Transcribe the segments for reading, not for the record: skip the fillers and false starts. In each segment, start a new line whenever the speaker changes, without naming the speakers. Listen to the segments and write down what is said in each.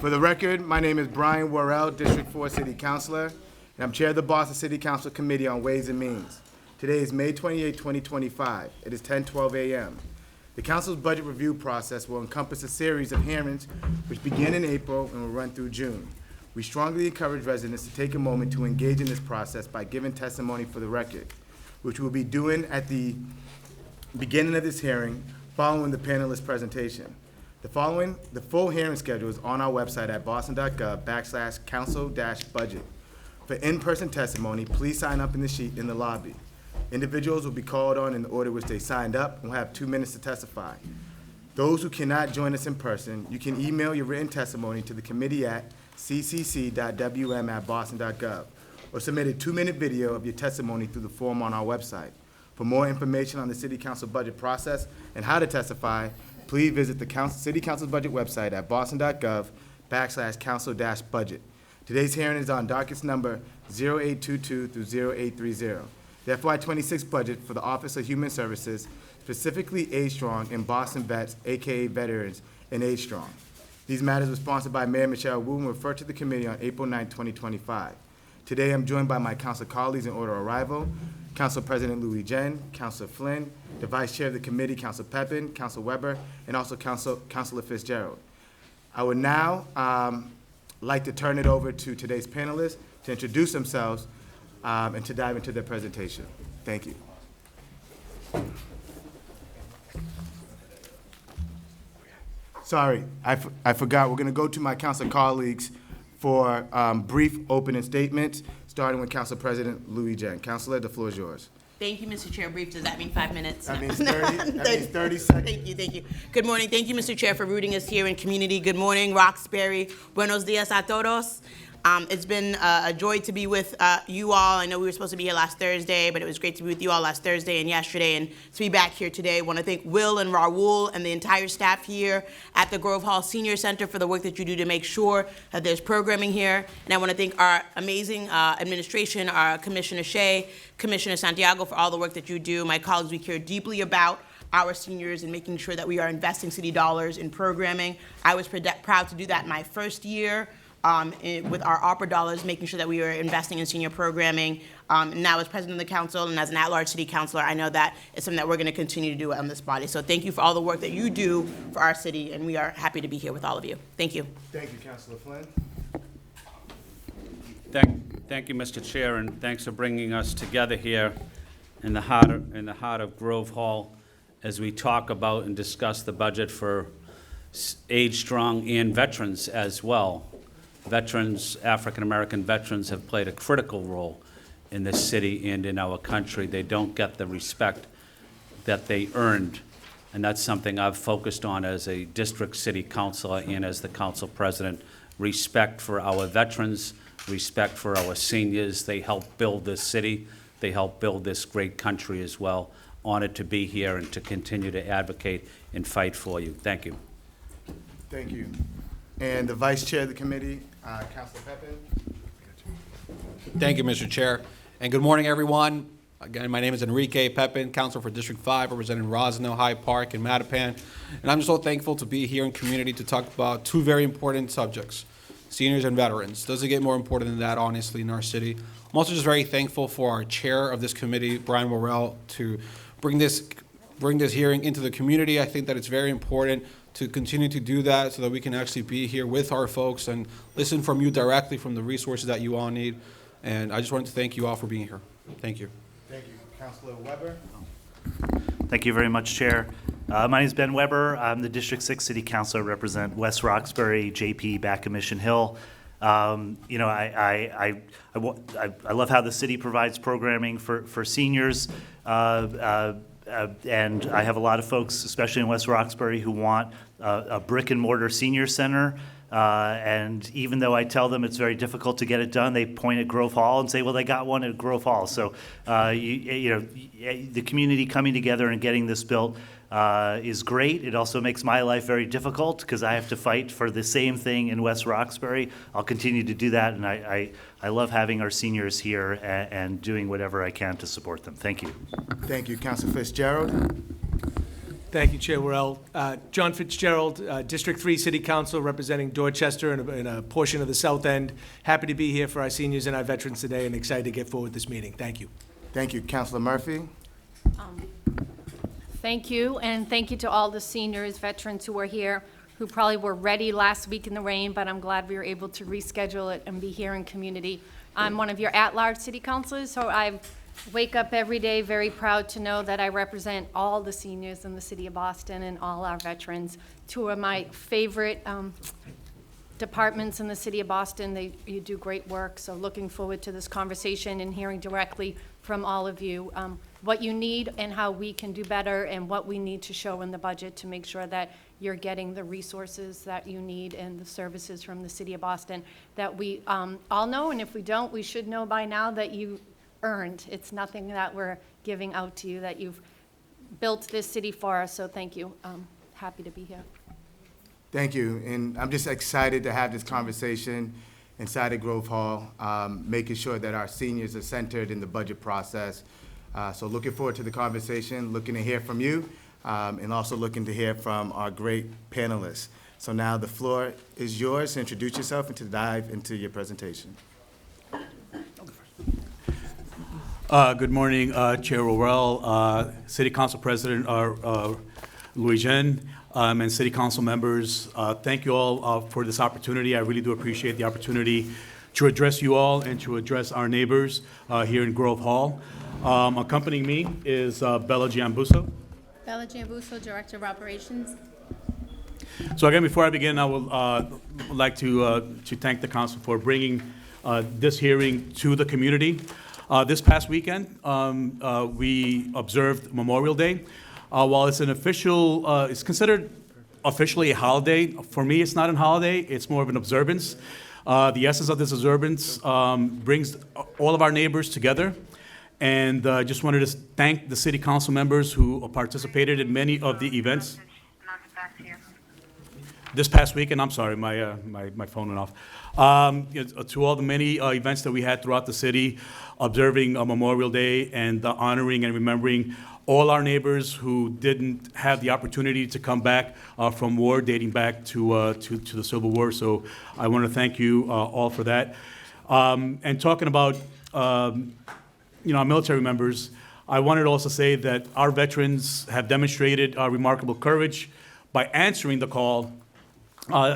For the record, my name is Brian Worrell, District 4 City Councilor, and I'm Chair of the Boston City Council Committee on Ways and Means. Today is May 28, 2025. It is 10:12 a.m. The Council's budget review process will encompass a series of hearings which begin in April and will run through June. We strongly encourage residents to take a moment to engage in this process by giving testimony for the record, which we'll be doing at the beginning of this hearing following the panelist presentation. The full hearing schedule is on our website at boston.gov/council-budget. For in-person testimony, please sign up in the sheet in the lobby. Individuals will be called on in the order which they signed up and will have 2 minutes to testify. Those who cannot join us in person, you can email your written testimony to the committee at ccc.wm@boston.gov or submit a 2-minute video of your testimony through the form on our website. For more information on the City Council budget process and how to testify, please visit the City Council's budget website at boston.gov/council-budget. Today's hearing is on dockets number 0822 through 0830. The FY26 budget for the Office of Human Services, specifically Age Strong and Boston Vets, aka Veterans, and Age Strong. These matters were sponsored by Mayor Michelle Wu and referred to the committee on April 9, 2025. Today I'm joined by my council colleagues in order of arrival: Council President Louis Jen, Councilor Flynn, the Vice Chair of the Committee, Council Pepin, Council Weber, and also Councilor Fitzgerald. I would now like to turn it over to today's panelists to introduce themselves and to dive into their presentation. Thank you. Sorry, I forgot. We're going to go to my council colleagues for brief opening statements, starting with Council President Louis Jen. Councilor, the floor is yours.
Thank you, Mr. Chair. Brief, does that mean 5 minutes?
That means 30 seconds.
Thank you. Good morning. Thank you, Mr. Chair, for rooting us here in community. Good morning, Roxbury. Buenos dias a todos. It's been a joy to be with you all. I know we were supposed to be here last Thursday, but it was great to be with you all last Thursday and yesterday, and to be back here today. I want to thank Will and Raul and the entire staff here at the Grove Hall Senior Center for the work that you do to make sure that there's programming here. And I want to thank our amazing administration, our Commissioner Shea, Commissioner Santiago, for all the work that you do. My colleagues, we care deeply about our seniors and making sure that we are investing city dollars in programming. I was proud to do that in my first year. With our opera dollars, making sure that we are investing in senior programming. Now as president of the council and as an at-large city councilor, I know that it's something that we're going to continue to do on this body. So thank you for all the work that you do for our city, and we are happy to be here with all of you. Thank you.
Thank you, Councilor Flynn.
Thank you, Mr. Chair, and thanks for bringing us together here in the heart of Grove Hall as we talk about and discuss the budget for Age Strong and veterans as well. Veterans, African-American veterans, have played a critical role in this city and in our country. They don't get the respect that they earned, and that's something I've focused on as a district city councilor and as the council president. Respect for our veterans, respect for our seniors. They help build this city. They help build this great country as well. Honored to be here and to continue to advocate and fight for you. Thank you.
Thank you. And the Vice Chair of the committee, Councilor Pepin.
Thank you, Mr. Chair. And good morning, everyone. Again, my name is Enrique Pepin, Councilor for District 5, representing Rosno, Hyde Park, and Mattapan. And I'm just so thankful to be here in community to talk about two very important subjects, seniors and veterans. Doesn't get more important than that, honestly, in our city. I'm also just very thankful for our chair of this committee, Brian Worrell, to bring this hearing into the community. I think that it's very important to continue to do that so that we can actually be here with our folks and listen from you directly from the resources that you all need. And I just wanted to thank you all for being here. Thank you.
Thank you. Councilor Weber.
Thank you very much, Chair. My name is Ben Weber. I'm the District 6 City Councilor, represent West Roxbury, JP, Back of Mission Hill. I love how the city provides programming for seniors. And I have a lot of folks, especially in West Roxbury, who want a brick and mortar senior center. And even though I tell them it's very difficult to get it done, they point at Grove Hall and say, well, they got one at Grove Hall. So, the community coming together and getting this built is great. It also makes my life very difficult because I have to fight for the same thing in West Roxbury. I'll continue to do that, and I love having our seniors here and doing whatever I can to support them. Thank you.
Thank you. Councilor Fitzgerald.
Thank you, Chair Worrell. John Fitzgerald, District 3 City Council, representing Dorchester and a portion of the South End. Happy to be here for our seniors and our veterans today, and excited to get forward this meeting. Thank you.
Thank you. Councilor Murphy?
Thank you, and thank you to all the seniors, veterans who are here, who probably were ready last week in the rain, but I'm glad we were able to reschedule it and be here in community. I'm one of your at-large city councilors, so I wake up every day very proud to know that I represent all the seniors in the city of Boston and all our veterans. Two of my favorite departments in the city of Boston. You do great work, so looking forward to this conversation and hearing directly from all of you what you need and how we can do better and what we need to show in the budget to make sure that you're getting the resources that you need and the services from the city of Boston that we all know, and if we don't, we should know by now that you earned. It's nothing that we're giving out to you, that you've built this city for us, so thank you. Happy to be here.
Thank you, and I'm just excited to have this conversation inside of Grove Hall, making sure that our seniors are centered in the budget process. So looking forward to the conversation, looking to hear from you, and also looking to hear from our great panelists. So now the floor is yours to introduce yourself and to dive into your presentation.
Good morning, Chair Worrell, City Council President Louis Jean, and City Council members. Thank you all for this opportunity. I really do appreciate the opportunity to address you all and to address our neighbors here in Grove Hall. Accompanying me is Bella Giambuso.
Bella Giambuso, Director of Operations.
So again, before I begin, I would like to thank the council for bringing this hearing to the community. This past weekend, we observed Memorial Day. While it's it's considered officially a holiday, for me, it's not a holiday, it's more of an observance. The essence of this observance brings all of our neighbors together. And I just wanted to thank the city council members who participated in many of the events. This past weekend, I'm sorry, my phone went off. To all the many events that we had throughout the city, observing Memorial Day and honoring and remembering all our neighbors who didn't have the opportunity to come back from war dating back to the Civil War. So I want to thank you all for that. And talking about our military members, I wanted to also say that our veterans have demonstrated remarkable courage by answering the call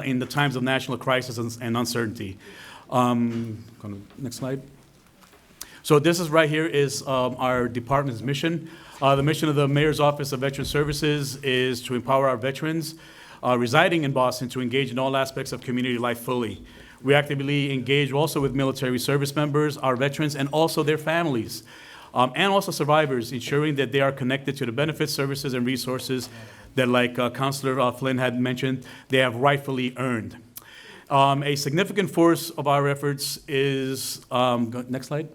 in the times of national crisis and uncertainty. Next slide. So this is right here is our department's mission. The mission of the Mayor's Office of Veteran Services is to empower our veterans residing in Boston to engage in all aspects of community life fully. We actively engage also with military service members, our veterans, and also their families, and also survivors, ensuring that they are connected to the benefits, services, and resources that, like Councilor Flynn had mentioned, they have rightfully earned. A significant force of our efforts is, next slide.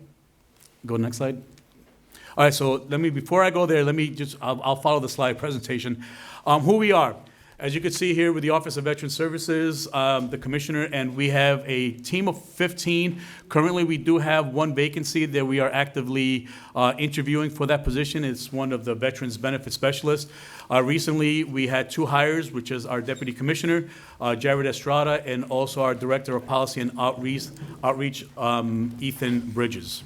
Go next slide. All right, so before I go there, I'll follow the slide presentation. Who we are. As you can see here with the Office of Veteran Services, the Commissioner, and we have a team of 15. Currently, we do have one vacancy that we are actively interviewing for that position. It's one of the Veterans Benefit Specialists. Recently, we had 2 hires, which is our Deputy Commissioner, Jared Estrada, and also our Director of Policy and Outreach, Ethan Bridges.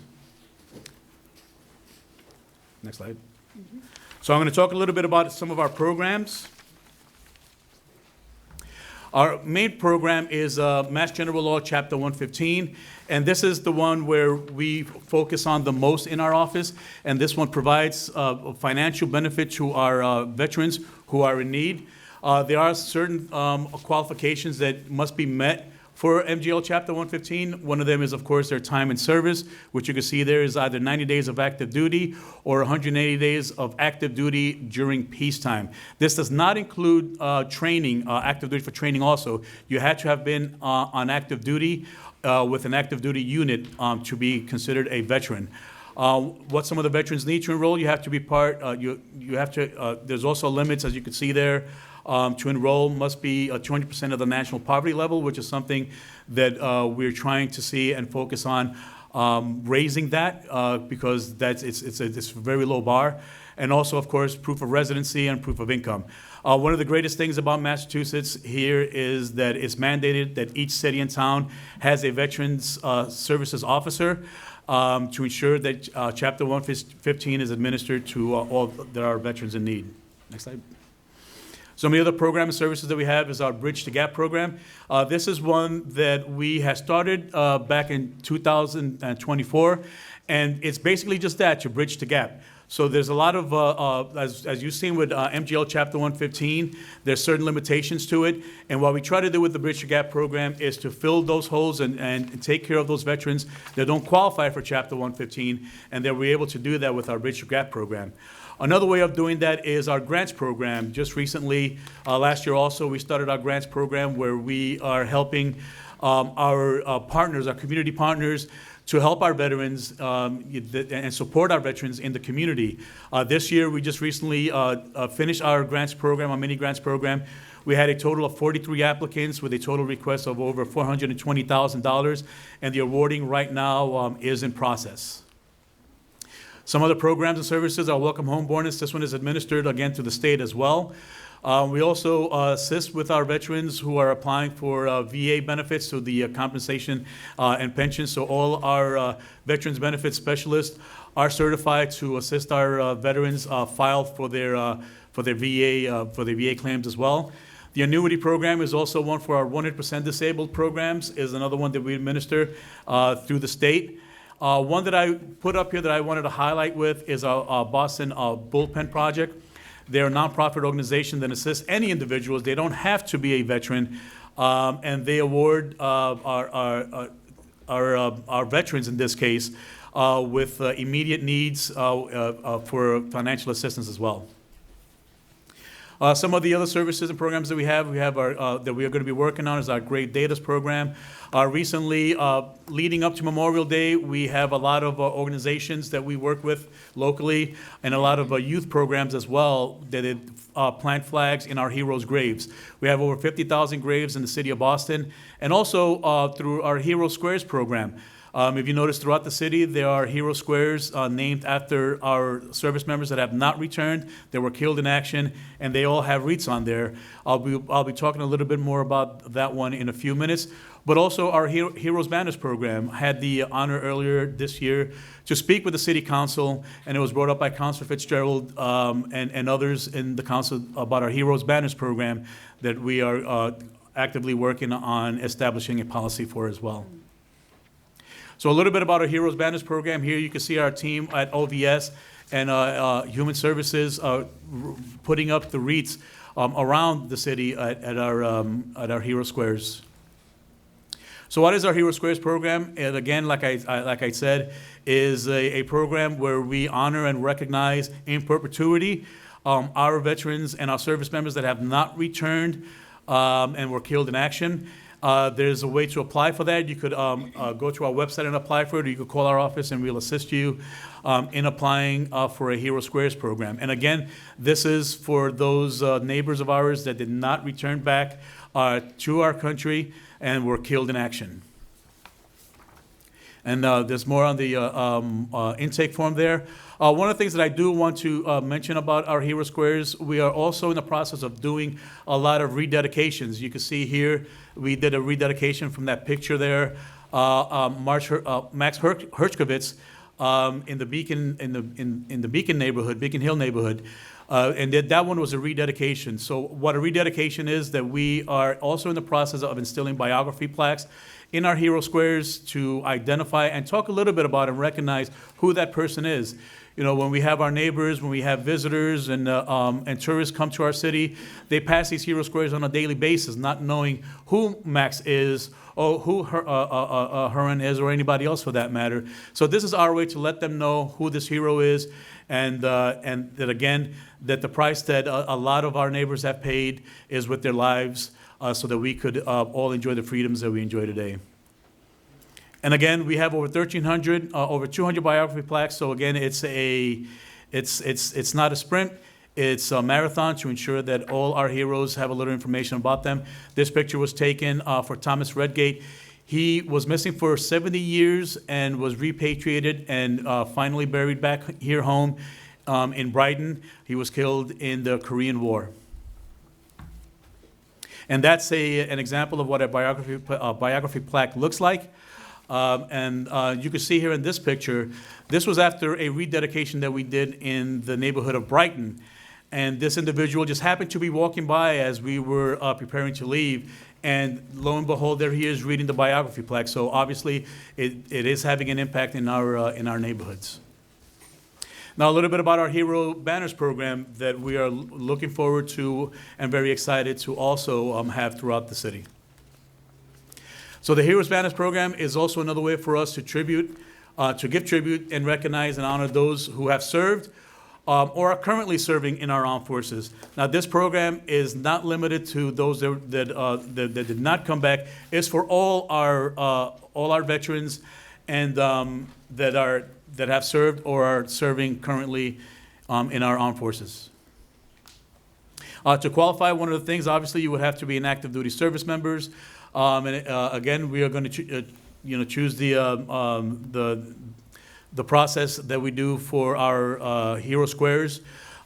Next slide. So I'm going to talk a little bit about some of our programs. Our main program is Mass General Law, Chapter 115, and this is the one where we focus on the most in our office, and this one provides a financial benefit to our veterans who are in need. There are certain qualifications that must be met for MGL Chapter 115. One of them is, of course, their time in service, which you can see there is either 90 days of active duty or 180 days of active duty during peacetime. This does not include training, active duty for training also. You had to have been on active duty with an active duty unit to be considered a veteran. What some of the veterans need to enroll, you have to be there's also limits, as you can see there. To enroll must be 200% of the national poverty level, which is something that we're trying to see and focus on. raising that because it's a very low bar. And also, of course, proof of residency and proof of income. One of the greatest things about Massachusetts here is that it's mandated that each city and town has a Veterans Services Officer to ensure that Chapter 115 is administered to all that are veterans in need. Next slide. Some of the other program and services that we have is our Bridge to Gap program. This is one that we had started back in 2024, and it's basically just that, to bridge the gap. So there's a lot of, as you've seen with MGL Chapter 115, there's certain limitations to it. And what we try to do with the Bridge to Gap program is to fill those holes and take care of those veterans that don't qualify for Chapter 115, and that we're able to do that with our Bridge to Gap program. Another way of doing that is our grants program. Just recently, last year also, we started our grants program where we are helping our partners, our community partners, to help our veterans and support our veterans in the community. This year, we just recently finished our grants program, our mini grants program. We had a total of 43 applicants with a total request of over $420,000, and the awarding right now is in process. Some other programs and services are Welcome Home bonus. This one is administered again to the state as well. We also assist with our veterans who are applying for VA benefits, so the compensation and pension. So all our veterans benefit specialists are certified to assist our veterans file for their VA claims as well. The annuity program is also one for our 100% disabled programs, is another one that we administer through the state. One that I put up here that I wanted to highlight with is our Boston Bullpen Project. They're a nonprofit organization that assists any individuals. They don't have to be a veteran, and they award our veterans in this case with immediate needs for financial assistance as well. Some of the other services and programs that we have our, that we are going to be working on is our Great Datas program. Recently, leading up to Memorial Day, we have a lot of organizations that we work with locally and a lot of youth programs as well that plant flags in our heroes' graves. We have over 50,000 graves in the city of Boston, and also through our Hero Squares program. If you notice throughout the city, there are hero squares named after our service members that have not returned, that were killed in action, and they all have wreaths on there. I'll be talking a little bit more about that one in a few minutes. But also our Heroes Banners program had the honor earlier this year to speak with the city council, and it was brought up by Councilor Fitzgerald and others in the council about our Heroes Banners program that we are actively working on establishing a policy for as well. So a little bit about our Heroes Banners program. Here you can see our team at OVS and Human Services putting up the wreaths around the city at our Hero Squares. So what is our Hero Squares program? And again, like I said, is a program where we honor and recognize in perpetuity our veterans and our service members that have not returned and were killed in action. There's a way to apply for that. You could go to our website and apply for it, or you could call our office and we'll assist you in applying for a Hero Squares program. And again, this is for those neighbors of ours that did not return back to our country and were killed in action. And there's more on the intake form there. One of the things that I do want to mention about our Hero Squares, we are also in the process of doing a lot of rededications. You can see here, we did a rededication from that picture there. Max Hershkovitz in the Beacon neighborhood, Beacon Hill neighborhood. And that one was a rededication. So what a rededication is, that we are also in the process of instilling biography plaques in our Hero Squares to identify and talk a little bit about and recognize who that person is. You know, when we have our neighbors, when we have visitors and tourists come to our city, they pass these Hero Squares on a daily basis, not knowing who Max is or who Herman is, or anybody else for that matter. So this is our way to let them know who this hero is, and that again, that the price that a lot of our neighbors have paid is with their lives, so that we could all enjoy the freedoms that we enjoy today. And again, we have over 1,300, over 200 biography plaques. So again, it's not a sprint, it's a marathon to ensure that all our heroes have a little information about them. This picture was taken for Thomas Redgate. He was missing for 70 years and was repatriated and finally buried back here home in Brighton. He was killed in the Korean War. And that's an example of what a biography plaque looks like. You can see here in this picture, this was after a rededication that we did in the neighborhood of Brighton. And this individual just happened to be walking by as we were preparing to leave. And lo and behold, there he is reading the biography plaque. So obviously, it is having an impact in our neighborhoods. Now, a little bit about our Hero Banners program that we are looking forward to and very excited to also have throughout the city. So the Heroes Banners program is also another way for us to give tribute and recognize and honor those who have served or are currently serving in our armed forces. Now, this program is not limited to those that did not come back. It's for all our veterans and that have served or are serving currently in our armed forces. To qualify, one of the things, obviously, you would have to be an active duty service members. Again, we are going to choose the process that we do for our Hero Squares,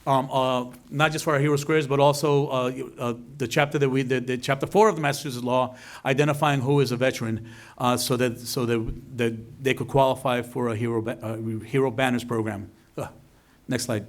not just for our Hero Squares, but also the chapter the Chapter 4 of the Massachusetts law, identifying who is a veteran, so that they could qualify for a Hero Banners program. Next slide.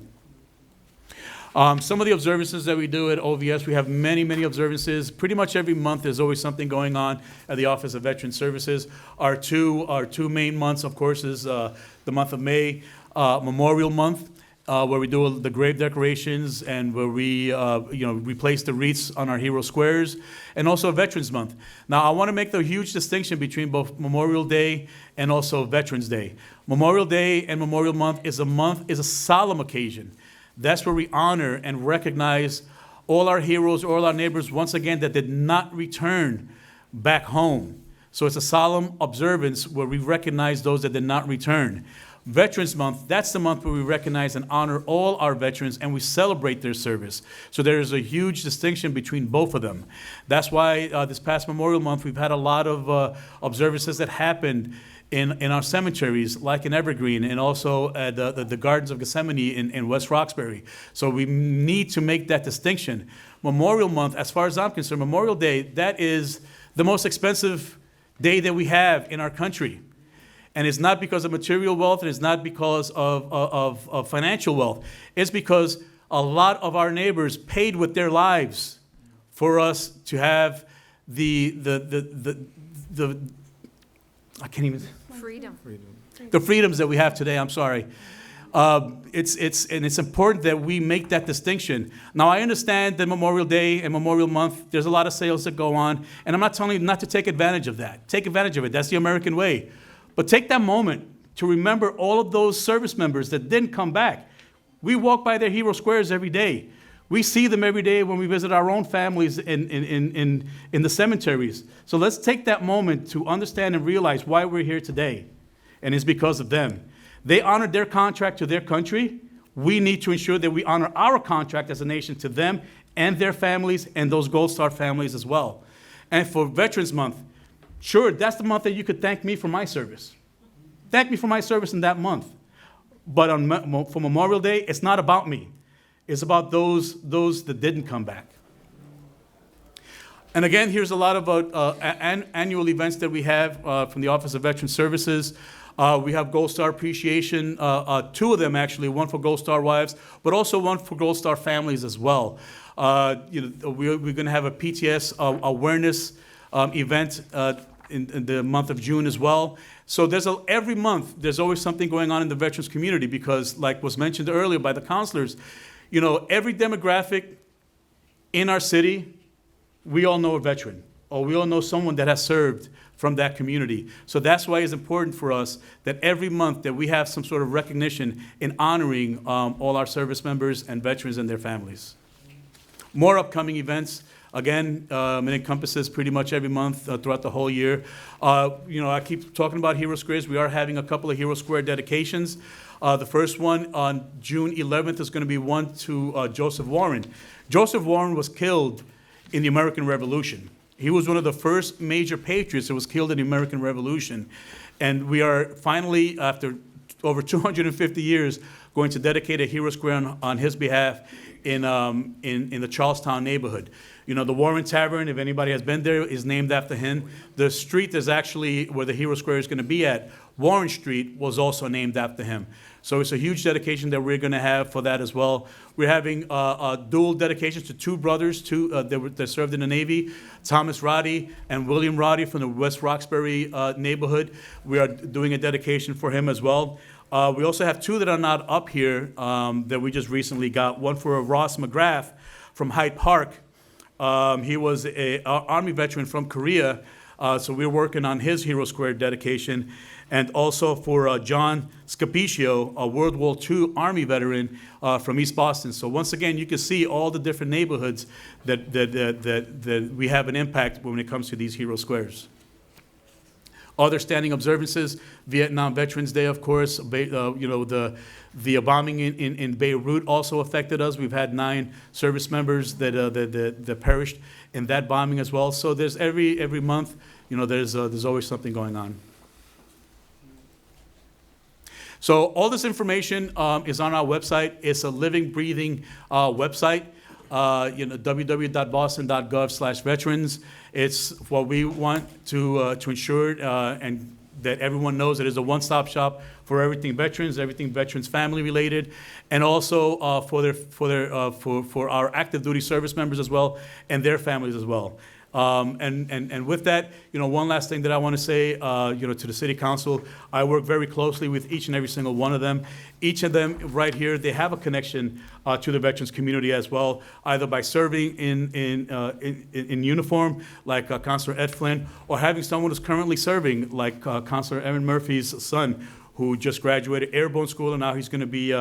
Some of the observances that we do at OVS, we have many, many observances. Pretty much every month there's always something going on at the Office of Veteran Services. Our two main months, of course, is the month of May, Memorial Month, where we do the grave decorations and where we replace the wreaths on our Hero Squares, and also Veterans Month. Now, I want to make the huge distinction between both Memorial Day and also Veterans Day. Memorial Day and Memorial Month is a solemn occasion. That's where we honor and recognize all our heroes, all our neighbors, once again, that did not return back home. So it's a solemn observance where we recognize those that did not return. Veterans Month, that's the month where we recognize and honor all our veterans and we celebrate their service. So there is a huge distinction between both of them. That's why this past Memorial Month, we've had a lot of observances that happened in our cemeteries, like in Evergreen, and also at the Gardens of Gethsemane in West Roxbury. So we need to make that distinction. Memorial Month, as far as I'm concerned, Memorial Day, that is the most expensive day that we have in our country. And it's not because of material wealth, and it's not because of financial wealth. It's because a lot of our neighbors paid with their lives for us to have I can't even... The freedoms that we have today, I'm sorry. It's important that we make that distinction. Now, I understand that Memorial Day and Memorial Month, there's a lot of sales that go on, and I'm not telling you not to take advantage of that. Take advantage of it. That's the American way. But take that moment to remember all of those service members that didn't come back. We walk by their Hero Squares every day. We see them every day when we visit our own families in the cemeteries. So let's take that moment to understand and realize why we're here today. And it's because of them. They honored their contract to their country. We need to ensure that we honor our contract as a nation to them and their families and those Gold Star families as well. And for Veterans Month, sure, that's the month that you could thank me for my service. Thank me for my service in that month. But for Memorial Day, it's not about me. It's about those that didn't come back. And again, here's a lot of annual events that we have from the Office of Veteran Services. We have Gold Star Appreciation, two of them actually, one for Gold Star wives, but also one for Gold Star families as well. We're going to have a PTS awareness event in the month of June as well. So every month, there's always something going on in the veterans community because, like was mentioned earlier by the counselors, every demographic in our city, we all know a veteran, or we all know someone that has served from that community. So that's why it's important for us that every month that we have some sort of recognition in honoring all our service members and veterans and their families. More upcoming events. Again, it encompasses pretty much every month throughout the whole year. I keep talking about Hero Squares. We are having a couple of Hero Square dedications. The first one on June 11th is going to be one to Joseph Warren. Joseph Warren was killed in the American Revolution. He was one of the first major patriots that was killed in the American Revolution. And we are finally, after over 250 years, going to dedicate a Hero Square on his behalf in the Charlestown neighborhood. You know, the Warren Tavern, if anybody has been there, is named after him. The street is actually where the Hero Square is going to be at. Warren Street was also named after him. So it's a huge dedication that we're going to have for that as well. We're having dual dedications to two brothers that served in the Navy, Thomas Roddy and William Roddy from the West Roxbury neighborhood. We are doing a dedication for him as well. We also have two that are not up here that we just recently got. One for Ross McGrath from Hyde Park. He was an Army veteran from Korea, so we're working on his Hero Square dedication. And also for John Scapicio, a World War II Army veteran from East Boston. So once again, you can see all the different neighborhoods that we have an impact when it comes to these Hero Squares. Other standing observances, Vietnam Veterans Day, of course. The bombing in Beirut also affected us. We've had 9 service members that perished in that bombing as well. So there's every month, there's always something going on. So all this information is on our website. It's a living, breathing website. www.boston.gov/veterans. It's what we want to ensure and that everyone knows that it's a one-stop shop for everything veterans family related, and also for our active duty service members as well and their families as well. And with that, one last thing that I want to say, to the City Council, I work very closely with each and every single one of them. Each of them right here, they have a connection to the veterans community as well, either by serving in uniform, like Councilor Ed Flynn, or having someone who's currently serving, like Councilor Evan Murphy's son, who just graduated Airborne School, and now he's going to be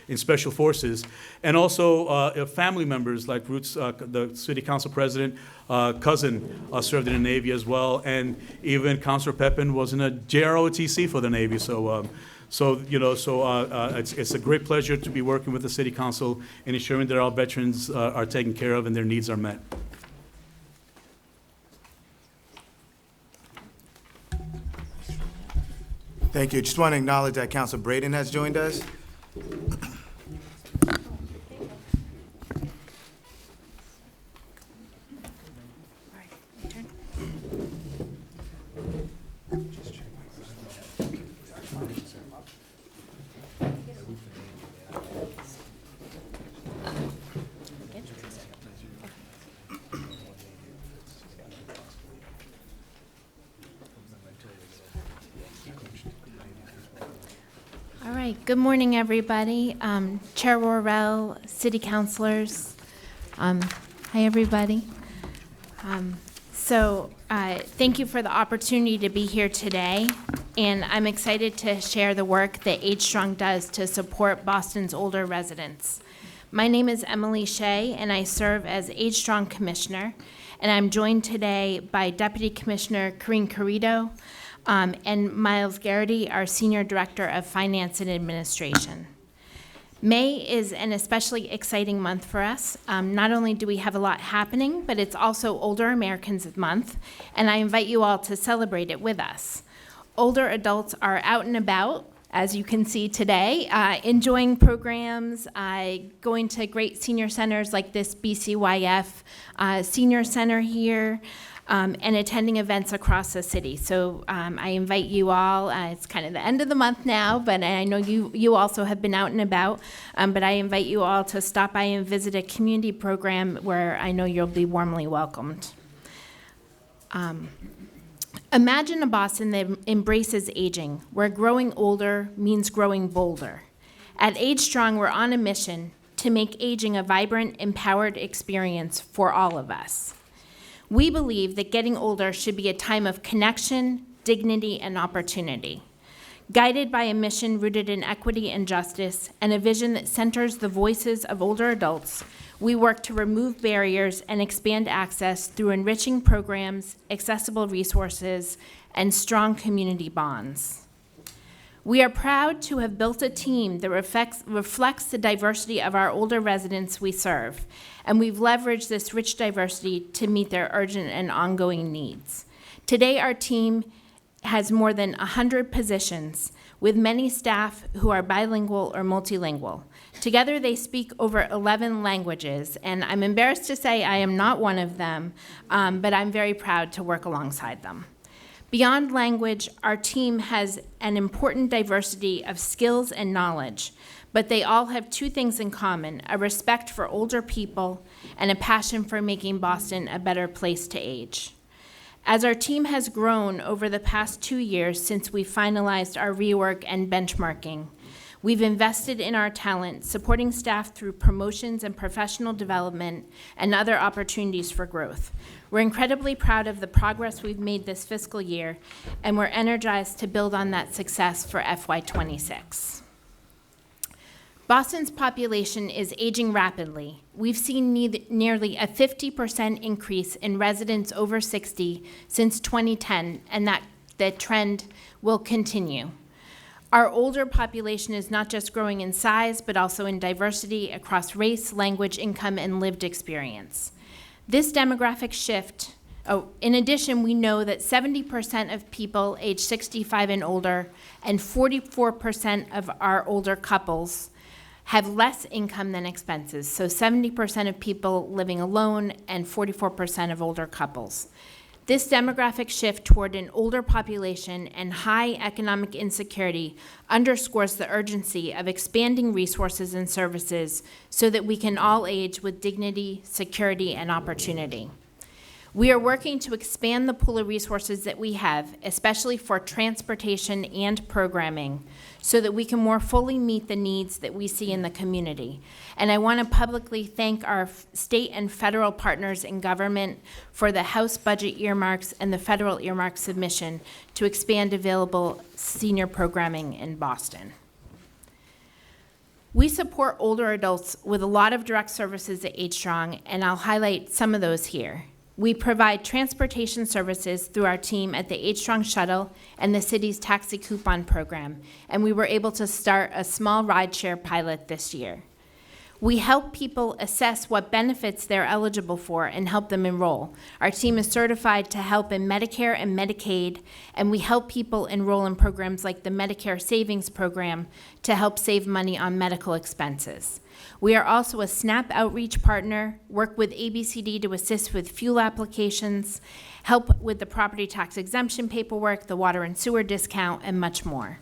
in Special Forces. And also family members like Ruth's, the City Council President, cousin served in the Navy as well, and even Councilor Pepin was in a JROTC for the Navy. So it's a great pleasure to be working with the City Council and ensuring that our veterans are taken care of and their needs are met.
Thank you. Just want to acknowledge that Councilor Braden has joined us.
All right, good morning, everybody. Chair Worrell, city councilors. Hi, everybody. Thank you for the opportunity to be here today, and I'm excited to share the work that Age Strong does to support Boston's older residents. My name is Emily Shea, and I serve as Age Strong Commissioner, and I'm joined today by Deputy Commissioner Corinne Carrito, and Miles Garrity, our Senior Director of Finance and Administration. May is an especially exciting month for us. Not only do we have a lot happening, but it's also Older Americans Month, and I invite you all to celebrate it with us. Older adults are out and about, as you can see today, enjoying programs, going to great senior centers like this BCYF Senior Center here, and attending events across the city. So I invite you all, it's kind of the end of the month now, but I know you also have been out and about, but I invite you all to stop by and visit a community program where I know you'll be warmly welcomed. Imagine a Boston that embraces aging, where growing older means growing bolder. At Age Strong, we're on a mission to make aging a vibrant, empowered experience for all of us. We believe that getting older should be a time of connection, dignity, and opportunity. Guided by a mission rooted in equity and justice and a vision that centers the voices of older adults, we work to remove barriers and expand access through enriching programs, accessible resources, and strong community bonds. We are proud to have built a team that reflects the diversity of our older residents we serve, and we've leveraged this rich diversity to meet their urgent and ongoing needs. Today, our team has more than 100 positions, with many staff who are bilingual or multilingual. Together, they speak over 11 languages, and I'm embarrassed to say I am not one of them, but I'm very proud to work alongside them. Beyond language, our team has an important diversity of skills and knowledge, but they all have two things in common: a respect for older people and a passion for making Boston a better place to age. As our team has grown over the past 2 years since we finalized our rework and benchmarking, we've invested in our talent, supporting staff through promotions and professional development and other opportunities for growth. We're incredibly proud of the progress we've made this fiscal year, and we're energized to build on that success for FY26. Boston's population is aging rapidly. We've seen nearly a 50% increase in residents over 60 since 2010, and that trend will continue. Our older population is not just growing in size, but also in diversity across race, language, income, and lived experience. This demographic shift, in addition, we know that 70% of people age 65 and older, and 44% of our older couples have less income than expenses. So 70% of people living alone and 44% of older couples. This demographic shift toward an older population and high economic insecurity underscores the urgency of expanding resources and services so that we can all age with dignity, security, and opportunity. We are working to expand the pool of resources that we have, especially for transportation and programming, so that we can more fully meet the needs that we see in the community. And I want to publicly thank our state and federal partners in government for the House budget earmarks and the federal earmark submission to expand available senior programming in Boston. We support older adults with a lot of direct services at Age Strong, and I'll highlight some of those here. We provide transportation services through our team at the Age Strong Shuttle and the city's taxi coupon program, and we were able to start a small rideshare pilot this year. We help people assess what benefits they're eligible for and help them enroll. Our team is certified to help in Medicare and Medicaid, and we help people enroll in programs like the Medicare Savings Program to help save money on medical expenses. We are also a SNAP outreach partner, work with ABCD to assist with fuel applications, help with the property tax exemption paperwork, the water and sewer discount, and much more.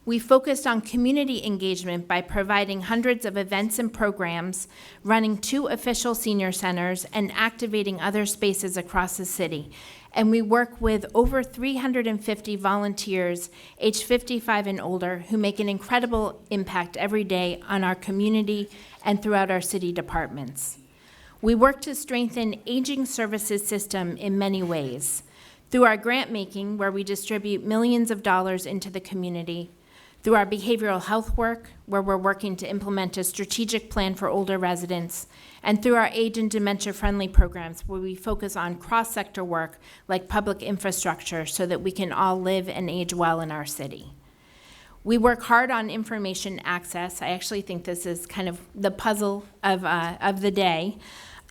We focused on community engagement by providing hundreds of events and programs, running 2 official senior centers, and activating other spaces across the city. And we work with over 350 volunteers aged 55 and older who make an incredible impact every day on our community and throughout our city departments. We work to strengthen aging services system in many ways. Through our grant making, where we distribute millions of dollars into the community, through our behavioral health work, where we're working to implement a strategic plan for older residents, and through our age and dementia-friendly programs, where we focus on cross-sector work like public infrastructure so that we can all live and age well in our city. We work hard on information access. I actually think this is kind of the puzzle of the day,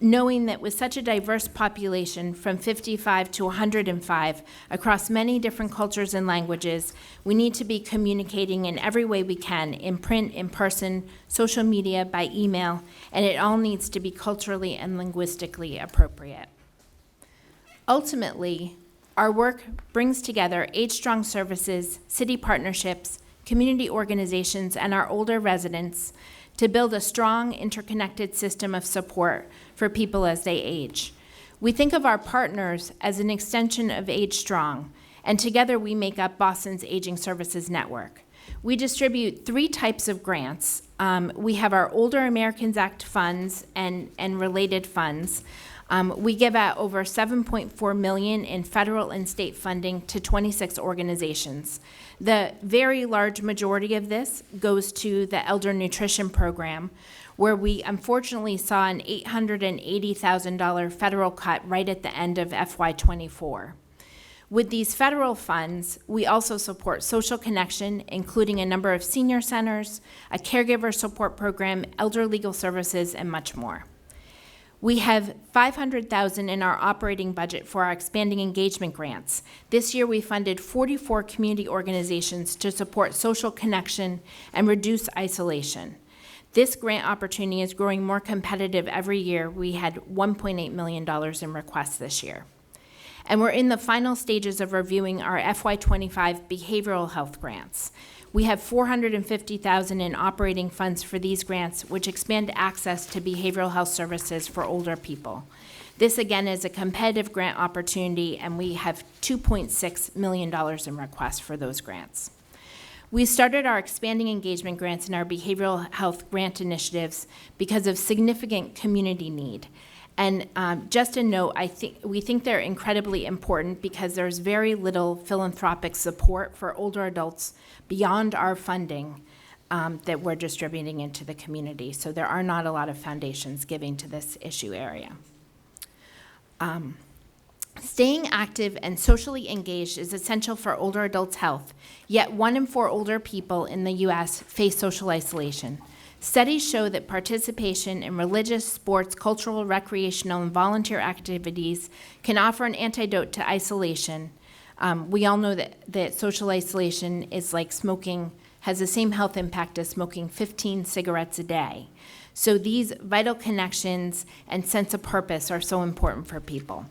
knowing that with such a diverse population from 55 to 105 across many different cultures and languages, we need to be communicating in every way we can, in print, in person, social media, by email, and it all needs to be culturally and linguistically appropriate. Ultimately, our work brings together Age Strong services, city partnerships, community organizations, and our older residents to build a strong, interconnected system of support for people as they age. We think of our partners as an extension of Age Strong, and together we make up Boston's Aging Services Network. We distribute 3 types of grants. We have our Older Americans Act funds and related funds. We give out over $7.4 million in federal and state funding to 26 organizations. The very large majority of this goes to the Elder Nutrition Program, where we unfortunately saw an $880,000 federal cut right at the end of FY24. With these federal funds, we also support social connection, including a number of senior centers, a caregiver support program, elder legal services, and much more. We have $500,000 in our operating budget for our expanding engagement grants. This year, we funded 44 community organizations to support social connection and reduce isolation. This grant opportunity is growing more competitive every year. We had $1.8 million in requests this year. And we're in the final stages of reviewing our FY25 behavioral health grants. We have $450,000 in operating funds for these grants, which expand access to behavioral health services for older people. This, again, is a competitive grant opportunity, and we have $2.6 million in requests for those grants. We started our expanding engagement grants and our behavioral health grant initiatives because of significant community need. And just a note, we think they're incredibly important because there's very little philanthropic support for older adults beyond our funding that we're distributing into the community. So there are not a lot of foundations giving to this issue area. Staying active and socially engaged is essential for older adults' health, yet 1 in 4 older people in the U.S. face social isolation. Studies show that participation in religious, sports, cultural, recreational, and volunteer activities can offer an antidote to isolation. We all know that social isolation is like smoking, has the same health impact as smoking 15 cigarettes a day. So these vital connections and sense of purpose are so important for people.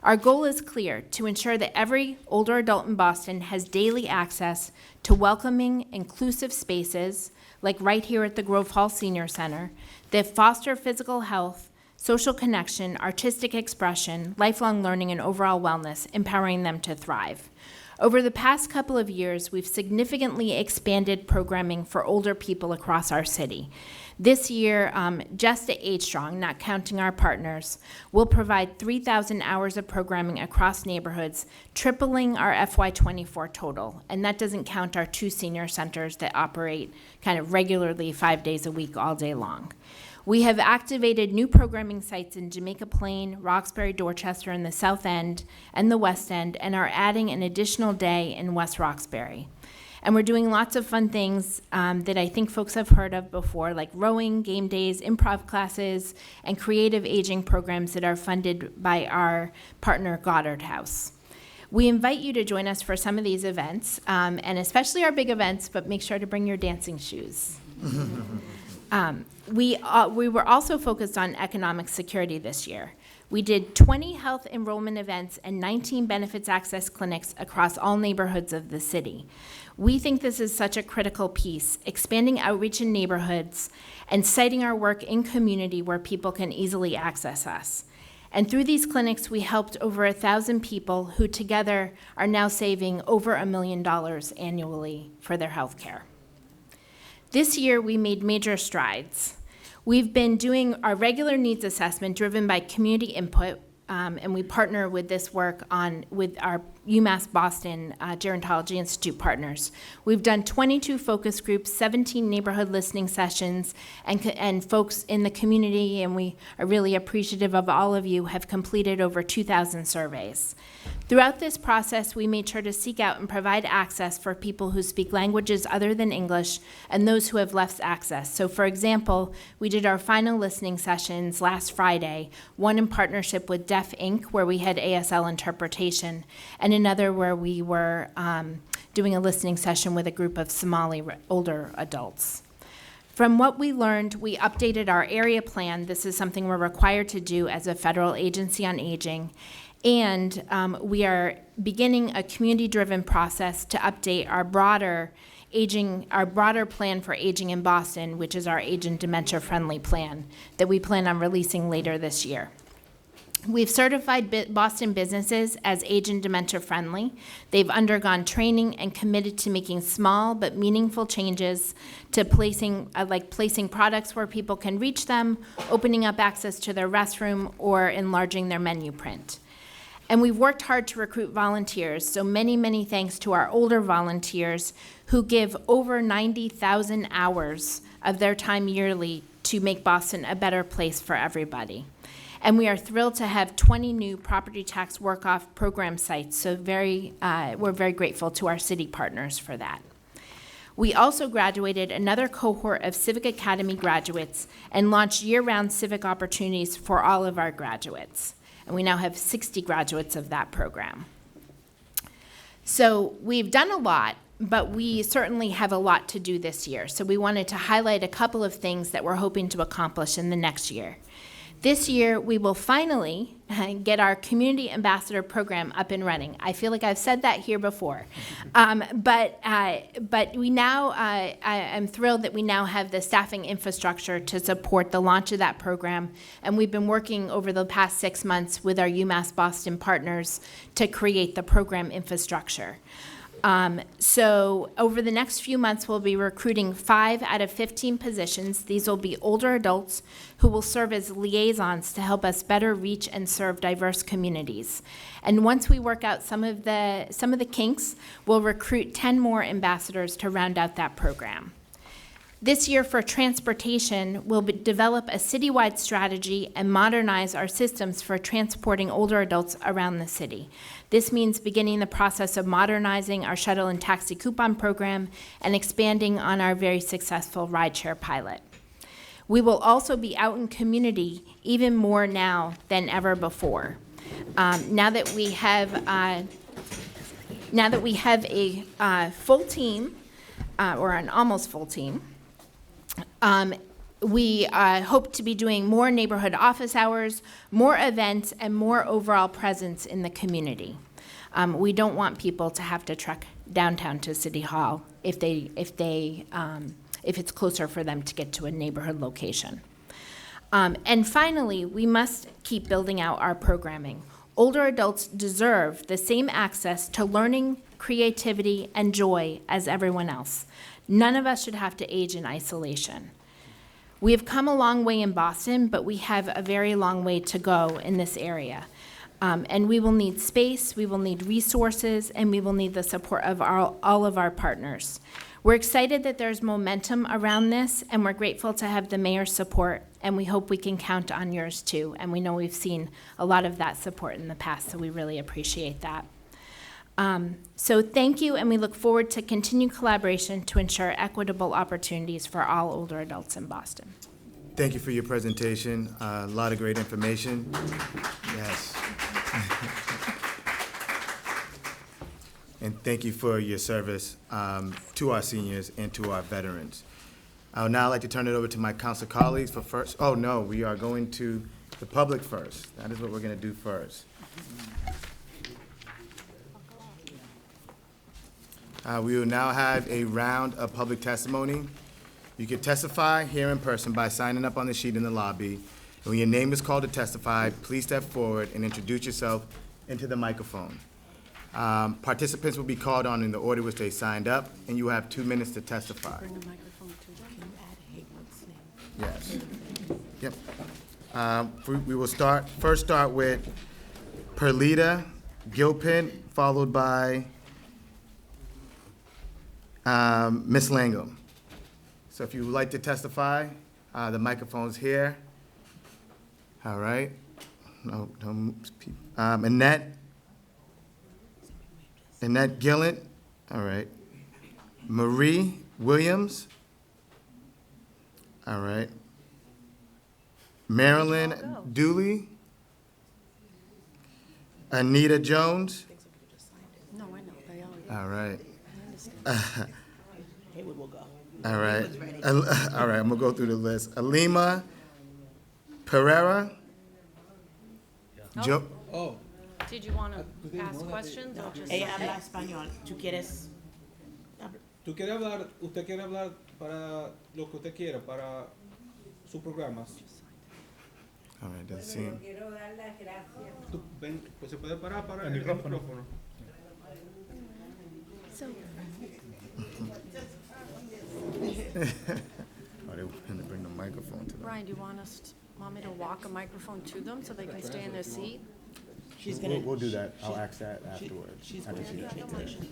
Our goal is clear: to ensure that every older adult in Boston has daily access to welcoming, inclusive spaces, like right here at the Grove Hall Senior Center, that foster physical health, social connection, artistic expression, lifelong learning, and overall wellness, empowering them to thrive. Over the past couple of years, we've significantly expanded programming for older people across our city. This year, just at Age Strong, not counting our partners, we'll provide 3,000 hours of programming across neighborhoods, tripling our FY24 total. And that doesn't count our 2 senior centers that operate kind of regularly 5 days a week, all day long. We have activated new programming sites in Jamaica Plain, Roxbury, Dorchester, and the South End and the West End, and are adding an additional day in West Roxbury. And we're doing lots of fun things that I think folks have heard of before, like rowing, game days, improv classes, and creative aging programs that are funded by our partner, Goddard House. We invite you to join us for some of these events, and especially our big events, but make sure to bring your dancing shoes. We were also focused on economic security this year. We did 20 health enrollment events and 19 benefits access clinics across all neighborhoods of the city. We think this is such a critical piece, expanding outreach in neighborhoods and citing our work in community where people can easily access us. And through these clinics, we helped over 1,000 people who together are now saving over $1 million annually for their health care. This year, we made major strides. We've been doing our regular needs assessment driven by community input, and we partner with this work with our UMass Boston Gerontology Institute partners. We've done 22 focus groups, 17 neighborhood listening sessions, and folks in the community, and we are really appreciative of all of you, have completed over 2,000 surveys. Throughout this process, we made sure to seek out and provide access for people who speak languages other than English and those who have less access. So, for example, we did our final listening sessions last Friday, one in partnership with Deaf Inc., where we had ASL interpretation, and another where we were doing a listening session with a group of Somali older adults. From what we learned, we updated our area plan. This is something we're required to do as a federal agency on aging. And we are beginning a community-driven process to update our broader plan for aging in Boston, which is our age and dementia-friendly plan that we plan on releasing later this year. We've certified Boston businesses as age and dementia friendly. They've undergone training and committed to making small but meaningful changes to placing products where people can reach them, opening up access to their restroom, or enlarging their menu print. And we've worked hard to recruit volunteers, so many, many thanks to our older volunteers who give over 90,000 hours of their time yearly to make Boston a better place for everybody. And we are thrilled to have 20 new property tax work-off program sites, so we're very grateful to our city partners for that. We also graduated another cohort of Civic Academy graduates and launched year-round civic opportunities for all of our graduates. And we now have 60 graduates of that program. So we've done a lot, but we certainly have a lot to do this year. So we wanted to highlight a couple of things that we're hoping to accomplish in the next year. This year, we will finally get our Community Ambassador Program up and running. I feel like I've said that here before. But we now, I'm thrilled that we now have the staffing infrastructure to support the launch of that program. And we've been working over the past 6 months with our UMass Boston partners to create the program infrastructure. So over the next few months, we'll be recruiting 5 out of 15 positions. These will be older adults who will serve as liaisons to help us better reach and serve diverse communities. And once we work out some of the kinks, we'll recruit 10 more ambassadors to round out that program. This year for transportation, we'll develop a citywide strategy and modernize our systems for transporting older adults around the city. This means beginning the process of modernizing our shuttle and taxi coupon program and expanding on our very successful rideshare pilot. We will also be out in community even more now than ever before. Now that we have a full team, or an almost full team, we hope to be doing more neighborhood office hours, more events, and more overall presence in the community. We don't want people to have to trek downtown to City Hall if it's closer for them to get to a neighborhood location. And finally, we must keep building out our programming. Older adults deserve the same access to learning, creativity, and joy as everyone else. None of us should have to age in isolation. We have come a long way in Boston, but we have a very long way to go in this area. And we will need space, we will need resources, and we will need the support of all of our partners. We're excited that there's momentum around this, and we're grateful to have the mayor's support, and we hope we can count on yours too. And we know we've seen a lot of that support in the past, so we really appreciate that. So thank you, and we look forward to continued collaboration to ensure equitable opportunities for all older adults in Boston.
Thank you for your presentation. A lot of great information. Yes. And thank you for your service to our seniors and to our veterans. I would now like to turn it over to my council colleagues for first. Oh, no, we are going to the public first. That is what we're going to do first. We will now have a round of public testimony. You can testify here in person by signing up on the sheet in the lobby. And when your name is called to testify, please step forward and introduce yourself into the microphone. Participants will be called on in the order which they signed up, and you have 2 minutes to testify.
Bring the microphone to them. Can you add Haywood's name?
Yes. Yep. We will first start with Perlita Gilpin, followed by Ms. Langum. So if you would like to testify, the microphone's here. All right. No, Annette Gillen. All right. Marie Williams. All right. Marilyn Dooley. Anita Jones.
No, I know. They always.
All right.
Haywood will go.
All right. All right, I'm gonna go through the list. Alima Pereira.
Oh.
Did you want to ask questions or just?
Ella habla español. ¿Tú quieres?
Usted quiere hablar para lo que usted quiera, para sus programas.
All right, doesn't seem.
Ven, pues se puede parar para el micrófono.
Oh, they were gonna bring the microphone to them.
Brian, do you want me to walk a microphone to them so they can stay in their seat?
She's gonna.
We'll do that. I'll ask that afterwards.
She's going to do translation.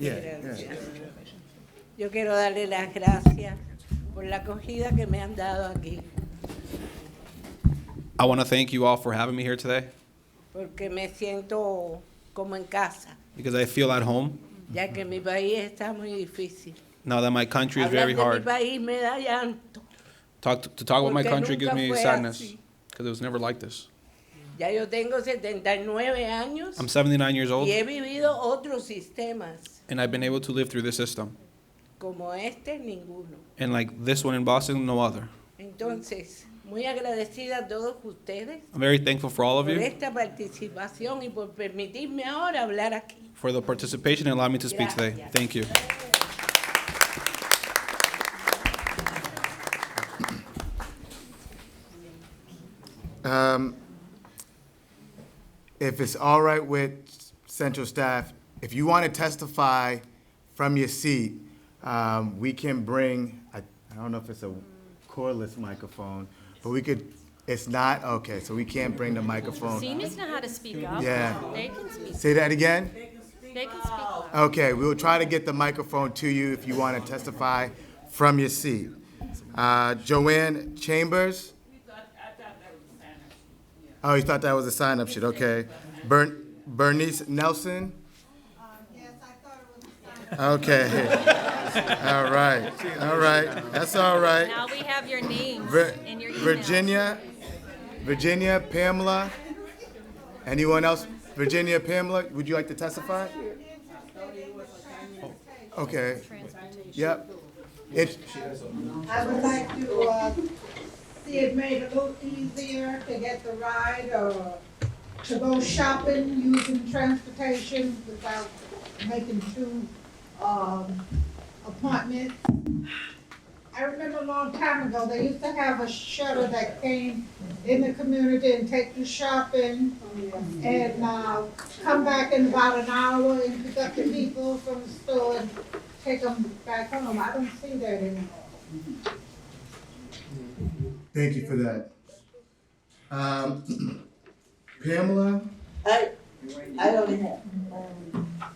Yeah.
Yo quiero darle las gracias por la acogida que me han dado aquí.
I want to thank you all for having me here today
porque me siento como en casa,
because I feel at home
ya que mi país está muy difícil.
now that my country is
Hablar
very
de mi
hard.
país me da llanto.
To talk about my
Porque
country gives
nunca
me
fue
sadness
así.
because it was never like this.
Ya yo tengo 79 años
I'm 79 years old,
y he vivido otros sistemas,
and I've been able to live through this system.
como este, ninguno.
And like this one in Boston, no other.
Entonces, muy agradecida a todos ustedes
I'm very thankful for all of
por
you
esta participación y por permitirme ahora hablar aquí.
for the participation and allowing me to speak today.
Gracias.
Thank you.
If it's all right with central staff, if you want to testify from your seat, we can bring, I don't know if it's a cordless microphone, but we could, it's not, okay, so we can't bring the microphone.
Seniors know how to speak up.
Yeah.
They can speak.
Say that again?
They can speak loud.
Okay, we will try to get the microphone to you if you want to testify from your seat. Joanne Chambers? Oh, you thought that was a sign-up sheet, okay. Bernice Nelson?
Yes, I thought it was a sign.
Okay. All right, that's all right.
Now we have your names
Vir-
and your emails.
Virginia Pamela? Anyone else? Virginia Pamela, would you like to testify? Okay. Yep.
I would like to see it made a little easier to get the ride or to go shopping using transportation without making two appointments. I remember a long time ago, they used to have a shuttle that came in the community and take you shopping and come back in about an hour and pick up the people from the store and take them back home. I don't see that anymore.
Thank you for that. Pamela?
I don't have,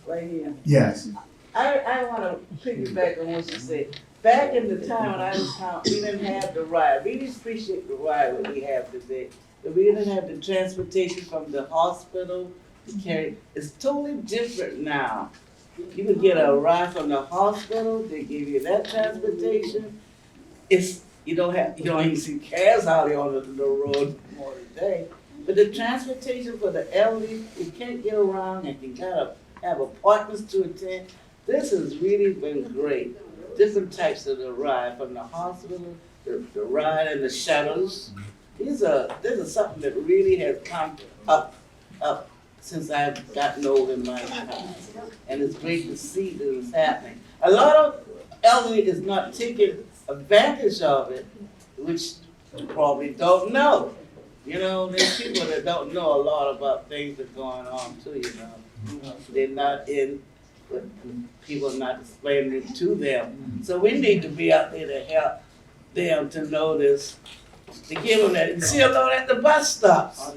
right here.
Yes.
I want to piggyback on what you said. Back in the time when I was town, we didn't have the ride. We didn't appreciate the ride that we have today. But we didn't have the transportation from the hospital to carry. It's totally different now. You can get a ride from the hospital, they give you that transportation. You don't even see cars out here on the road more today. But the transportation for the elderly, you can't get around and you gotta have appointments to attend. This has really been great. Different types of the ride from the hospital, the ride and the shuttles. This is something that really has come up since I've gotten old in my time. And it's great to see that it's happening. A lot of elderly is not taking advantage of it, which you probably don't know. You know, there's people that don't know a lot about things that are going on too, you know. They're not in, but people are not explaining it to them. So we need to be out there to help them to know this, to give them that. And see a lot at the bus stops.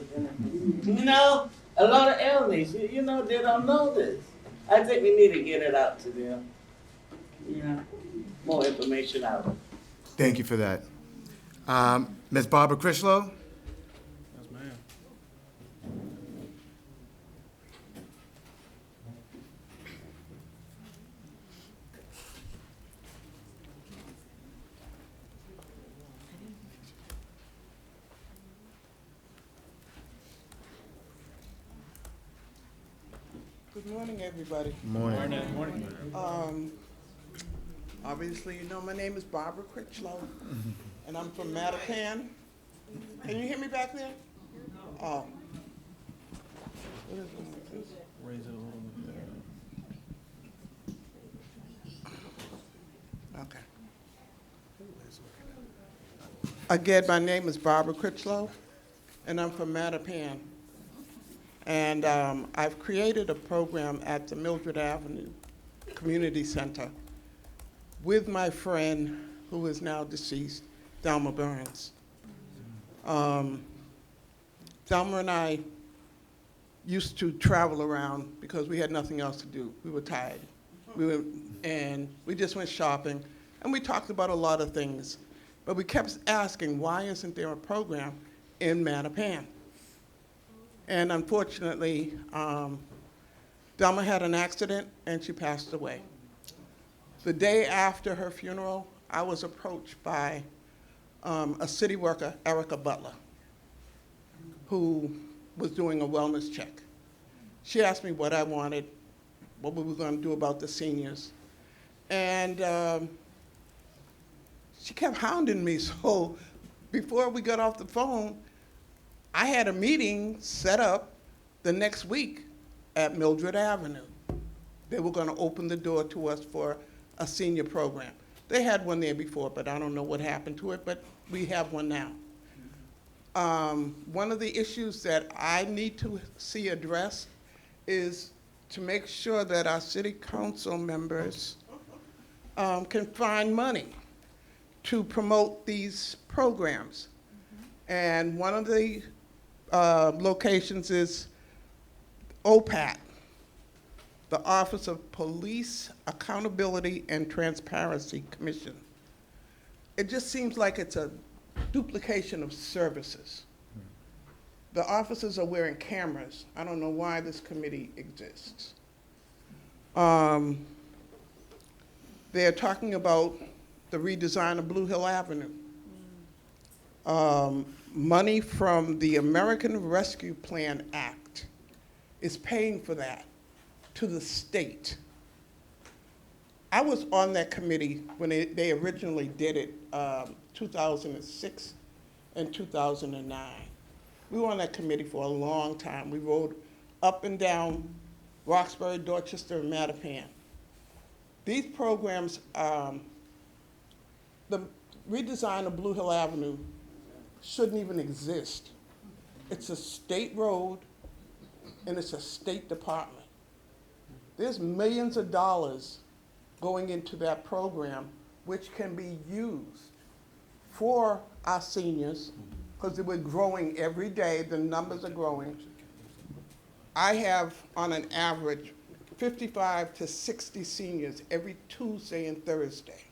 You know, a lot of elderly, you know, they don't know this. I think we need to get it out to them. You know, more information out.
Thank you for that. Ms. Barbara Critchlow?
Yes, ma'am.
Good morning, everybody.
Morning.
Obviously, you know my name is Barbara Critchlow, and I'm from Mattapan. Can you hear me back there? Oh. What is it like this?
Raise it a little bit.
Okay. Again, my name is Barbara Critchlow, and I'm from Mattapan. And I've created a program at the Mildred Avenue Community Center with my friend, who is now deceased, Thelma Burns. Thelma and I used to travel around because we had nothing else to do. We were tired. And we just went shopping, and we talked about a lot of things. But we kept asking, why isn't there a program in Mattapan. And unfortunately, Delma had an accident and she passed away. The day after her funeral, I was approached by a city worker, Erica Butler, who was doing a wellness check. She asked me what I wanted, what we were going to do about the seniors. And she kept hounding me, so before we got off the phone, I had a meeting set up the next week at Mildred Avenue. They were going to open the door to us for a senior program. They had one there before, but I don't know what happened to it, but we have one now. One of the issues that I need to see addressed is to make sure that our city council members can find money to promote these programs. And one of the locations is OPAT, the Office of Police Accountability and Transparency Commission. It just seems like it's a duplication of services. The officers are wearing cameras. I don't know why this committee exists. They're talking about the redesign of Blue Hill Avenue. Money from the American Rescue Plan Act is paying for that to the state. I was on that committee when they originally did it, 2006 and 2009. We were on that committee for a long time. We rode up and down Roxbury, Dorchester, and Mattapan. These programs, the redesign of Blue Hill Avenue shouldn't even exist. It's a state road and it's a state department. There's millions of dollars going into that program which can be used for our seniors because we're growing every day, the numbers are growing. I have, on an average, 55 to 60 seniors every Tuesday and Thursday.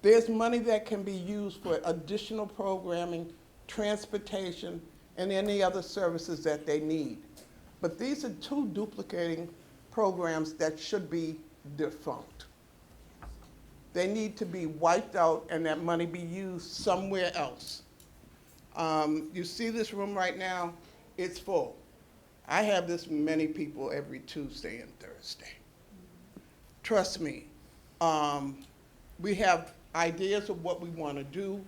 There's money that can be used for additional programming, transportation, and any other services that they need. But these are two duplicating programs that should be defunct. They need to be wiped out and that money be used somewhere else. You see this room right now, it's full. I have this many people every Tuesday and Thursday. Trust me, we have ideas of what we want to do,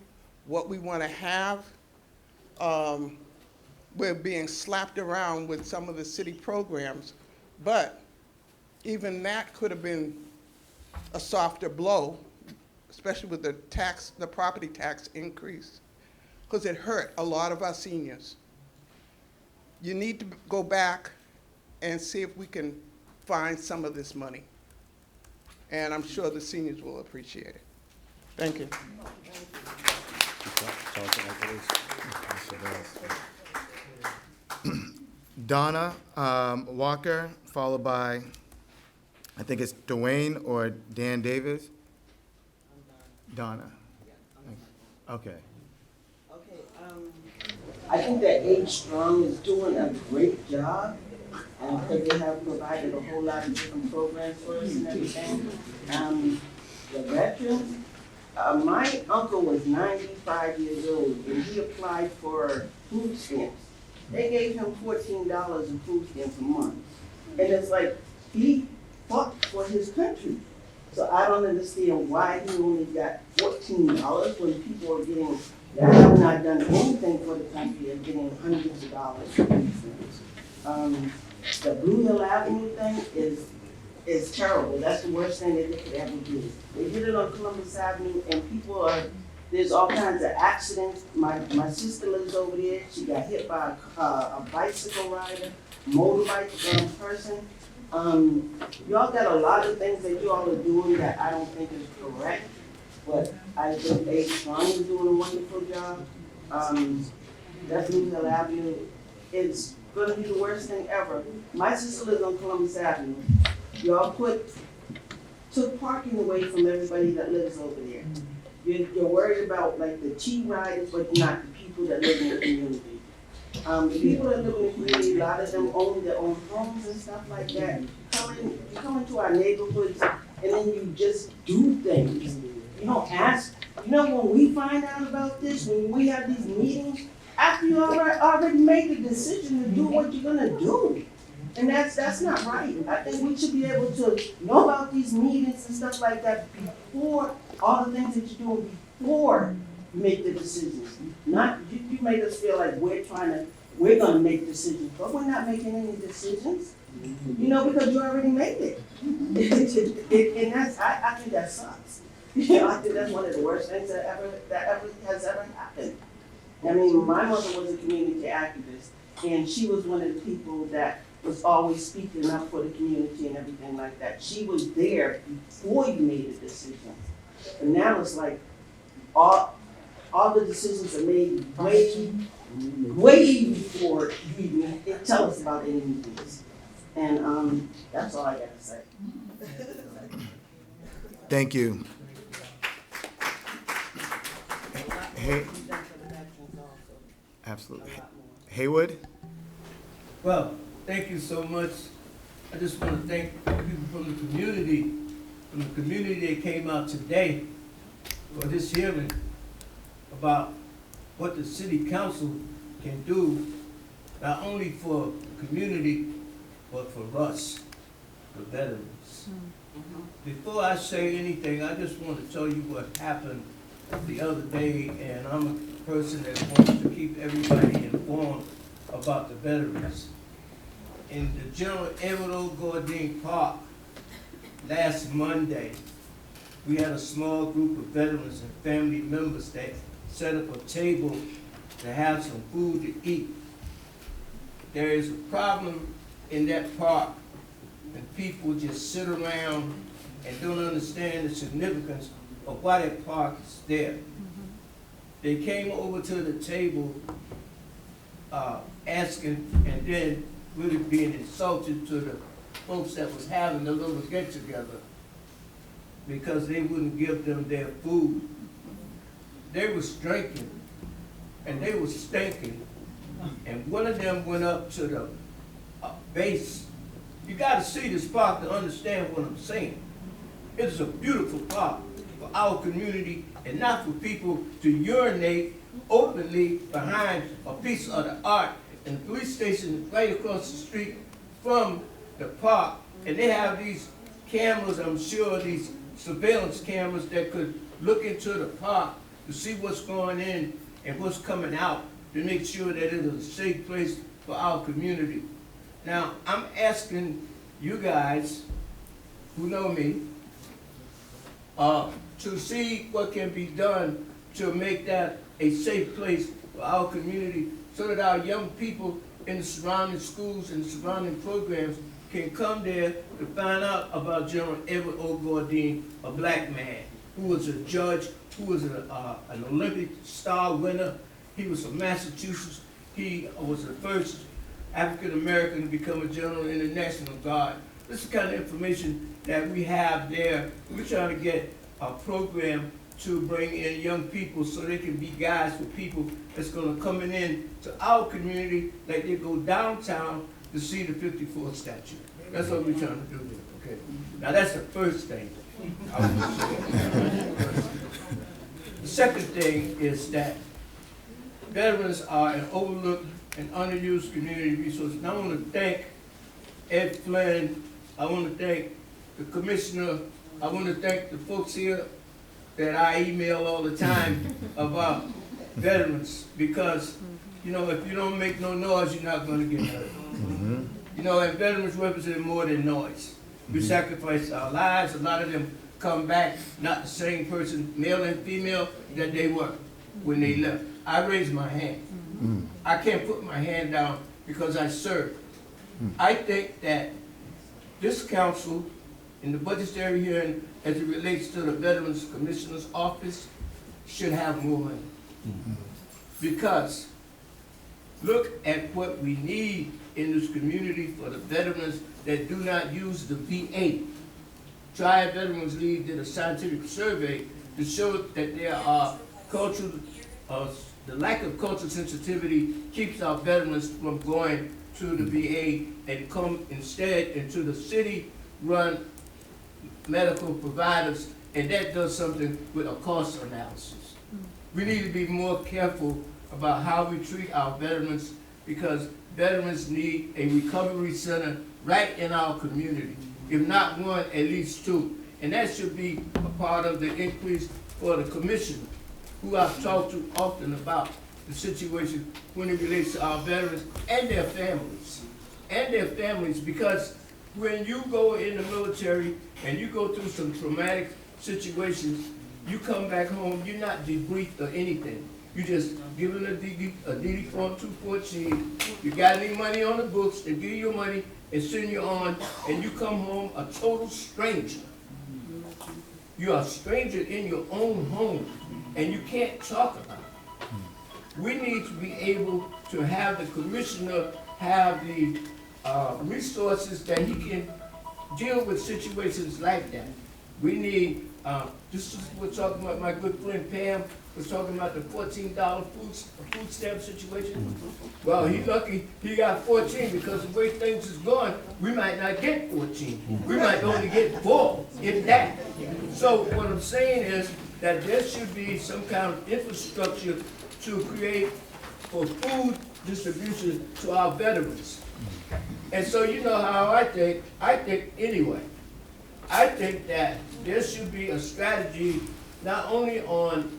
what we want to have. We're being slapped around with some of the city programs, but even that could have been a softer blow, especially with the property tax increase, because it hurt a lot of our seniors. You need to go back and see if we can find some of this money. And I'm sure the seniors will appreciate it. Thank you.
Donna Walker, followed by, I think it's Dwayne or Dan Davis. Donna. Okay.
I think that Age Strong is doing a great job, and they have provided a whole lot of different programs for us and everything. The veterans, my uncle was 95 years old, and he applied for food stamps. They gave him $14 in food stamps a month. And it's like, he fought for his country. So I don't understand why he only got $14 when people are getting, that have not done anything for the country, and getting hundreds of dollars for these things. The Blue Hill Avenue thing is terrible. That's the worst thing that they could ever do. They did it on Columbus Avenue, and people are, there's all kinds of accidents. My sister lives over there. She got hit by a bicycle rider, motorbike person. Y'all got a lot of things that y'all are doing that I don't think is correct, but I think Age Strong is doing a wonderful job. That Blue Hill Avenue is gonna be the worst thing ever. My sister lives on Columbus Avenue. Y'all took parking away from everybody that lives over there. You're worried about like the T-riders, but not the people that live in the community. The people that live in the community, a lot of them own their own homes and stuff like that. You come into our neighborhoods and then you just do things. You don't ask. You know, when we find out about this, when we have these meetings, after you already made the decision to do what you're gonna do. And that's not right. I think we should be able to know about these meetings and stuff like that before all the things that you're doing before you make the decisions. Not, you made us feel like we're gonna make decisions, but we're not making any decisions. You know, because you already made it. And I think that sucks. You know, I think that's one of the worst things that has ever happened. I mean, my mother was a community activist, and she was one of the people that was always speaking up for the community and everything like that. She was there before you made the decision. And now it's like all the decisions are made way before you even tell us about any meetings. And that's all I gotta say.
Thank you. Hey, absolutely. Haywood?
Well, thank you so much. I just want to thank the people from the community that came out today for this hearing about what the city council can do, not only for the community, but for us, the veterans. Before I say anything, I just want to tell you what happened the other day, and I'm a person that wants to keep everybody informed about the veterans. In the General Edward O. Gordine Park last Monday, we had a small group of veterans and family members that set up a table to have some food to eat. There is a problem in that park, and people just sit around and don't understand the significance of why that park is there. They came over to the table asking, and then really being insulted to the folks that was having the little get-together because they wouldn't give them their food. They was drinking, and they was stinking, and one of them went up to the base. You gotta see this park to understand what I'm saying. It is a beautiful park for our community and not for people to urinate openly behind a piece of the art. And the police station is right across the street from the park, and they have these cameras, I'm sure, these surveillance cameras that could look into the park to see what's going in and what's coming out to make sure that it is a safe place for our community. Now, I'm asking you guys who know me to see what can be done to make that a safe place for our community so that our young people in the surrounding schools and surrounding programs can come there to find out about General Edward O. Gordine, a black man who was a judge, who was an Olympic star winner. He was from Massachusetts. He was the first African-American to become a general in the National Guard. This is the kind of information that we have there. We're trying to get a program to bring in young people so they can be guides for people that's going to come in to our community, like they go downtown to see the 54th statue. That's what we're trying to do there, okay? Now that's the first thing I want to say. The second thing is that veterans are an overlooked and underused community resource. And I want to thank Ed Flynn, I want to thank the commissioner, I want to thank the folks here that I email all the time about veterans, because, you know, if you don't make no noise, you're not going to get hurt. You know, and veterans represent more than noise. We sacrifice our lives. A lot of them come back not the same person, male and female, that they were when they left. I raised my hand. I can't put my hand down because I served. I think that this council, in the budgetary hearing, as it relates to the Veterans Commissioner's Office, should have more money. Because look at what we need in this community for the veterans that do not use the VA. Triad Veterans League did a scientific survey, to show that there are cultural, the lack of cultural sensitivity keeps our veterans from going to the VA and come instead into the city-run medical providers, and that does something with a cost analysis. We need to be more careful about how we treat our veterans, because veterans need a recovery center right in our community. If not one, at least two. And that should be a part of the increase for the commissioner, who I've talked to often about the situation when it relates to our veterans and their families. And their families, because when you go in the military and you go through some traumatic situations, you come back home, you're not debriefed or anything. You just given a DD form 214, you got any money on the books, they give you your money and send you on, and you come home a total stranger. You are a stranger in your own home, and you can't talk about it. We need to be able to have the commissioner have the resources that he can deal with situations like that. We need, we're talking about my good friend Pam, was talking about the $14 food stamp situation. Well, he's lucky he got 14, because the way things is going, we might not get 14. We might only get 4, if that. So what I'm saying is that there should be some kind of infrastructure to create for food distribution to our veterans. And so you know how I think anyway, I think that there should be a strategy not only on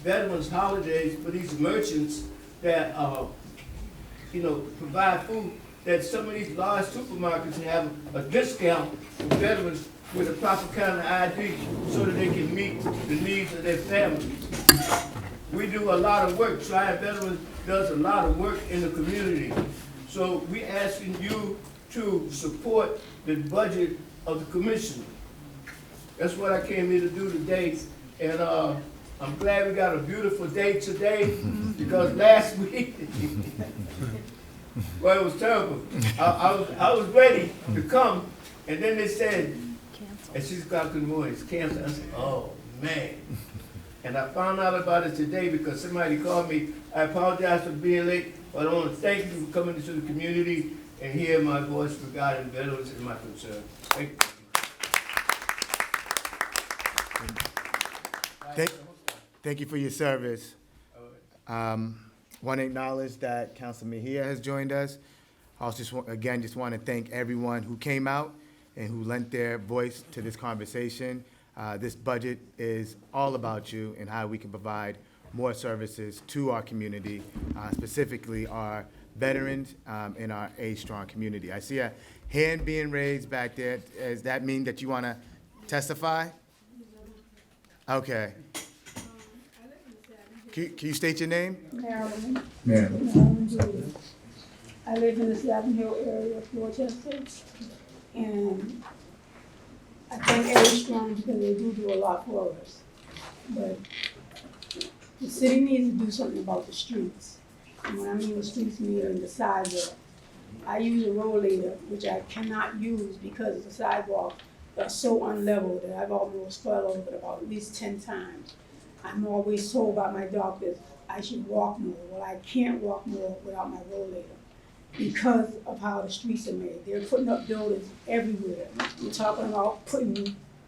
veterans holidays, but these merchants that provide food, that some of these large supermarkets have a discount for veterans with a proper kind of ID so that they can meet the needs of their families. We do a lot of work. Trying Veterans does a lot of work in the community. So we're asking you to support the budget of the commissioner. That's what I came here to do today. And I'm glad we got a beautiful day today, because last week, well, it was terrible. I was ready to come, and then they said, at 6 o'clock in the morning, it's cancer. I said, oh, man. And I found out about it today because somebody called me. I apologize for being late, but I want to thank you for coming into the community and hearing my voice regarding veterans and my concern. Thank you.
Thank you for your service. Want to acknowledge that Council Mejia has joined us. I also just want to thank everyone who came out and who lent their voice to this conversation. This budget is all about you and how we can provide more services to our community, specifically our veterans in our age-strong community. I see a hand being raised back there. Does that mean that you want to testify? Okay. Can you state your name?
Marilyn.
Marilyn.
Julius. I live in the Savin Hill area of Dorchester, and I thank Age Strong because they do a lot for us. But the city needs to do something about the streets. And when I mean the streets, I mean the sidewalk. I use a rollator, which I cannot use because the sidewalk is so unlevel that I've almost fell over it about at least 10 times. I'm always told by my doctors I should walk more. Well, I can't walk more without my rollator because of how the streets are made. They're putting up buildings everywhere. You're talking about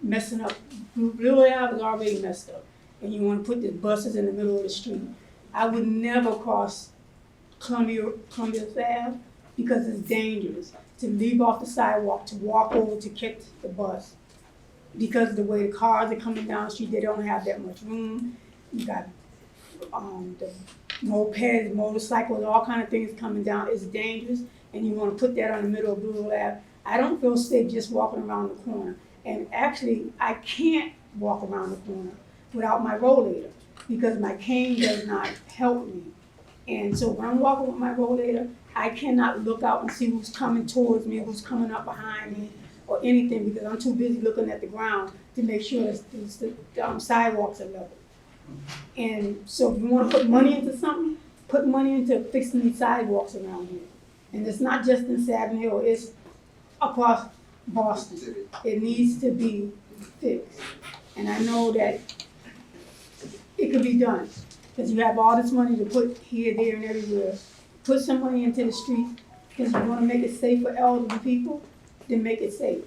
messing up. Blue Ave is already messed up, and you want to put the buses in the middle of the street. I would never cross Columbia Ave because it's dangerous to leave off the sidewalk to walk over to catch the bus. Because of the way the cars are coming down the street, they don't have that much room. You got the mopeds, motorcycles, all kind of things coming down. It's dangerous, and you want to put that on the middle of Blue Ave. I don't feel safe just walking around the corner. And actually, I can't walk around the corner without my rollator because my cane does not help me. And so when I'm walking with my rollator, I cannot look out and see who's coming towards me, who's coming up behind me, or anything, because I'm too busy looking at the ground to make sure the sidewalks are level. And so if you want to put money into something, put money into fixing these sidewalks around here. And it's not just in Savin Hill, it's across Boston. It needs to be fixed. And I know that it could be done, because you have all this money to put here, there, and everywhere. Put some money into the street, because you wanna make it safe for elderly people, then make it safe.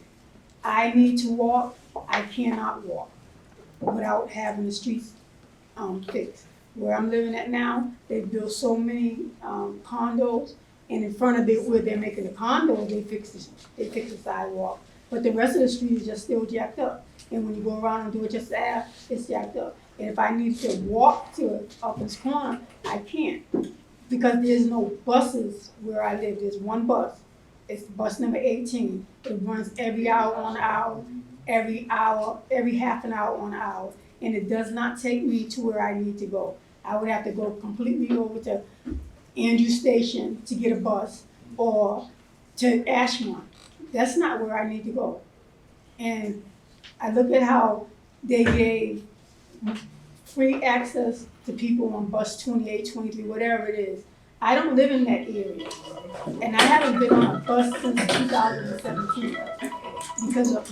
I need to walk, I cannot walk without having the streets, fixed. Where I'm living at now, they've built so many, condos, and in front of it, where they're making the condos, they fix the sidewalk. But the rest of the street is just still jacked up. And when you go around and do it just Ave, it's jacked up. And if I need to walk to Uplands Corner, I can't. Because there's no buses where I live. There's one bus. It's bus number 18. It runs every hour on the hour, every half an hour on the hour. And it does not take me to where I need to go. I would have to go completely over to Andrew Station to get a bus, or to Ashmont. That's not where I need to go. And I look at how they gave free access to people on bus 28, 23, whatever it is. I don't live in that area. And I haven't been on a bus since 2017 because of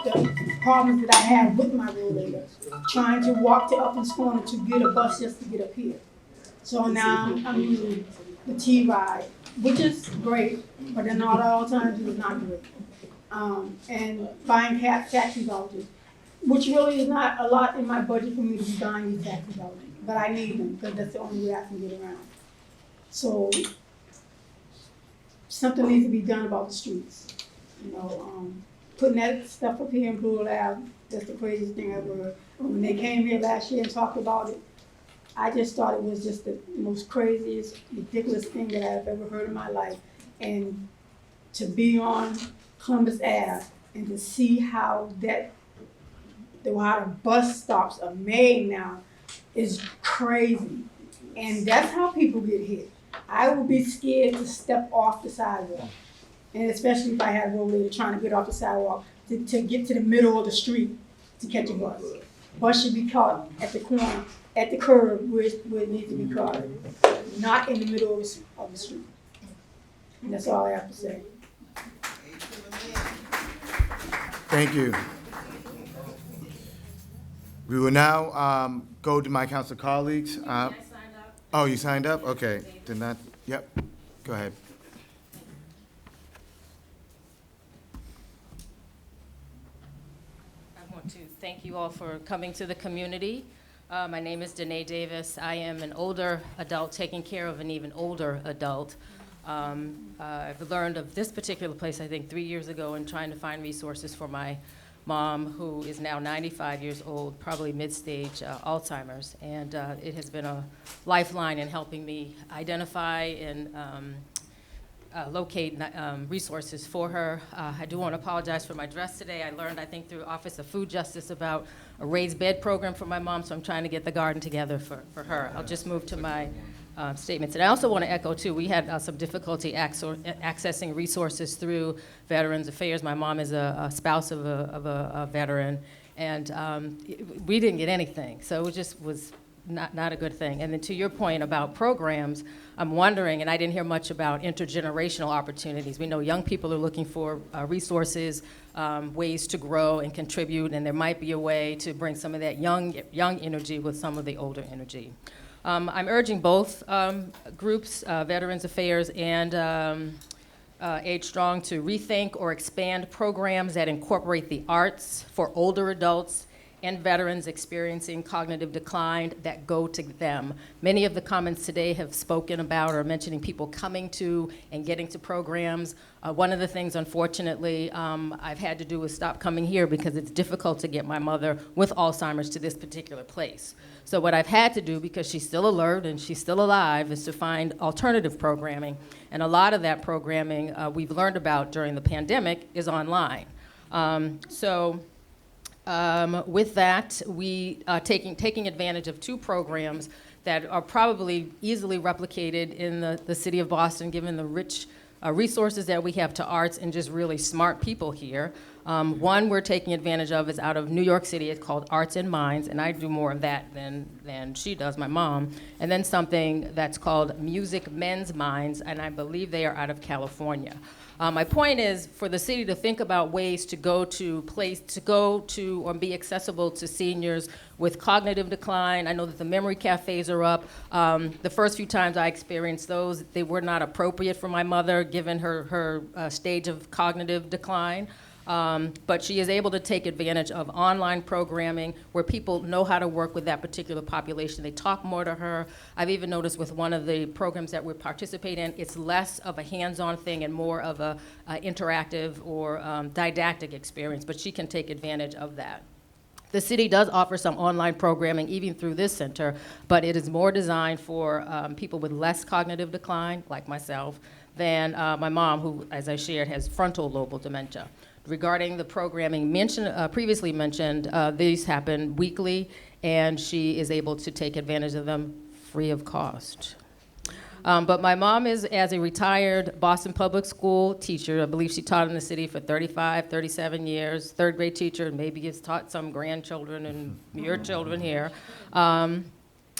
the problems that I have with my rollator, trying to walk to Uplands Corner to get a bus just to get up here. So now I'm using the T-Ride, which is great, but then not all times it is not great. And buying taxi vouchers, which really is not a lot in my budget for me to be buying these taxi vouchers, but I need them because that's the only way I can get around. So something needs to be done about the streets. You know, putting that stuff up here in Blue Lab, that's the craziest thing I've ever heard. When they came here last year and talked about it, I just thought it was just the most craziest, ridiculous thing that I've ever heard in my life. And to be on Columbus Ave and to see how the bus stops are made now is crazy. And that's how people get hit. I would be scared to step off the sidewalk. And especially if I had a rollator trying to get off the sidewalk to get to the middle of the street to catch a bus. Bus should be caught at the corner, at the curb where it needs to be caught, not in the middle of the street. And that's all I have to say.
Thank you. We will now go to my council colleagues. Oh, you signed up? Okay. Did not, yep. Go ahead.
I want to thank you all for coming to the community. My name is Danae Davis. I am an older adult taking care of an even older adult. I've learned of this particular place, I think, 3 years ago in trying to find resources for my mom, who is now 95 years old, probably mid-stage Alzheimer's. And it has been a lifeline in helping me identify and locate resources for her. I do want to apologize for my dress today. I learned, I think, through Office of Food Justice about a raised bed program for my mom, so I'm trying to get the garden together for her. I'll just move to my statements. And I also want to echo, too, we had some difficulty accessing resources through Veterans Affairs. My mom is a spouse of a veteran, and we didn't get anything. So it just was not a good thing. And then to your point about programs, I'm wondering, and I didn't hear much about intergenerational opportunities. We know young people are looking for resources, ways to grow and contribute, and there might be a way to bring some of that young energy with some of the older energy. I'm urging both groups, Veterans Affairs and Age Strong, to rethink or expand programs that incorporate the arts for older adults and veterans experiencing cognitive decline that go to them. Many of the comments today have spoken about or mentioning people coming to and getting to programs. One of the things, unfortunately, I've had to do is stop coming here because it's difficult to get my mother with Alzheimer's to this particular place. So what I've had to do, because she's still alert and she's still alive, is to find alternative programming. And a lot of that programming we've learned about during the pandemic is online. With that, we are taking advantage of two programs that are probably easily replicated in the city of Boston, given the rich resources that we have to arts and just really smart people here. One we're taking advantage of is out of New York City. It's called Arts and Minds, and I do more of that than she does, my mom. And then something that's called Music Men's Minds, and I believe they are out of California. My point is for the city to think about ways to go to or be accessible to seniors with cognitive decline. I know that the memory cafes are up. The first few times I experienced those, they were not appropriate for my mother given her stage of cognitive decline. But she is able to take advantage of online programming where people know how to work with that particular population. They talk more to her. I've even noticed with one of the programs that we participate in, it's less of a hands-on thing and more of a interactive or didactic experience, but she can take advantage of that. The city does offer some online programming even through this center, but it is more designed for people with less cognitive decline, like myself, than my mom, who, as I shared, has frontal lobal dementia. Regarding the programming previously mentioned, these happen weekly, and she is able to take advantage of them free of cost. But my mom is, as a retired Boston Public School teacher, I believe she taught in the city for 35, 37 years, third grade teacher, and maybe has taught some grandchildren and your children here.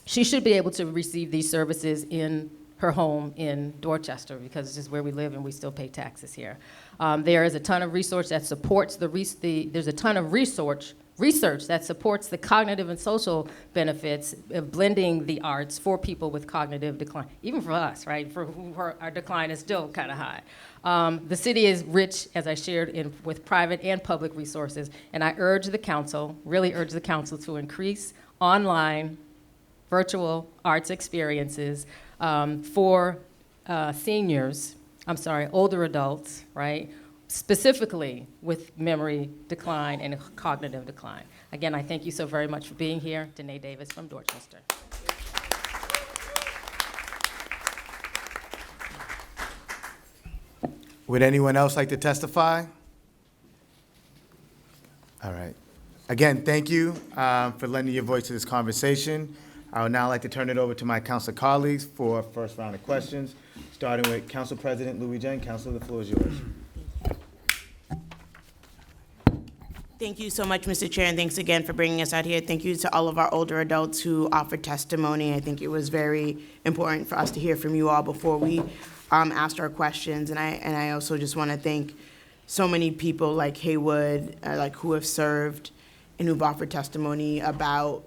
She should be able to receive these services in her home in Dorchester because this is where we live and we still pay taxes here. There is a ton of research that supports there's a ton of research that supports the cognitive and social benefits of blending the arts for people with cognitive decline, even for us, right? For who our decline is still kind of high. The city is rich, as I shared, with private and public resources, and I really urge the council to increase online virtual arts experiences for older adults, right? Specifically with memory decline and cognitive decline. Again, I thank you so very much for being here. Danae Davis from Dorchester.
Would anyone else like to testify? All right. Again, thank you for lending your voice to this conversation. I would now like to turn it over to my council colleagues for a first round of questions, starting with Council President Louis Jen. Council, the floor is yours.
Thank you so much, Mr. Chair, and thanks again for bringing us out here. Thank you to all of our older adults who offered testimony. I think it was very important for us to hear from you all before we asked our questions. And I also just want to thank so many people like Haywood, who have served and who've offered testimony about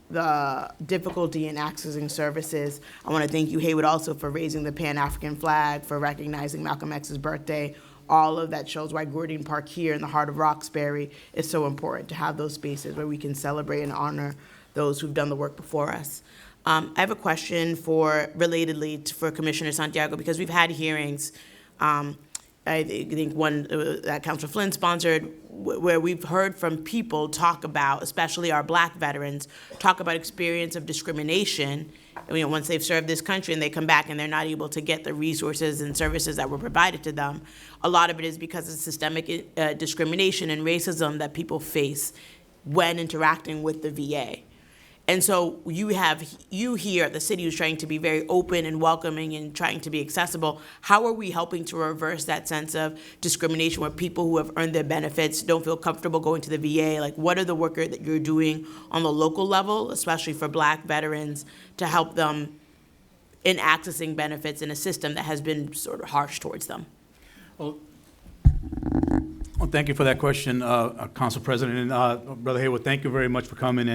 the difficulty in accessing services. I want to thank you, Haywood, also for raising the Pan-African flag, for recognizing Malcolm X's birthday. All of that shows why Gordon Park here in the heart of Roxbury is so important, to have those spaces where we can celebrate and honor those who've done the work before us. I have a question for Commissioner Santiago, because we've had hearings, I think one that Councilor Flynn sponsored, where we've heard from people talk about, especially our Black veterans, talk about experience of discrimination. Once they've served this country and they come back and they're not able to get the resources and services that were provided to them, a lot of it is because of systemic discrimination and racism that people face when interacting with the VA. And so you here at the city who's trying to be very open and welcoming and trying to be accessible. How are we helping to reverse that sense of discrimination where people who have earned their benefits don't feel comfortable going to the VA? What are the work that you're doing on the local level, especially for Black veterans, to help them in accessing benefits in a system that has been sort of harsh towards them?
Well, thank you for that question, Council President. And Brother Haywood, thank you very much for coming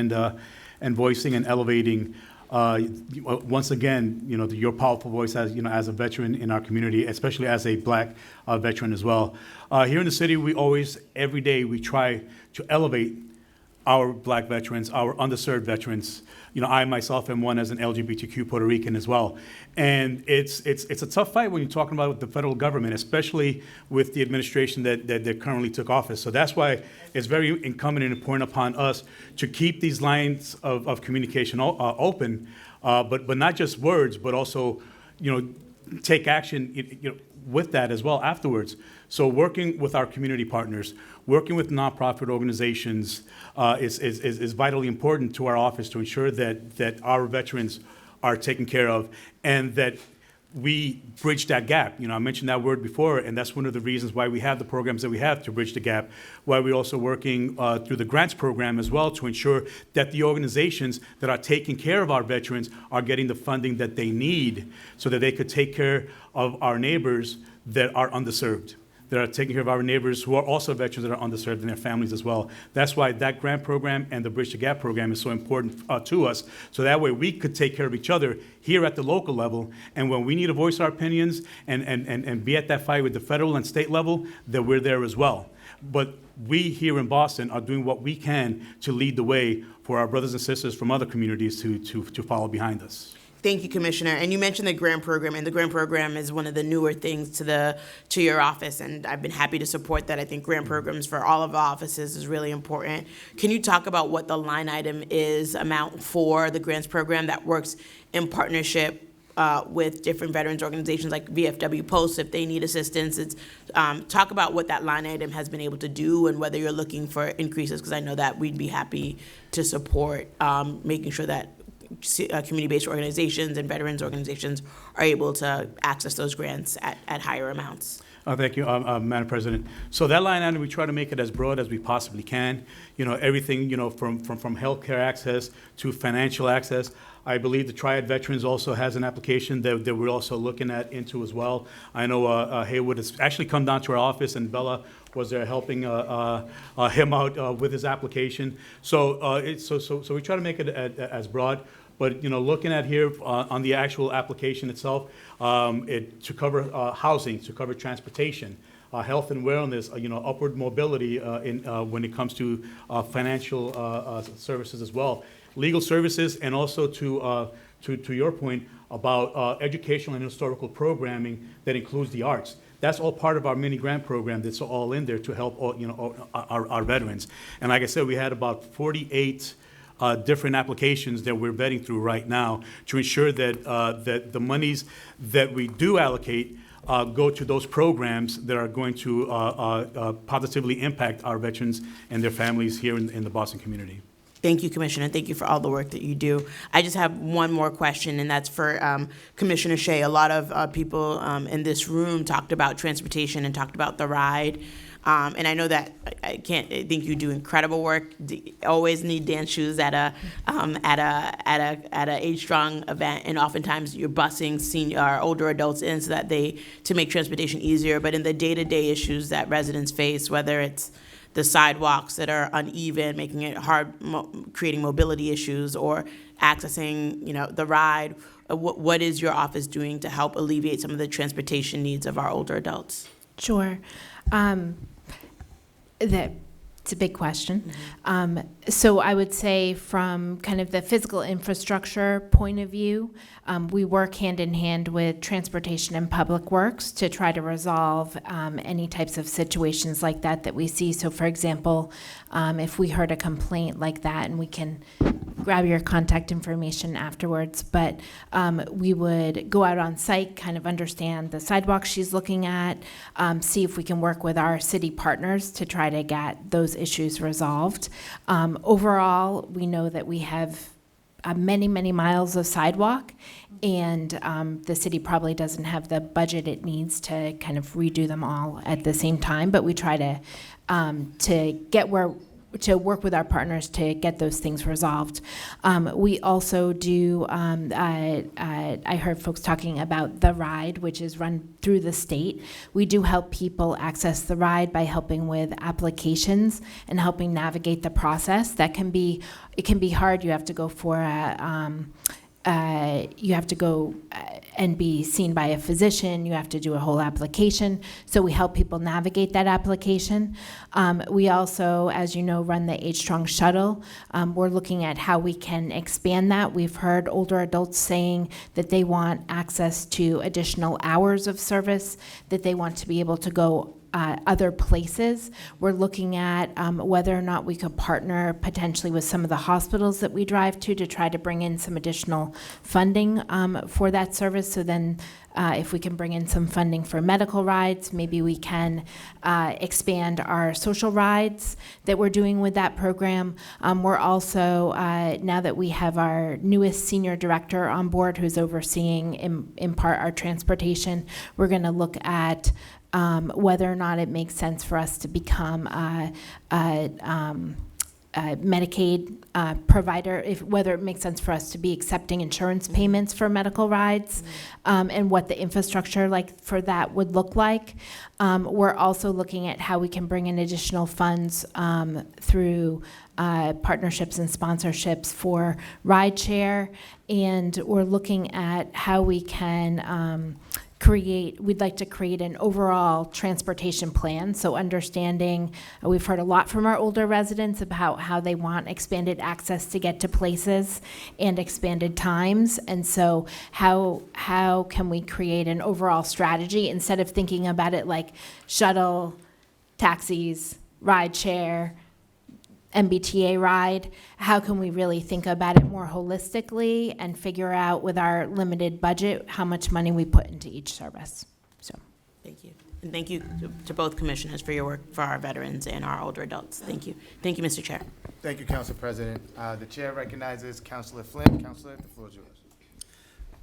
and voicing and elevating, once again, your powerful voice as a veteran in our community, especially as a Black veteran as well. Here in the city, every day, we try to elevate our Black veterans, our underserved veterans. I myself am one as an LGBTQ Puerto Rican as well. And it's a tough fight when you're talking about the federal government, especially with the administration that currently took office. So that's why it's very incumbent and important upon us to keep these lines of communication open, but not just words, but also, take action, with that as well afterwards. So working with our community partners, working with nonprofit organizations is vitally important to our office to ensure that our veterans are taken care of, and that we bridge that gap. I mentioned that word before, and that's one of the reasons why we have the programs that we have to bridge the gap, why we're also working through the grants program as well to ensure that the organizations that are taking care of our veterans are getting the funding that they need so that they could take care of our neighbors that are underserved, that are taking care of our neighbors who are also veterans that are underserved and their families as well. That's why that grant program and the Bridge the Gap program is so important to us, so that way we could take care of each other here at the local level, and when we need to voice our opinions and be at that fight with the federal and state level, that we're there as well. But we here in Boston are doing what we can to lead the way for our brothers and sisters from other communities to follow behind us.
Thank you, Commissioner. And you mentioned the grant program, and the grant program is one of the newer things to your office, and I've been happy to support that. I think grant programs for all of our offices is really important. Can you talk about what the line item is amount for the grants program that works in partnership with different veterans organizations like VFW Post if they need assistance? Talk about what that line item has been able to do and whether you're looking for increases, because I know that we'd be happy to support making sure that community-based organizations and veterans organizations are able to access those grants at higher amounts.
Thank you, Madam President. So that line item, we try to make it as broad as we possibly can. Everything, from healthcare access to financial access. I believe the Triad Veterans also has an application that we're also looking into as well. I know Haywood has actually come down to our office, and Bella was there helping him out with his application. So we try to make it as broad. But looking at here on the actual application itself, to cover housing, to cover transportation, health and wellness, upward mobility when it comes to financial services as well, legal services, and also to your point about educational and historical programming that includes the arts. That's all part of our mini grant program that's all in there to help our veterans. And like I said, we had about 48 different applications that we're vetting through right now to ensure that that the monies that we do allocate go to those programs that are going to positively impact our veterans and their families here in the Boston community.
Thank you, Commissioner. Thank you for all the work that you do. I just have one more question, and that's for Commissioner Shea. A lot of people in this room talked about transportation and talked about the ride. And I know that I think you do incredible work. Always need dance shoes at a Age Strong event, and oftentimes you're busing senior or older adults in so that to make transportation easier. But in the day-to-day issues that residents face, whether it's the sidewalks that are uneven, making it hard, creating mobility issues, or accessing, the ride, what is your office doing to help alleviate some of the transportation needs of our older adults?
Sure. It's a big question. So I would say from kind of the physical infrastructure point of view, we work hand in hand with Transportation and Public Works to try to resolve any types of situations like that we see. So for example, if we heard a complaint like that, and we can grab your contact information afterwards, but we would go out on site, kind of understand the sidewalk she's looking at, see if we can work with our city partners to try to get those issues resolved. Overall, we know that we have many, many miles of sidewalk, and the city probably doesn't have the budget it needs to kind of redo them all at the same time, but we try to work with our partners to get those things resolved. We also do, I heard folks talking about the ride, which is run through the state. We do help people access the ride by helping with applications and helping navigate the process. It can be hard. You have to go for and be seen by a physician. You have to do a whole application. So we help people navigate that application. We also, as you know, run the Age Strong Shuttle. We're looking at how we can expand that. We've heard older adults saying that they want access to additional hours of service, that they want to be able to go other places. We're looking at whether or not we could partner potentially with some of the hospitals that we drive to try to bring in some additional funding for that service. So then if we can bring in some funding for medical rides, maybe we can expand our social rides that we're doing with that program. We're also, now that we have our newest senior director on board who's overseeing in part our transportation, we're going to look at whether or not it makes sense for us to become a Medicaid provider, whether it makes sense for us to be accepting insurance payments for medical rides, and what the infrastructure for that would look like. We're also looking at how we can bring in additional funds through partnerships and sponsorships for rideshare, and we're looking at how we can we'd like to create an overall transportation plan. So understanding, we've heard a lot from our older residents about how they want expanded access to get to places and expanded times. And so how can we create an overall strategy instead of thinking about it like shuttle, taxis, rideshare, MBTA ride? How can we really think about it more holistically and figure out with our limited budget how much money we put into each service? So,
Thank you. And thank you to both commissioners for your work for our veterans and our older adults. Thank you. Thank you, Mr. Chair.
Thank you, Council President. The chair recognizes Councilor Flynn. Councilor, the floor is yours.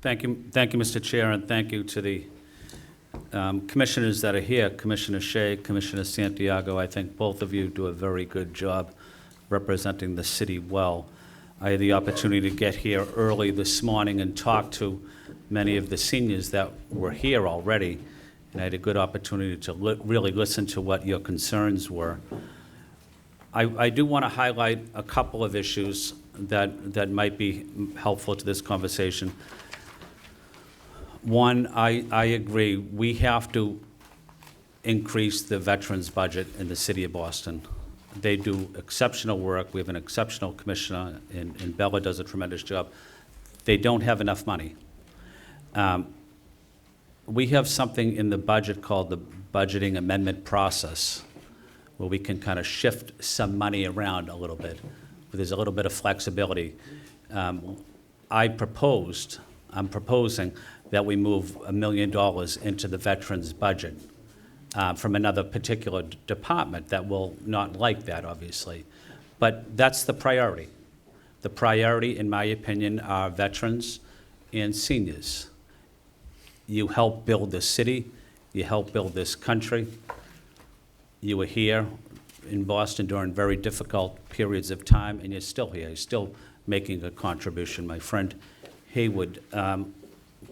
Thank you, Mr. Chair, and thank you to the commissioners that are here, Commissioner Shea, Commissioner Santiago. I think both of you do a very good job representing the city well. I had the opportunity to get here early this morning and talk to many of the seniors that were here already, and I had a good opportunity to really listen to what your concerns were. I do want to highlight a couple of issues that might be helpful to this conversation. One, I agree, we have to increase the veterans budget in the city of Boston. They do exceptional work. We have an exceptional commissioner, and Bella does a tremendous job. They don't have enough money. We have something in the budget called the budgeting amendment process, where we can kind of shift some money around a little bit. There's a little bit of flexibility. I'm proposing that we move $1 million into the veterans budget from another particular department that will not like that, obviously. But that's the priority. The priority, in my opinion, are veterans and seniors. You help build this city. You help build this country. You were here in Boston during very difficult periods of time, and you're still here. You're still making a contribution. My friend Haywood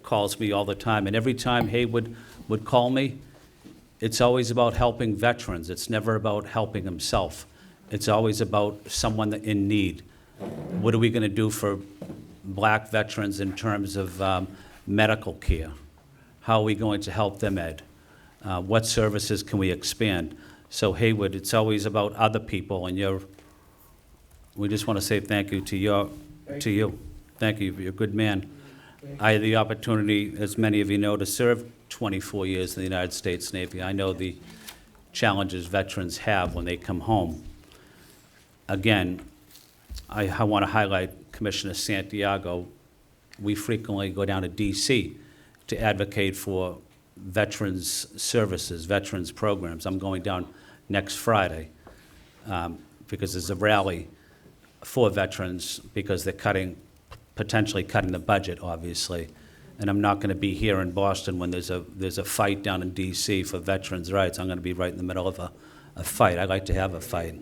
calls me all the time, and every time Haywood would call me, it's always about helping veterans. It's never about helping himself. It's always about someone in need. What are we going to do for black veterans in terms of medical care? How are we going to help them, Ed? What services can we expand? So Haywood, it's always about other people, and we just want to say thank you to you. Thank you. You're a good man. I had the opportunity, as many of you know, to serve 24 years in the United States Navy. I know the challenges veterans have when they come home. Again, I want to highlight Commissioner Santiago. We frequently go down to D.C. to advocate for veterans services, veterans programs. I'm going down next Friday because there's a rally for veterans because they're potentially cutting the budget, obviously. And I'm not going to be here in Boston when there's a fight down in D.C. for veterans' rights. I'm going to be right in the middle of a fight. I like to have a fight.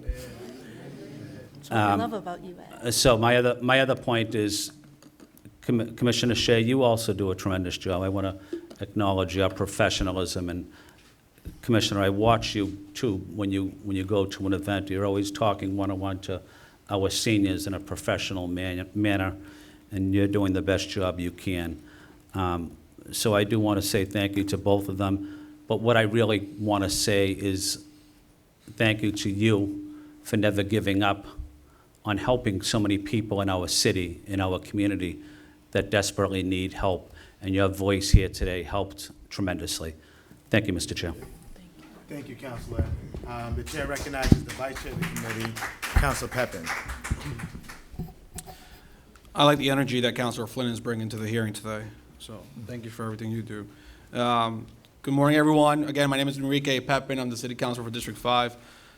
That's what I love about you, Ed.
So my other point is, Commissioner Shea, you also do a tremendous job. I want to acknowledge your professionalism. And Commissioner, I watch you too when you go to an event. You're always talking one-on-one to our seniors in a professional manner, and you're doing the best job you can. So I do want to say thank you to both of them. But what I really want to say is thank you to you for never giving up on helping so many people in our city, in our community that desperately need help. And your voice here today helped tremendously. Thank you, Mr. Chair.
Thank you, Councilor. The chair recognizes the vice chair of the committee, Councilor Pepin.
I like the energy that Councilor Flynn is bringing to the hearing today, so thank you for everything you do. Good morning, everyone. Again, my name is Enrique Pepin. I'm the City Councilor for District 5.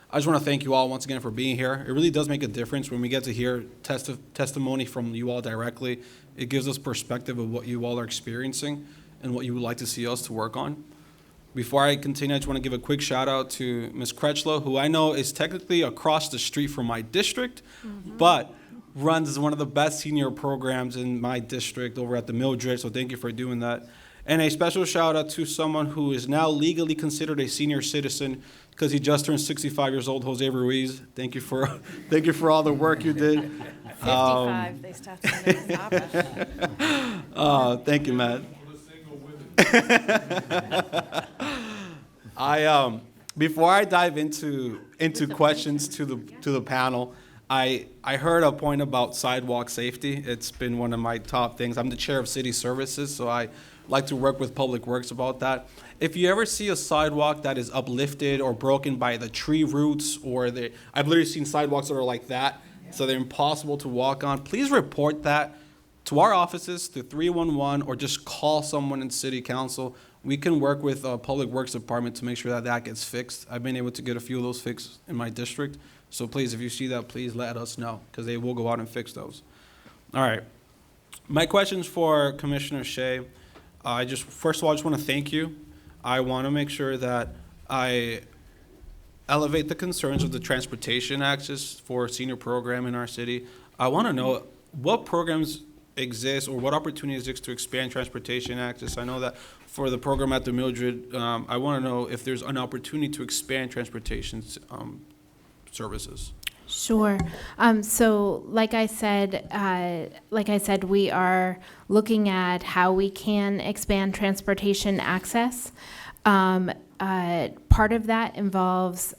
I just want to thank you all once again for being here. It really does make a difference when we get to hear testimony from you all directly. It gives us perspective of what you all are experiencing and what you would like to see us to work on. Before I continue, I just want to give a quick shout out to Ms. Cretchlow, who I know is technically across the street from my district, but runs one of the best senior programs in my district over at the Mildred, so thank you for doing that. And a special shout out to someone who is now legally considered a senior citizen because he just turned 65 years old, Jose Ruiz. Thank you for all the work you did.
55, they stopped saying it.
Thank you, Matt. Before I dive into questions to the panel, I heard a point about sidewalk safety. It's been one of my top things. I'm the chair of city services, so I like to work with Public Works about that. If you ever see a sidewalk that is uplifted or broken by the tree roots, I've literally seen sidewalks that are like that, so they're impossible to walk on, please report that to our offices, to 311, or just call someone in City Council. We can work with Public Works Department to make sure that gets fixed. I've been able to get a few of those fixed in my district. So please, if you see that, please let us know, because they will go out and fix those. All right. My questions for Commissioner Shea. First of all, I just want to thank you. I want to make sure that I elevate the concerns of the transportation access for senior program in our city. I want to know what programs exist or what opportunities exist to expand transportation access. I know that for the program at the Mildred, I want to know if there's an opportunity to expand transportation services.
Sure. So like I said, we are looking at how we can expand transportation access. Part of that involves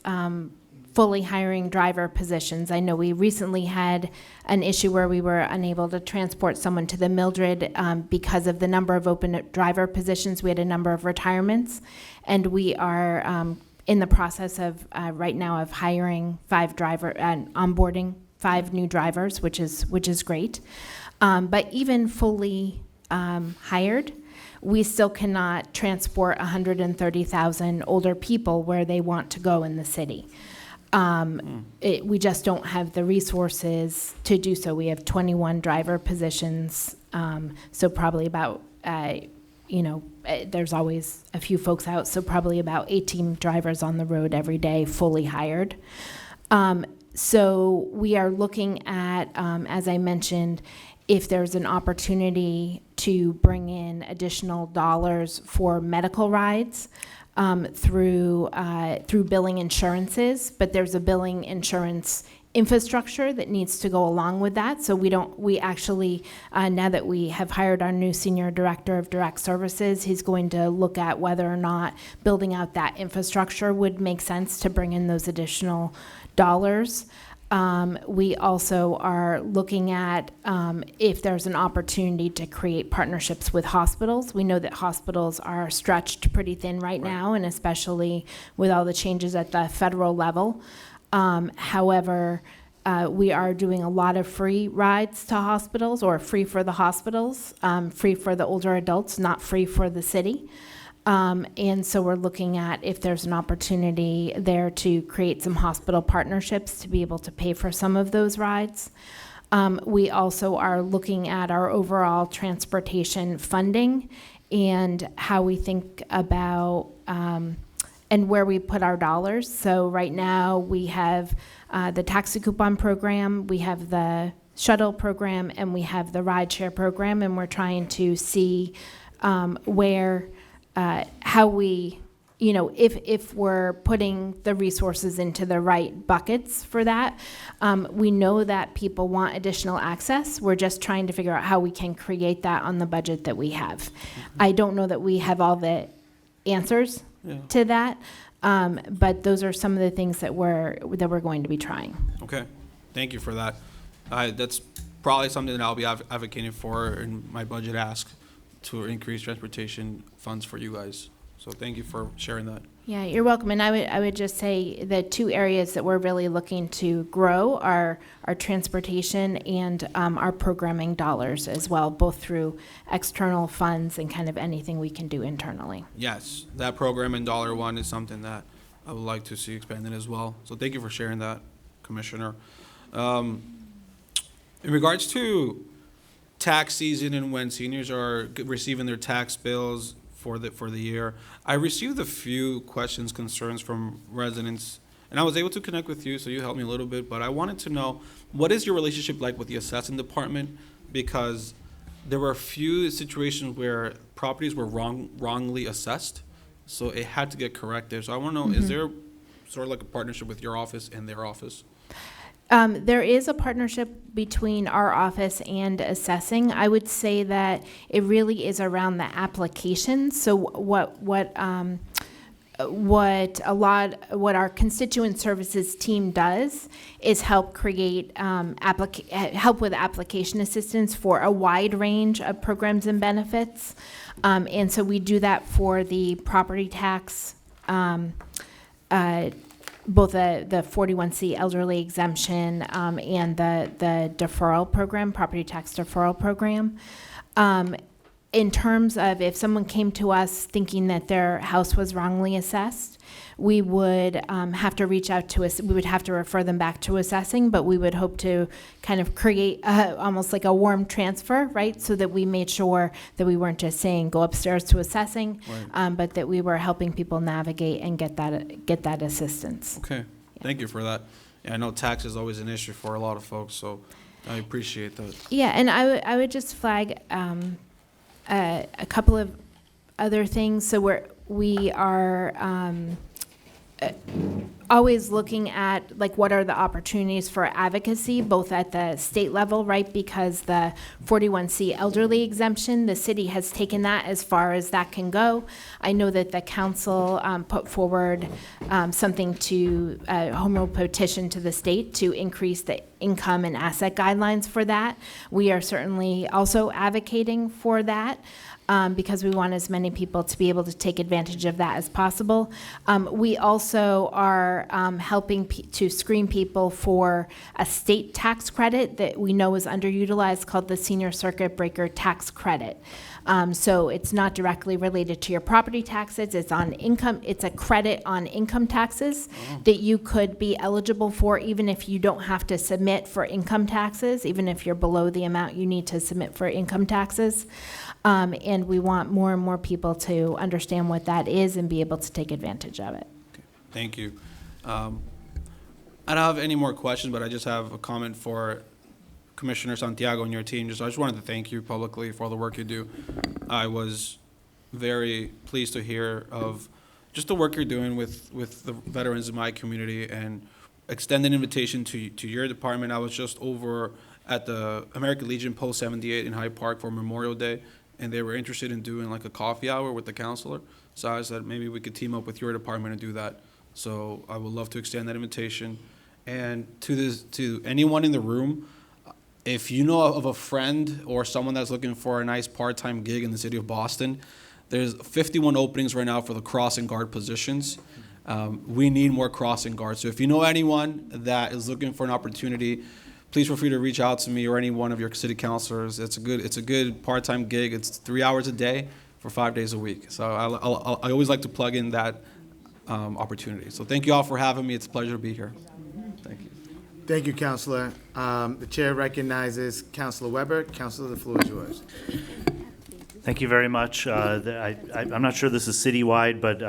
fully hiring driver positions. I know we recently had an issue where we were unable to transport someone to the Mildred because of the number of open driver positions. We had a number of retirements, and we are in the process of right now of hiring 5 driver and onboarding 5 new drivers, which is great. But even fully hired, we still cannot transport 130,000 older people where they want to go in the city. We just don't have the resources to do so. We have 21 driver positions, so probably about, there's always a few folks out, so probably about 18 drivers on the road every day, fully hired. So we are looking at, as I mentioned, if there's an opportunity to bring in additional dollars for medical rides through billing insurances, but there's a billing insurance infrastructure that needs to go along with that. So we actually, now that we have hired our new senior director of direct services, he's going to look at whether or not building out that infrastructure would make sense to bring in those additional dollars. We also are looking at if there's an opportunity to create partnerships with hospitals. We know that hospitals are stretched pretty thin right now, and especially with all the changes at the federal level. However, we are doing a lot of free rides to hospitals, or free for the hospitals, free for the older adults, not free for the city. And so we're looking at if there's an opportunity there to create some hospital partnerships to be able to pay for some of those rides. We also are looking at our overall transportation funding and how we think about and where we put our dollars. So right now we have the taxi coupon program, we have the shuttle program, and we have the rideshare program, and we're trying to see where how we, if we're putting the resources into the right buckets for that. We know that people want additional access. We're just trying to figure out how we can create that on the budget that we have. I don't know that we have all the answers to that, but those are some of the things that we're going to be trying.
Okay, thank you for that. That's probably something that I'll be advocating for in my budget ask to increase transportation funds for you guys. So thank you for sharing that.
Yeah, you're welcome. And I would just say the two areas that we're really looking to grow are our transportation and our programming dollars as well, both through external funds and kind of anything we can do internally.
Yes, that program in $1 is something that I would like to see expanded as well. So thank you for sharing that, Commissioner. In regards to tax season and when seniors are receiving their tax bills for the year, I received a few questions, concerns from residents, and I was able to connect with you, so you helped me a little bit, but I wanted to know, what is your relationship like with the assessing department? Because there were a few situations where properties were wrongly assessed, so it had to get corrected. So I want to know, is there sort of like a partnership with your office and their office?
There is a partnership between our office and assessing. I would say that it really is around the applications. So what our constituent services team does is help create help with application assistance for a wide range of programs and benefits. And so we do that for the property tax, both the 41C elderly exemption and the deferral program, property tax deferral program. In terms of if someone came to us thinking that their house was wrongly assessed, we would have to reach out to us. We would have to refer them back to assessing, but we would hope to kind of create almost like a warm transfer, right? So that we made sure that we weren't just saying go upstairs to assessing, but that we were helping people navigate and get that assistance.
Okay, thank you for that. Yeah, I know tax is always an issue for a lot of folks, so I appreciate that.
Yeah, and I would just flag a couple of other things. So we are always looking at like what are the opportunities for advocacy, both at the state level, right? Because the 41C elderly exemption, the city has taken that as far as that can go. I know that the council put forward something to a home rule petition to the state to increase the income and asset guidelines for that. We are certainly also advocating for that. Because we want as many people to be able to take advantage of that as possible. We also are helping to screen people for a state tax credit that we know is underutilized called the Senior Circuit Breaker Tax Credit. So it's not directly related to your property taxes. It's on income. It's a credit on income taxes that you could be eligible for even if you don't have to submit for income taxes, even if you're below the amount you need to submit for income taxes. And we want more and more people to understand what that is and be able to take advantage of it.
Okay, thank you. I don't have any more questions, but I just have a comment for Commissioner Santiago and your team. I just wanted to thank you publicly for all the work you do. I was very pleased to hear of just the work you're doing with the veterans in my community and extend an invitation to your department. I was just over at the American Legion Post 78 in Hyde Park for Memorial Day, and they were interested in doing like a coffee hour with the counselor. So I said maybe we could team up with your department and do that. So I would love to extend that invitation. And to anyone in the room, if you know of a friend or someone that's looking for a nice part-time gig in the city of Boston, there's 51 openings right now for the crossing guard positions. We need more crossing guards. So if you know anyone that is looking for an opportunity, please feel free to reach out to me or any one of your city councilors. It's a good part-time gig. It's 3 hours a day for 5 days a week. So I always like to plug in that opportunity. So thank you all for having me. It's a pleasure to be here. Thank you.
Thank you, Councilor. The chair recognizes Councilor Weber. Councilor, the floor is yours.
Thank you very much. I'm not sure this is citywide, but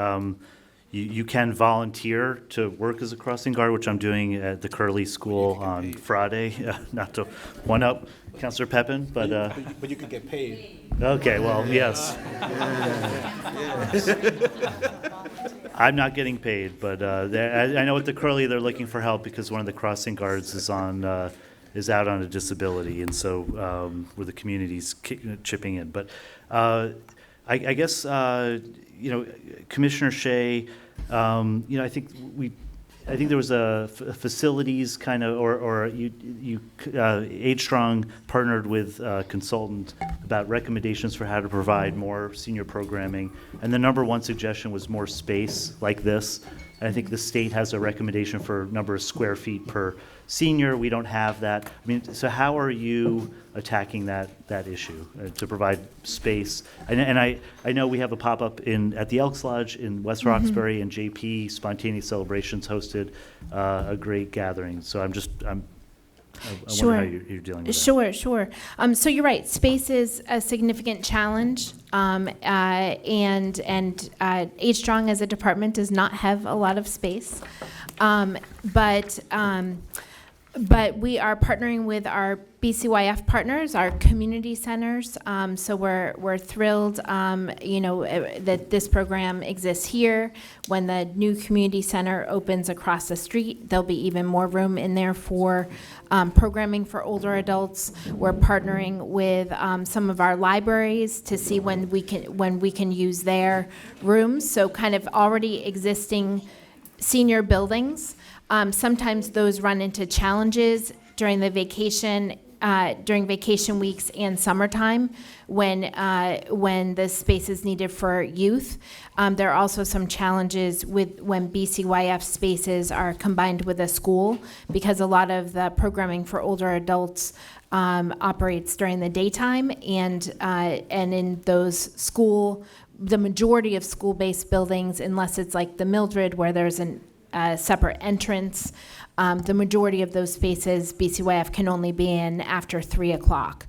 you can volunteer to work as a crossing guard, which I'm doing at the Curley School on Friday. Not to one-up Councilor Pepin, but
you could get paid.
Okay, well, yes. I'm not getting paid, but I know at the Curley they're looking for help because one of the crossing guards is out on a disability, and so where the community's chipping in. But I guess Commissioner Shea, I think I think there was a facilities kind of, or Age Strong partnered with a consultant about recommendations for how to provide more senior programming. And the number one suggestion was more space like this. And I think the state has a recommendation for number of square feet per senior. We don't have that. I mean, so how are you attacking that issue to provide space? And I know we have a pop-up at the Elks Lodge in West Roxbury, and JP Spontaneous Celebrations hosted a great gathering. So I wonder how you're dealing with that.
Sure. So you're right. Space is a significant challenge, and Age Strong as a department does not have a lot of space, but we are partnering with our BCYF partners, our community centers. So we're thrilled, that this program exists here. When the new community center opens across the street, there'll be even more room in there for programming for older adults. We're partnering with some of our libraries to see when we can use their rooms. So kind of already existing senior buildings. Sometimes those run into challenges during vacation weeks and summertime when the space is needed for youth. There are also some challenges with when BCYF spaces are combined with a school, because a lot of the programming for older adults operates during the daytime, and in the majority of school-based buildings, unless it's like the Mildred where there's a separate entrance, the majority of those spaces BCYF can only be in after 3 o'clock.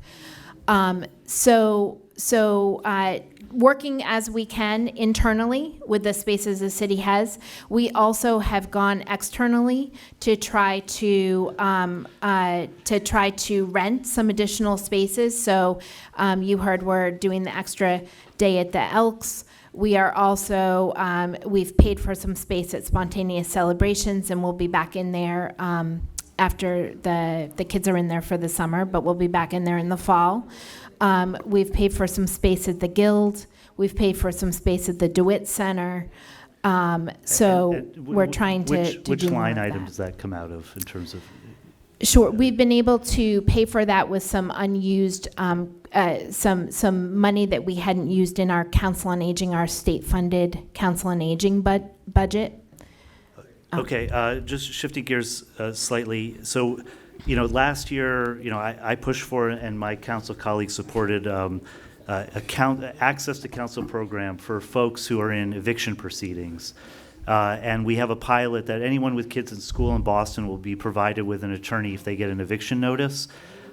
Working as we can internally with the spaces the city has, we also have gone externally to try to rent some additional spaces. So you heard we're doing the extra day at the Elks. We are also, we've paid for some space at Spontaneous Celebrations, and we'll be back in there after the kids are in there for the summer, but we'll be back in there in the fall. We've paid for some space at the Guild. We've paid for some space at the DeWitt Center. We're trying to
which
do more
line
of
item
that.
does that come out of in terms of?
Sure, we've been able to pay for that with some unused, some money that we hadn't used in our Council on Aging, our state-funded Council on Aging budget.
Okay, just shifting gears slightly. So, last year, I pushed for, and my council colleagues supported access to council program for folks who are in eviction proceedings. And we have a pilot that anyone with kids in school in Boston will be provided with an attorney if they get an eviction notice.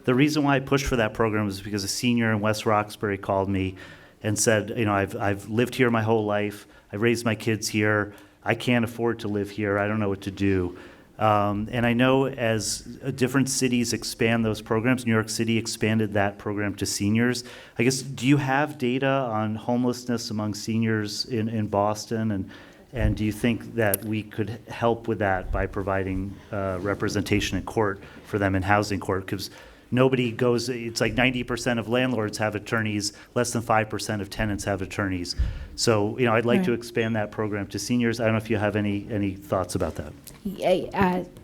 The reason why I pushed for that program is because a senior in West Roxbury called me and said, I've lived here my whole life. I raised my kids here. I can't afford to live here. I don't know what to do. And I know as different cities expand those programs, New York City expanded that program to seniors. I guess, do you have data on homelessness among seniors in Boston? And do you think that we could help with that by providing representation in court for them in housing court? Because nobody goes, it's like 90% of landlords have attorneys, less than 5% of tenants have attorneys. So, I'd like to expand that program to seniors. I don't know if you have any thoughts about that.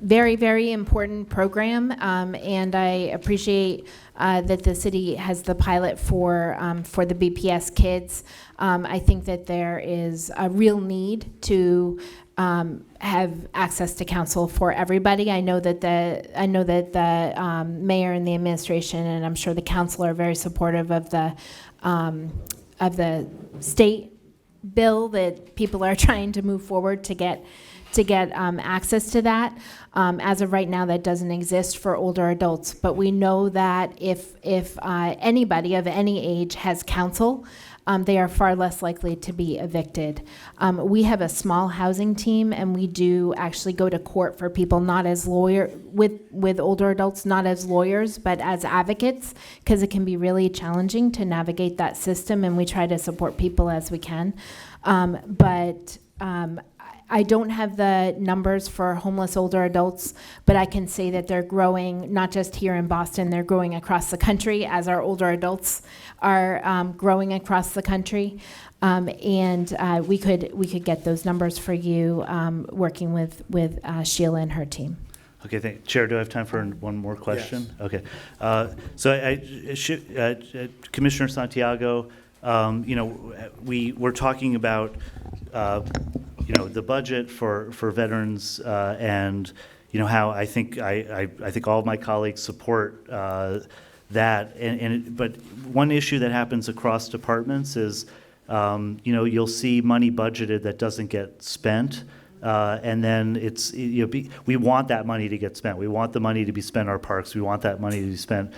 Very, very important program, and I appreciate that the city has the pilot for the BPS kids. I think that there is a real need to have access to counsel for everybody. I know that the mayor and the administration, and I'm sure the council, are very supportive of the state bill that people are trying to move forward to get access to that. As of right now, that doesn't exist for older adults, but we know that if anybody of any age has counsel, they are far less likely to be evicted. We have a small housing team, and we do actually go to court for people not as with older adults, not as lawyers, but as advocates, because it can be really challenging to navigate that system, and we try to support people as we can. I don't have the numbers for homeless older adults, but I can say that they're growing, not just here in Boston, they're growing across the country as our older adults are growing across the country. We could get those numbers for you, working with Sheila and her team.
Okay, Chair, do I have time for one more question? Yes. Okay. Commissioner Santiago, we're talking about, the budget for veterans, and, how I think all of my colleagues support that. But one issue that happens across departments is, you'll see money budgeted that doesn't get spent. And then we want that money to get spent. We want the money to be spent on our parks. We want that money to be spent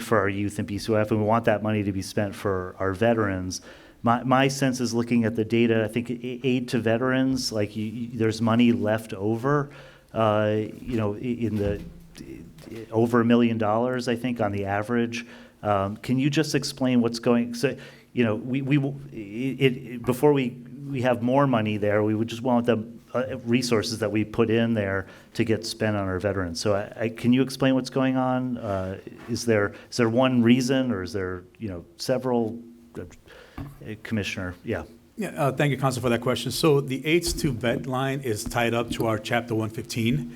for our youth and BCOF, and we want that money to be spent for our veterans. My sense is, looking at the data, I think aid to veterans, like there's money left over, in the over $1 million, I think, on the average. Can you just explain what's going? So, before we have more money there, we would just want the resources that we put in there to get spent on our veterans. So can you explain what's going on? Is there one reason, or is there several? Commissioner, yeah.
Yeah, thank you, Council, for that question. So the AIDS to Vet line is tied up to our Chapter 115,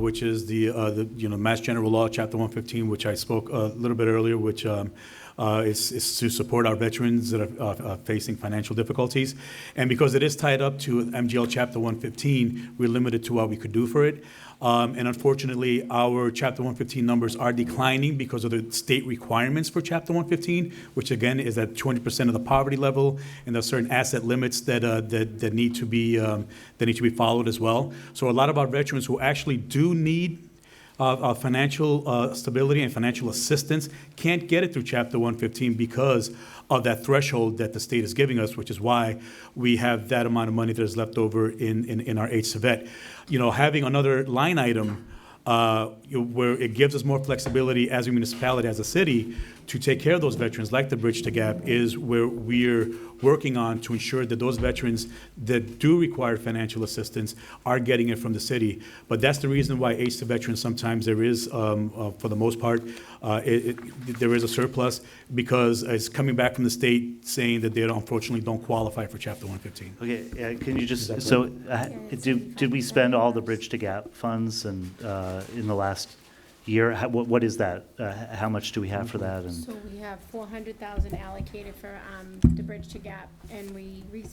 which is the Mass General Law, Chapter 115, which I spoke a little bit earlier, which is to support our veterans that are facing financial difficulties. And because it is tied up to MGL Chapter 115, we're limited to what we could do for it. And unfortunately, our Chapter 115 numbers are declining because of the state requirements for Chapter 115, which again is at 20% of the poverty level, and there are certain asset limits that need to be followed as well. So a lot of our veterans who actually do need financial stability and financial assistance can't get it through Chapter 115 because of that threshold that the state is giving us, which is why we have that amount of money that is left over in our AIDS to Vet. Having another line item where it gives us more flexibility as a municipality, as a city, to take care of those veterans, like the Bridge to Gap, is where we're working on to ensure that those veterans that do require financial assistance are getting it from the city. But that's the reason why AIDS to Veterans, sometimes there is, for the most part, there is a surplus, because it's coming back from the state saying that they unfortunately don't qualify for Chapter 115.
Okay, can you just, did we spend all the Bridge to Gap funds in the last year? What is that? How much do we have for that?
So we have $400,000 allocated for the Bridge to Gap, and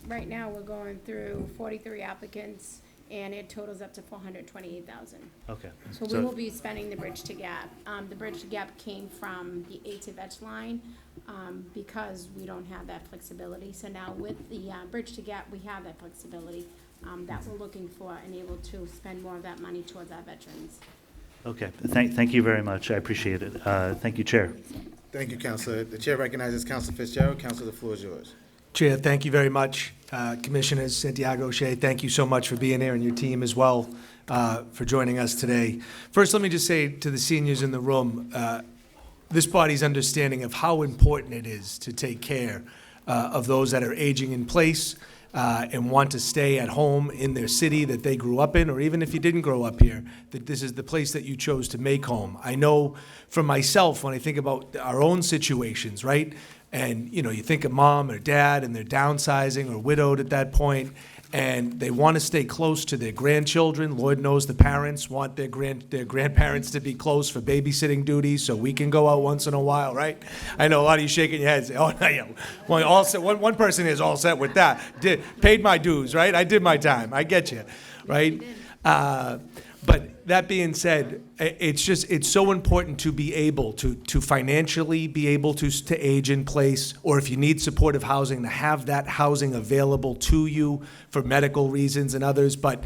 right now we're going through 43 applicants, and it totals up to $428,000.
Okay.
So we will be spending the Bridge to Gap. The Bridge to Gap came from the AIDS to Vets line, because we don't have that flexibility. So now with the Bridge to Gap, we have that flexibility that we're looking for, and able to spend more of that money towards our veterans.
Okay, thank you very much. I appreciate it. Thank you, Chair.
Thank you, Councilor. The Chair recognizes Councilor Fitzgerald. Councilor, the floor is yours.
Chair, thank you very much. Commissioners, Santiago, Shea, thank you so much for being here, and your team as well, for joining us today. First, let me just say to the seniors in the room, this body's understanding of how important it is to take care of those that are aging in place, and want to stay at home in their city that they grew up in, or even if you didn't grow up here, that this is the place that you chose to make home. I know for myself, when I think about our own situations, right? And, you think of mom or dad, and they're downsizing or widowed at that point, and they want to stay close to their grandchildren. Lord knows the parents want their grandparents to be close for babysitting duties, so we can go out once in a while, right? I know a lot of you shaking your heads. Oh, no, yeah. Well, all set. One person is all set with that. Paid my dues, right? I did my time. I get you, right? But that being said, it's so important to be able to financially be able to age in place, or if you need supportive housing, to have that housing available to you for medical reasons and others. But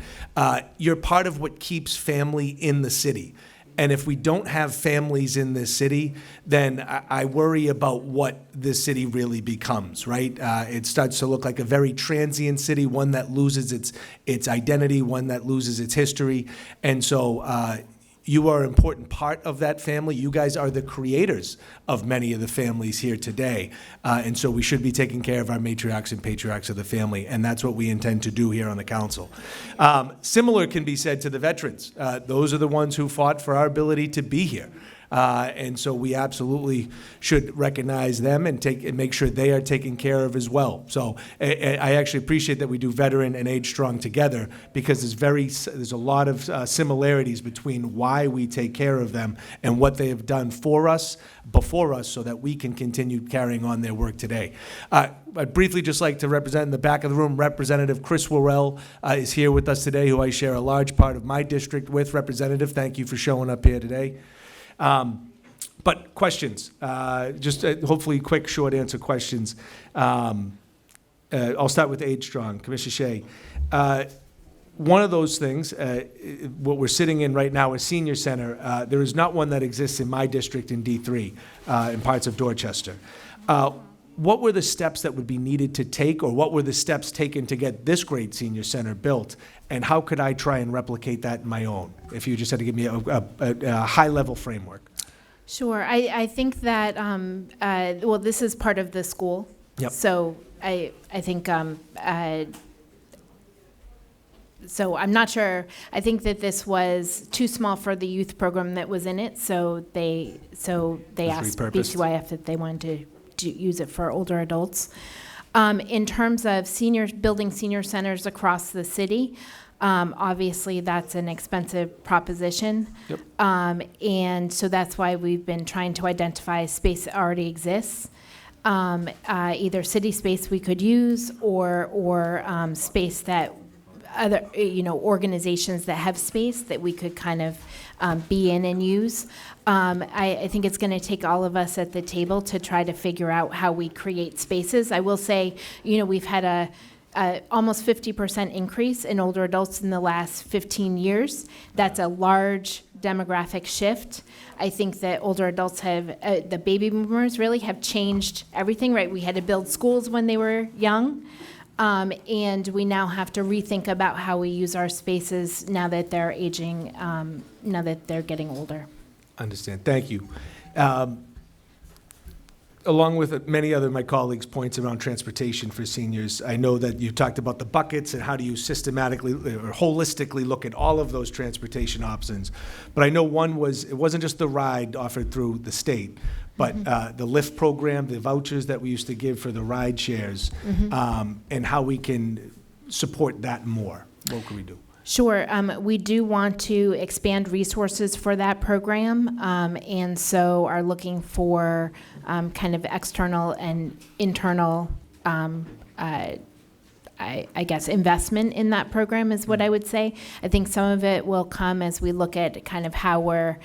you're part of what keeps family in the city. And if we don't have families in this city, then I worry about what this city really becomes, right? It starts to look like a very transient city, one that loses its identity, one that loses its history. And so You are an important part of that family. You guys are the creators of many of the families here today. And so we should be taking care of our matriarchs and patriarchs of the family, and that's what we intend to do here on the council. Similar can be said to the veterans. Those are the ones who fought for our ability to be here. And so we absolutely should recognize them and make sure they are taken care of as well. So I actually appreciate that we do veteran and age strong together, because there's a lot of similarities between why we take care of them and what they have done for us, before us, so that we can continue carrying on their work today. I'd briefly just like to represent in the back of the room, Representative Chris Worrell is here with us today, who I share a large part of my district with. Representative, thank you for showing up here today. But questions, just hopefully quick, short answer questions. I'll start with age strong. Commissioner Shea. One of those things, what we're sitting in right now is senior center. There is not one that exists in my district in D3, in parts of Dorchester. What were the steps that would be needed to take, or what were the steps taken to get this great senior center built? And how could I try and replicate that in my own, if you just had to give me a high-level framework?
Sure. I think that, well, this is part of the school.
Yep.
So I think, so I'm not sure. I think that this was too small for the youth program that was in it, so they asked
repurposed.
BCYF that they wanted to use it for older adults. In terms of building senior centers across the city, obviously that's an expensive proposition.
Yep.
And so that's why we've been trying to identify space that already exists. Either city space we could use, or space that other, organizations that have space that we could kind of be in and use. I think it's going to take all of us at the table to try to figure out how we create spaces. I will say, we've had a almost 50% increase in older adults in the last 15 years. That's a large demographic shift. I think that older adults have, the baby boomers really have changed everything, right? We had to build schools when they were young. And we now have to rethink about how we use our spaces now that they're aging, now that they're getting older.
Understand. Thank you. Along with many other of my colleagues' points around transportation for seniors, I know that you talked about the buckets and how do you systematically or holistically look at all of those transportation options. But I know one was, it wasn't just the ride offered through the state, but the LIFT program, the vouchers that we used to give for the ride shares, and how we can support that more. What can we do?
Sure. We do want to expand resources for that program, and so are looking for kind of external and internal, I guess, investment in that program is what I would say. I think some of it will come as we look at kind of how we're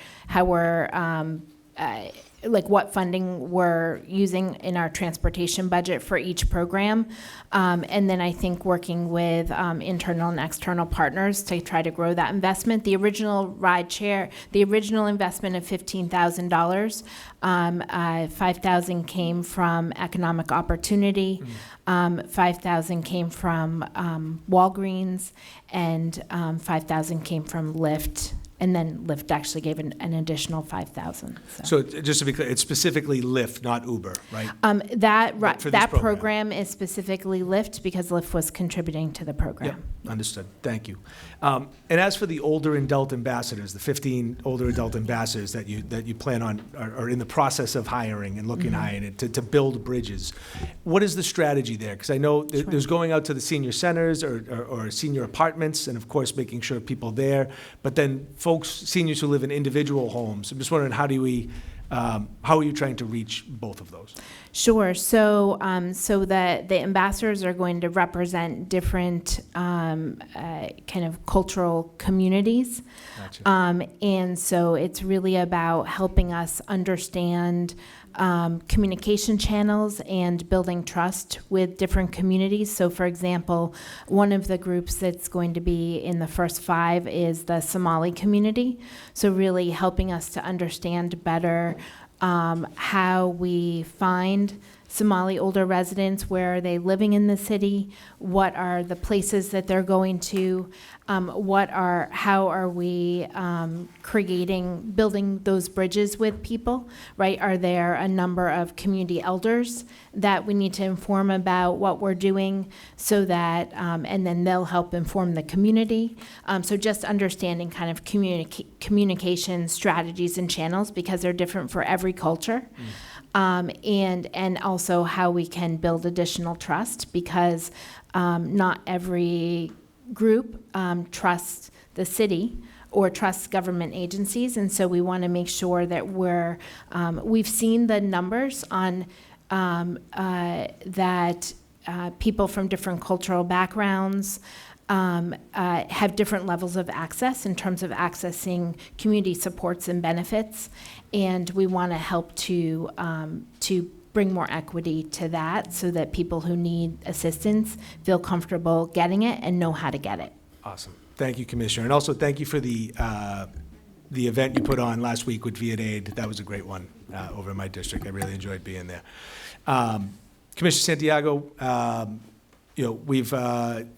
like what funding we're using in our transportation budget for each program. And then I think working with internal and external partners to try to grow that investment. The original ride share, the original investment of $15,000, $5,000 came from economic opportunity, $5,000 came from Walgreens, and $5,000 came from Lyft. And then Lyft actually gave an additional $5,000.
So just to be clear, it's specifically Lyft, not Uber, right?
That program is specifically Lyft because Lyft was contributing to the program.
Yep, understood. Thank you. And as for the older adult ambassadors, the 15 older adult ambassadors that you plan on are in the process of hiring and looking at hiring to build bridges, what is the strategy there? Because I know there's going out to the senior centers or senior apartments, and of course making sure people there, but then seniors who live in individual homes. I'm just wondering, how are you trying to reach both of those?
Sure. So the ambassadors are going to represent different kind of cultural communities. Gotcha. And so it's really about helping us understand communication channels and building trust with different communities. So for example, one of the groups that's going to be in the first 5 is the Somali community. So really helping us to understand better how we find Somali older residents, where are they living in the city? What are the places that they're going to? How are we building those bridges with people, right? Are there a number of community elders that we need to inform about what we're doing so that, and then they'll help inform the community? So just understanding kind of communication strategies and channels, because they're different for every culture. And also how we can build additional trust, because not every group trusts the city or trusts government agencies, and so we want to make sure that we've seen the numbers on that people from different cultural backgrounds have different levels of access in terms of accessing community supports and benefits, and we want to help to bring more equity to that, so that people who need assistance feel comfortable getting it and know how to get it.
Awesome. Thank you, Commissioner. And also thank you for the event you put on last week with Viet Aid. That was a great one over in my district. I really enjoyed being there. Commissioner Santiago,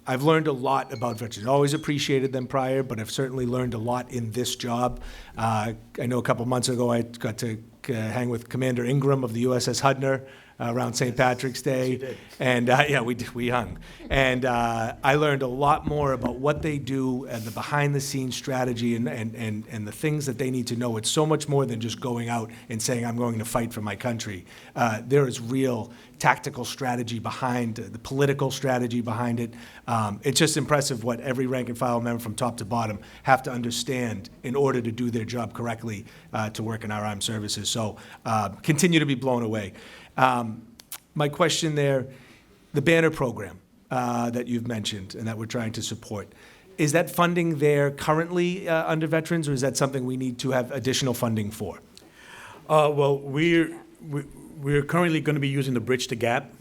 I've learned a lot about veterans. Always appreciated them prior, but I've certainly learned a lot in this job. I know a couple months ago I got to hang with Commander Ingram of the USS Hudner around St. Patrick's Day. And we hung. And I learned a lot more about what they do and the behind-the-scenes strategy and the things that they need to know. It's so much more than just going out and saying, I'm going to fight for my country. There is real tactical strategy behind, the political strategy behind it. It's just impressive what every rank and file member from top to bottom have to understand in order to do their job correctly to work in our armed services. So continue to be blown away. My question there, the banner program that you've mentioned and that we're trying to support, is that funding there currently under veterans, or is that something we need to have additional funding for?
Well, we're currently going to be using the Bridge to Gap.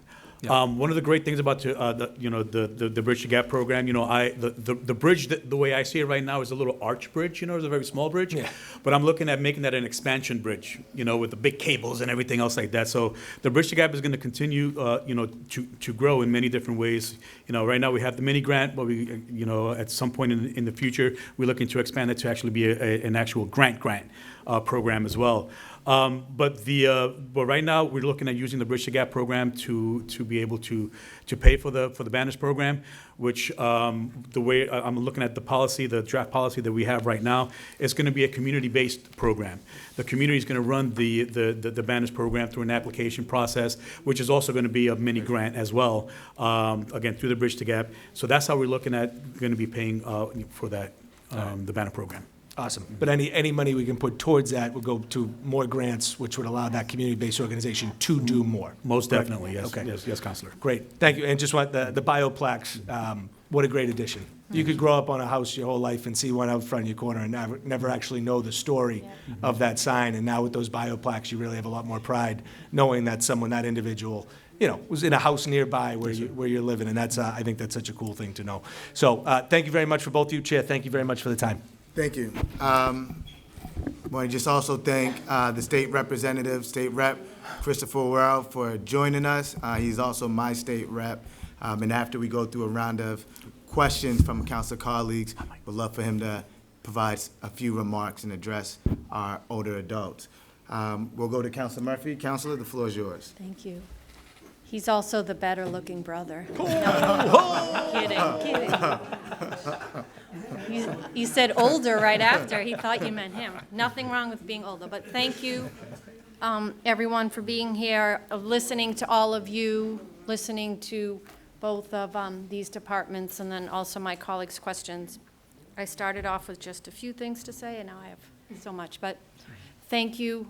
One of the great things about the Bridge to Gap program, the bridge, the way I see it right now, is a little arch bridge. It's a very small bridge, but I'm looking at making that an expansion bridge, with the big cables and everything else like that. So the Bridge to Gap is going to continue, to grow in many different ways. Right now we have the mini grant, but we, at some point in the future, we're looking to expand it to actually be an actual grant program as well. But right now we're looking at using the Bridge to Gap program to be able to pay for the banners program, which the way I'm looking at the policy, the draft policy that we have right now, is going to be a community-based program. The community is going to run the banners program through an application process, which is also going to be a mini grant as well, again through the Bridge to Gap. So that's how we're looking at going to be paying for that the banner program.
Awesome. But any money we can put towards that will go to more grants, which would allow that community-based organization to do more.
Most
Correct?
definitely, yes.
Okay.
Yes, Counselor.
Great. Thank you. And just want the bioplaques, what a great addition. You could grow up on a house your whole life and see one out front of your corner and never actually know the story of that sign. And now with those bioplaques, you really have a lot more pride knowing that that individual, was in a house nearby where you're living. And that's, I think that's such a cool thing to know. So thank you very much for both of you. Chair, thank you very much for the time.
Thank you. I want to just also thank the state representative, State Rep Christopher Worrell, for joining us. He's also my state rep. And after we go through a round of questions from council colleagues, we'd love for him to provide a few remarks and address our older adults. We'll go to Councilor Murphy. Councilor, the floor is yours.
Thank you. He's also the better-looking brother. No, kidding. You said older right after. He thought you meant him. Nothing wrong with being older, but thank you, everyone, for being here, listening to all of you, listening to both of these departments, and then also my colleagues' questions. I started off with just a few things to say, and now I have so much. But thank you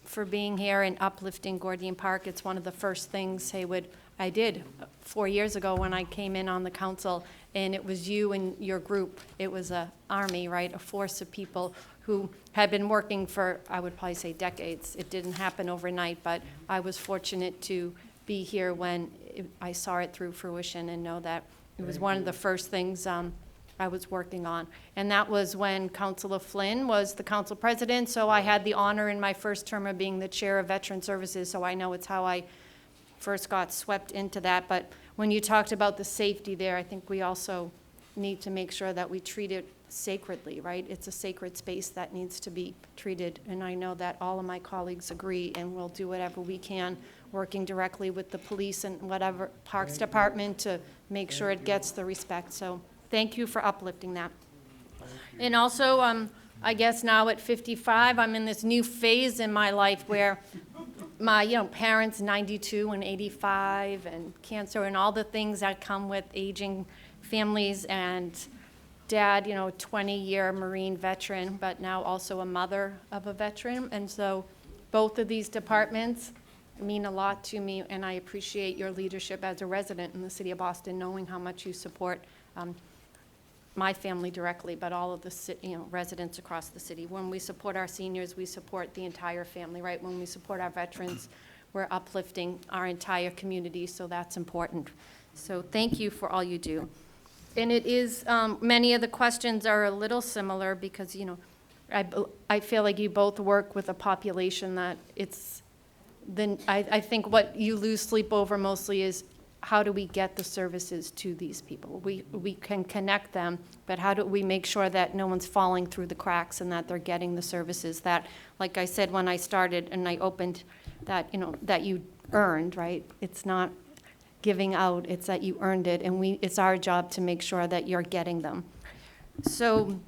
for being here and uplifting Gordian Park. It's one of the first things, Haywood, I did 4 years ago when I came in on the council, and it was you and your group. It was an army, right, a force of people who had been working for, I would probably say, decades. It didn't happen overnight, but I was fortunate to be here when I saw it through fruition and know that it was one of the first things I was working on. And that was when Councilor Flynn was the council president, so I had the honor in my first term of being the chair of Veteran Services, so I know it's how I first got swept into that. But when you talked about the safety there, I think we also need to make sure that we treat it sacredly, right? It's a sacred space that needs to be treated, and I know that all of my colleagues agree, and we'll do whatever we can, working directly with the police and whatever Parks Department to make sure it gets the respect. So thank you for uplifting that. And also, I guess now at 55, I'm in this new phase in my life where my, parents, 92 and 85, and cancer and all the things that come with aging families, and dad, 20-year Marine veteran, but now also a mother of a veteran. And so both of these departments mean a lot to me, and I appreciate your leadership as a resident in the city of Boston, knowing how much you support my family directly, but all of the residents across the city. When we support our seniors, we support the entire family, right? When we support our veterans, we're uplifting our entire community, so that's important. So thank you for all you do. And it is, many of the questions are a little similar because, I feel like you both work with a population that I think what you lose sleep over mostly is how do we get the services to these people? We can connect them, but how do we make sure that no one's falling through the cracks and that they're getting the services that, like I said when I started and I opened, that, that you earned, right? It's not giving out, it's that you earned it, and it's our job to make sure that you're getting them. So,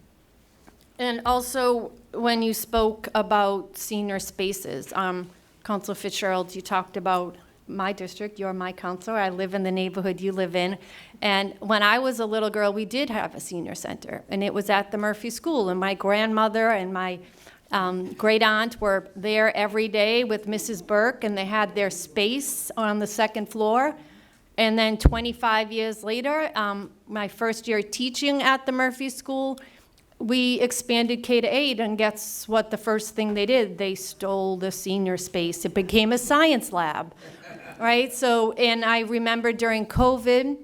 and also when you spoke about senior spaces, Councilor Fitzgerald, you talked about my district. You're my counselor. I live in the neighborhood you live in. And when I was a little girl, we did have a senior center, and it was at the Murphy School. And my grandmother and my great aunt were there every day with Mrs. Burke, and they had their space on the second floor. And then 25 years later, my first year teaching at the Murphy School, we expanded K-8, and guess what the first thing they did? They stole the senior space. It became a science lab, right? So, and I remember during COVID,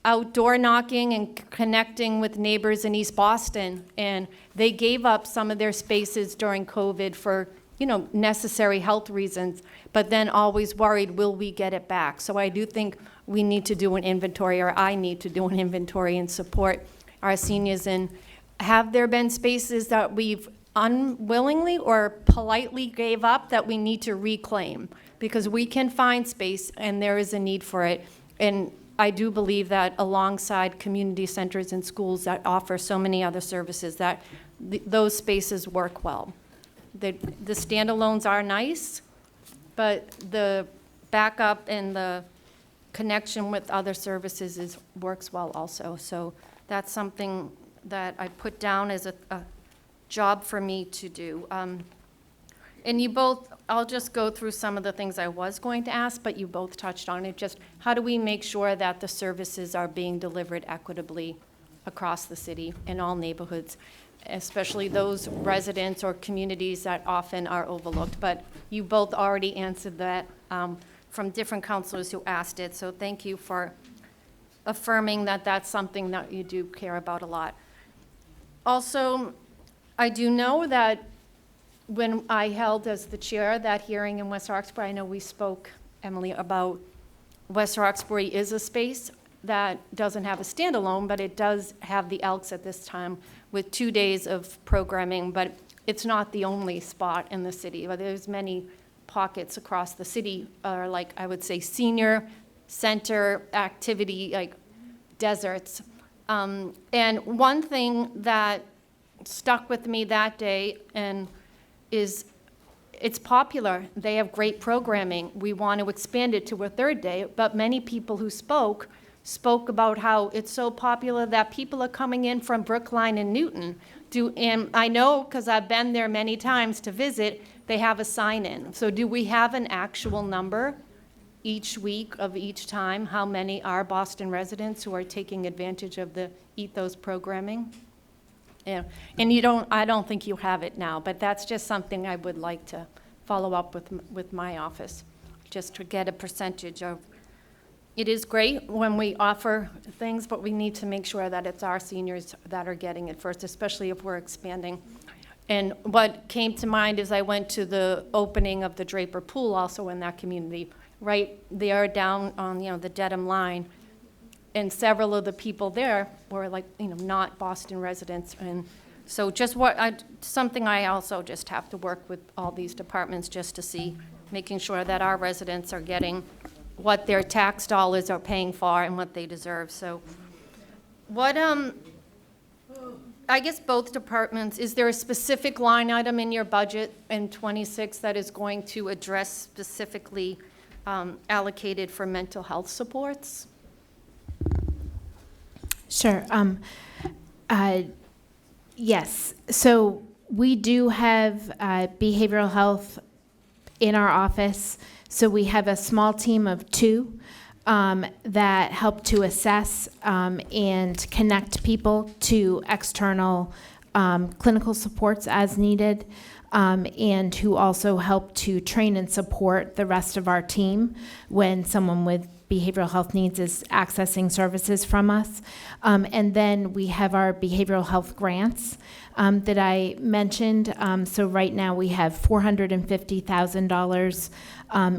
outdoor knocking and connecting with neighbors in East Boston, and they gave up some of their spaces during COVID for, necessary health reasons, but then always worried, will we get it back? So I do think we need to do an inventory, or I need to do an inventory and support our seniors. And have there been spaces that we've unwillingly or politely gave up that we need to reclaim? Because we can find space and there is a need for it. And I do believe that alongside community centers and schools that offer so many other services, that those spaces work well. The standalones are nice, but the backup and the connection with other services works well also. So that's something that I put down as a job for me to do. And you both, I'll just go through some of the things I was going to ask, but you both touched on it. Just how do we make sure that the services are being delivered equitably across the city in all neighborhoods, especially those residents or communities that often are overlooked? But you both already answered that from different counselors who asked it, so thank you for affirming that that's something that you do care about a lot. Also, I do know that when I held as the chair that hearing in West Roxbury, I know we spoke, Emily, about West Roxbury is a space that doesn't have a standalone, but it does have the Elks at this time with 2 days of programming, but it's not the only spot in the city. But there's many pockets across the city, like I would say senior center activity, like deserts. And one thing that stuck with me that day and is it's popular. They have great programming. We want to expand it to a third day, but many people who spoke about how it's so popular that people are coming in from Brookline and Newton. And I know, because I've been there many times to visit, they have a sign-in. So do we have an actual number each week of each time, how many are Boston residents who are taking advantage of the Ethos programming? Yeah, and I don't think you have it now, but that's just something I would like to follow up with my office, just to get a percentage of. It is great when we offer things, but we need to make sure that it's our seniors that are getting it first, especially if we're expanding. And what came to mind is I went to the opening of the Draper Pool also in that community. right there down on, the Dedham line. And several of the people there were like, not Boston residents. And so just something I also just have to work with all these departments just to see, making sure that our residents are getting what their tax dollars are paying for and what they deserve. So what, I guess both departments, is there a specific line item in your budget in '26 that is going to address specifically allocated for mental health supports?
Sure. Yes. So we do have behavioral health in our office. So we have a small team of 2 that help to assess and connect people to external clinical supports as needed, and who also help to train and support the rest of our team when someone with behavioral health needs is accessing services from us. And then we have our behavioral health grants that I mentioned. So right now we have $450,000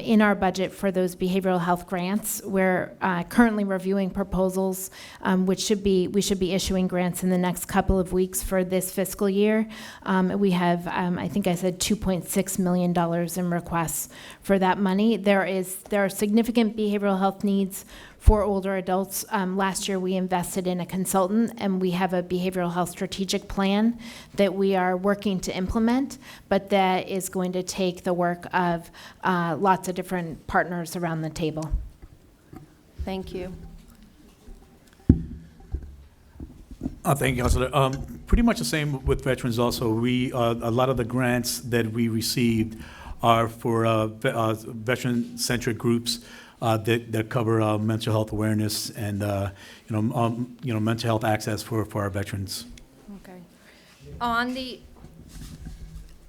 in our budget for those behavioral health grants. We're currently reviewing proposals, we should be issuing grants in the next couple of weeks for this fiscal year. We have, I think I said $2.6 million in requests for that money. There are significant behavioral health needs for older adults. Last year we invested in a consultant, and we have a behavioral health strategic plan that we are working to implement, but that is going to take the work of lots of different partners around the table.
Thank you.
Thank you, Councilor. Pretty much the same with veterans also. A lot of the grants that we received are for veteran-centric groups that cover mental health awareness and mental health access for our veterans.
Okay. On the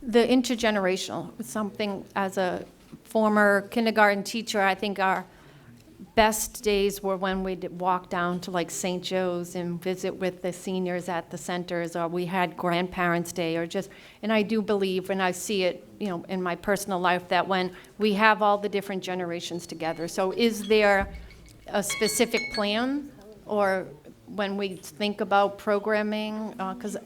intergenerational, something as a former kindergarten teacher, I think our best days were when we'd walk down to like St. Joe's and visit with the seniors at the centers, or we had grandparents' day, and I do believe, and I see it, in my personal life, that when we have all the different generations together. So is there a specific plan, or when we think about programming, because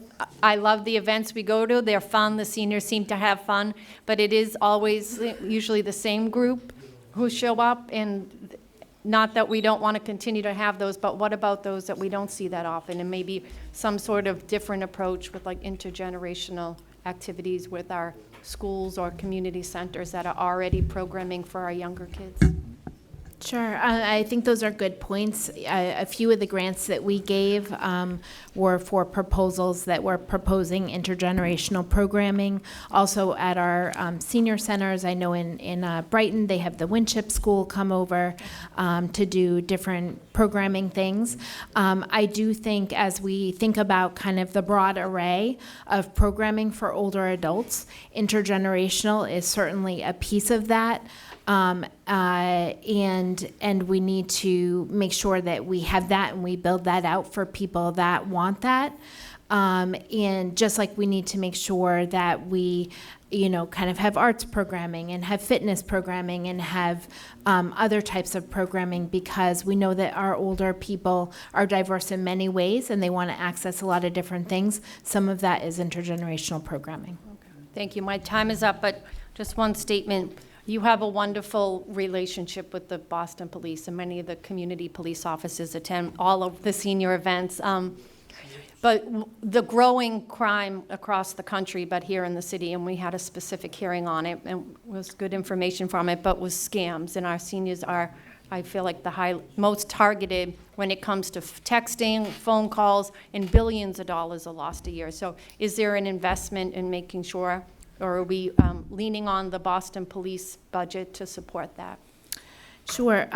I love the events we go to, they're fun, the seniors seem to have fun, but it is always usually the same group who show up, and not that we don't want to continue to have those, but what about those that we don't see that often, and maybe some sort of different approach with like intergenerational activities with our schools or community centers that are already programming for our younger kids?
Sure. I think those are good points. A few of the grants that we gave were for proposals that were proposing intergenerational programming. Also at our senior centers, I know in Brighton, they have the Winship School come over to do different programming things. I do think as we think about kind of the broad array of programming for older adults, intergenerational is certainly a piece of that. And we need to make sure that we have that and we build that out for people that want that. And just like we need to make sure that we, kind of have arts programming and have fitness programming and have other types of programming, because we know that our older people are diverse in many ways and they want to access a lot of different things. Some of that is intergenerational programming.
Okay. Thank you. My time is up, but just one statement. You have a wonderful relationship with the Boston Police, and many of the community police officers attend all of the senior events. But the growing crime across the country, but here in the city, and we had a specific hearing on it, and was good information from it, but was scams. And our seniors are, I feel like, the most targeted when it comes to texting, phone calls, and billions of dollars are lost a year. So is there an investment in making sure, or are we leaning on the Boston Police budget to support that?
Sure.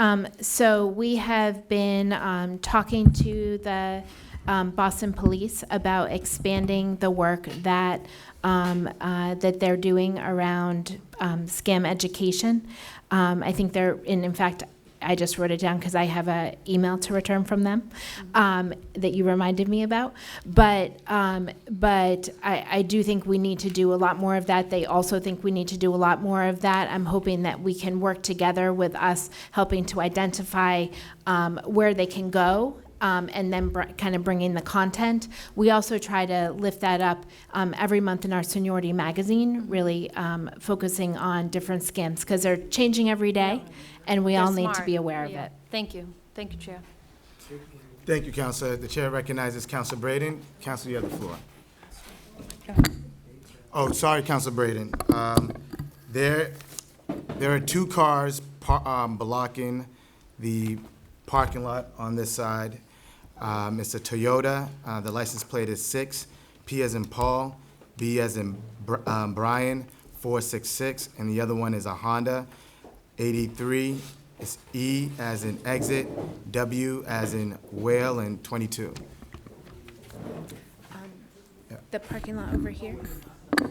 So we have been talking to the Boston Police about expanding the work that they're doing around scam education. I think in fact, I just wrote it down because I have an email to return from them that you reminded me about. But I do think we need to do a lot more of that. They also think we need to do a lot more of that. I'm hoping that we can work together with us, helping to identify where they can go. And then kind of bring in the content. We also try to lift that up every month in our seniority magazine, really focusing on different scams because they're changing every day, and we all need to be aware of it.
Thank you. Thank you, Chair.
Thank you, Councilor. The chair recognizes Councilor Braden. Councilor, you have the floor. Oh, sorry, Councilor Braden. There are two cars blocking the parking lot on this side. It's a Toyota. The license plate is 6, P as in Paul, B as in Brian, 466, and the other one is a Honda 83. It's E as in exit, W as in whale, and 22.
The parking lot over here.
All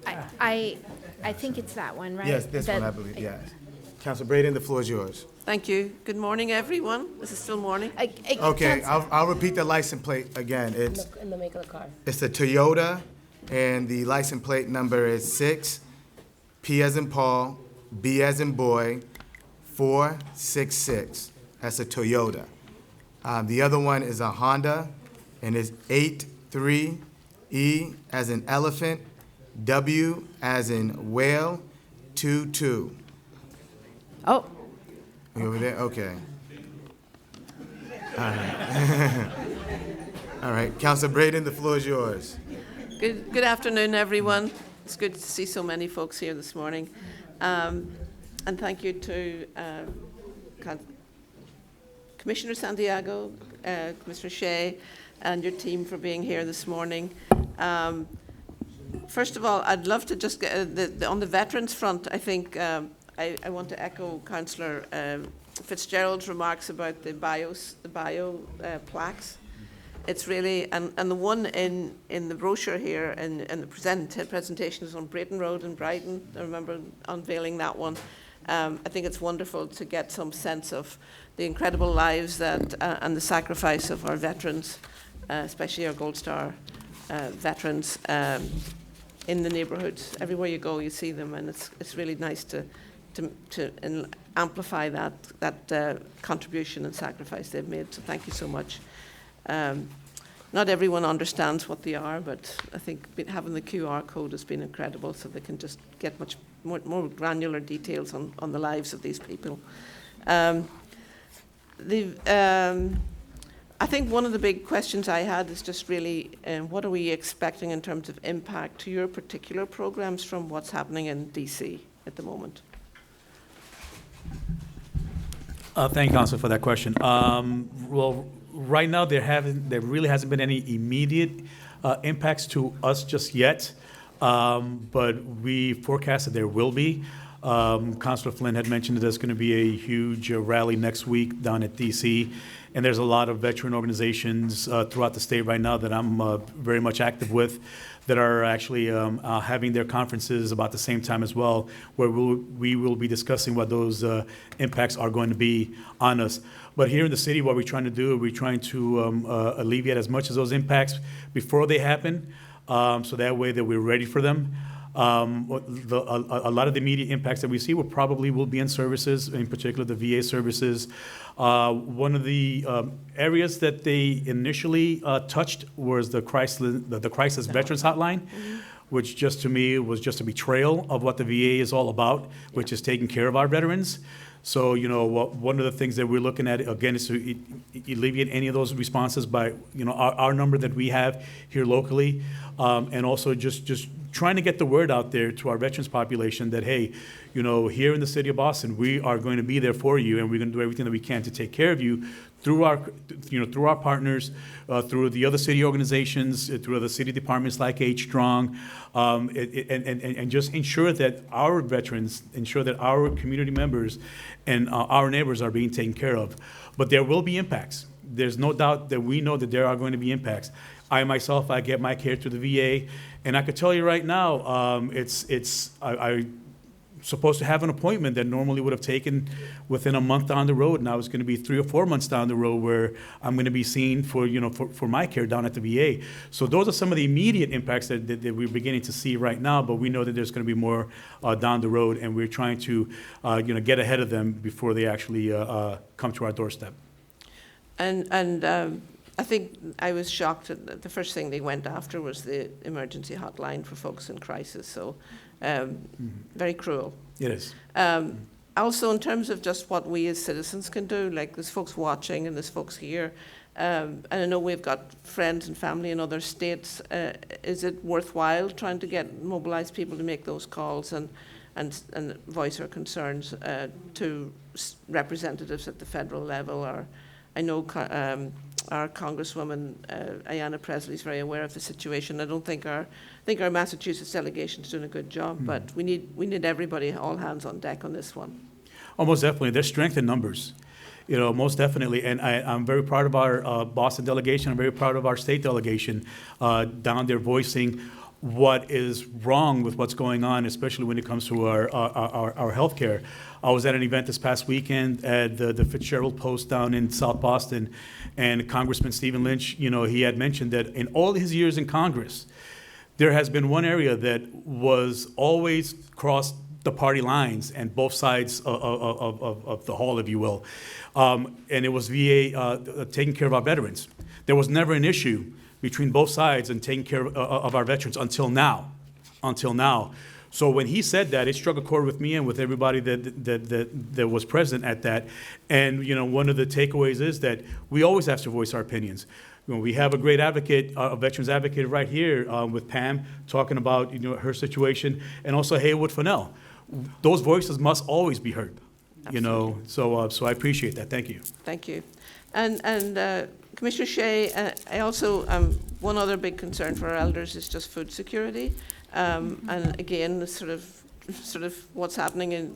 right.
I think it's that one, right?
Yes, this one, I believe, yes. Councilor Braden, the floor is yours.
Thank you. Good morning, everyone. This is still morning.
Okay, I'll repeat the license plate again. It's
And the make of the car.
It's a Toyota, and the license plate number is 6, P as in Paul, B as in boy, 466. That's a Toyota. The other one is a Honda, and it's 83, E as in elephant, W as in whale, 22.
Oh.
You over there? Okay. All right. All right. Councilor Braden, the floor is yours.
Good afternoon, everyone. It's good to see so many folks here this morning. And thank you to Commissioner Santiago, Commissioner Shea, and your team for being here this morning. First of all, I'd love to just get on the veterans front. I think I want to echo Councillor Fitzgerald's remarks about the bio plaques. It's really, and the one in the brochure here and the presentation is on Brayton Road in Brighton. I remember unveiling that one. I think it's wonderful to get some sense of the incredible lives that and the sacrifice of our veterans, especially our Gold Star veterans, in the neighbourhoods. Everywhere you go, you see them, and it's really nice to amplify that contribution and sacrifice they've made. So thank you so much. Not everyone understands what they are, but I think having the QR code has been incredible, so they can just get much more granular details on the lives of these people. I think one of the big questions I had is just really what are we expecting in terms of impact to your particular programs from what's happening in DC at the moment?
Thank you, Council, for that question. Well, right now there really hasn't been any immediate impacts to us just yet, but we forecast that there will be. Councilor Flynn had mentioned that there's going to be a huge rally next week down at DC, and there's a lot of veteran organizations throughout the state right now that I'm very much active with that are actually having their conferences about the same time as well, where we will be discussing what those impacts are going to be on us. But here in the city, what we're trying to do, we're trying to alleviate as much of those impacts before they happen, so that way that we're ready for them. A lot of the immediate impacts that we see will be in services, in particular the VA services. One of the areas that they initially touched was the Crisis Veterans Hotline, which just to me was just a betrayal of what the VA is all about, which is taking care of our veterans. So, one of the things that we're looking at, again, is to alleviate any of those responses by, our number that we have here locally, and also just trying to get the word out there to our veterans population that, hey, here in the city of Boston, we are going to be there for you, and we're going to do everything that we can to take care of you through our partners, through the other city organizations, through other city departments like H Strong, and just ensure that our veterans, ensure that our community members and our neighbors are being taken care of. But there will be impacts. There's no doubt that we know that there are going to be impacts. I myself, I get my care through the VA, and I could tell you right now, I supposed to have an appointment that normally would have taken within a month down the road. Now it's going to be 3 or 4 months down the road where I'm going to be seen for, for my care down at the VA. So those are some of the immediate impacts that we're beginning to see right now, but we know that there's going to be more down the road, and we're trying to, get ahead of them before they actually come to our doorstep.
And I think I was shocked that the first thing they went after was the emergency hotline for folks in crisis. So very cruel.
It is.
Also, in terms of just what we as citizens can do, like there's folks watching and there's folks here, and I know we've got friends and family in other states. Is it worthwhile trying to mobilize people to make those calls and voice our concerns to representatives at the federal level? Or I know our Congresswoman Ayanna Presley is very aware of the situation. I think our Massachusetts delegation is doing a good job, but we need everybody, all hands on deck on this one.
Oh, most definitely. There's strength in numbers, most definitely. And I'm very proud of our Boston delegation. I'm very proud of our state delegation down there voicing what is wrong with what's going on, especially when it comes to our health care. I was at an event this past weekend at the Fitzgerald Post down in South Boston, and Congressman Stephen Lynch, he had mentioned that in all his years in Congress, there has been one area that was always crossed the party lines and both sides of the hall, if you will, and it was VA taking care of our veterans. There was never an issue between both sides and taking care of our veterans until now. So when he said that, it struck a chord with me and with everybody that was present at that. And one of the takeaways is that we always have to voice our opinions. We have a great advocate, a veterans advocate right here with Pam talking about her situation, and also Haywood Fennell. Those voices must always be heard. So I appreciate that. Thank you.
Thank you. And Commissioner Shea, I also one other big concern for our elders is just food security, and again, sort of what's happening in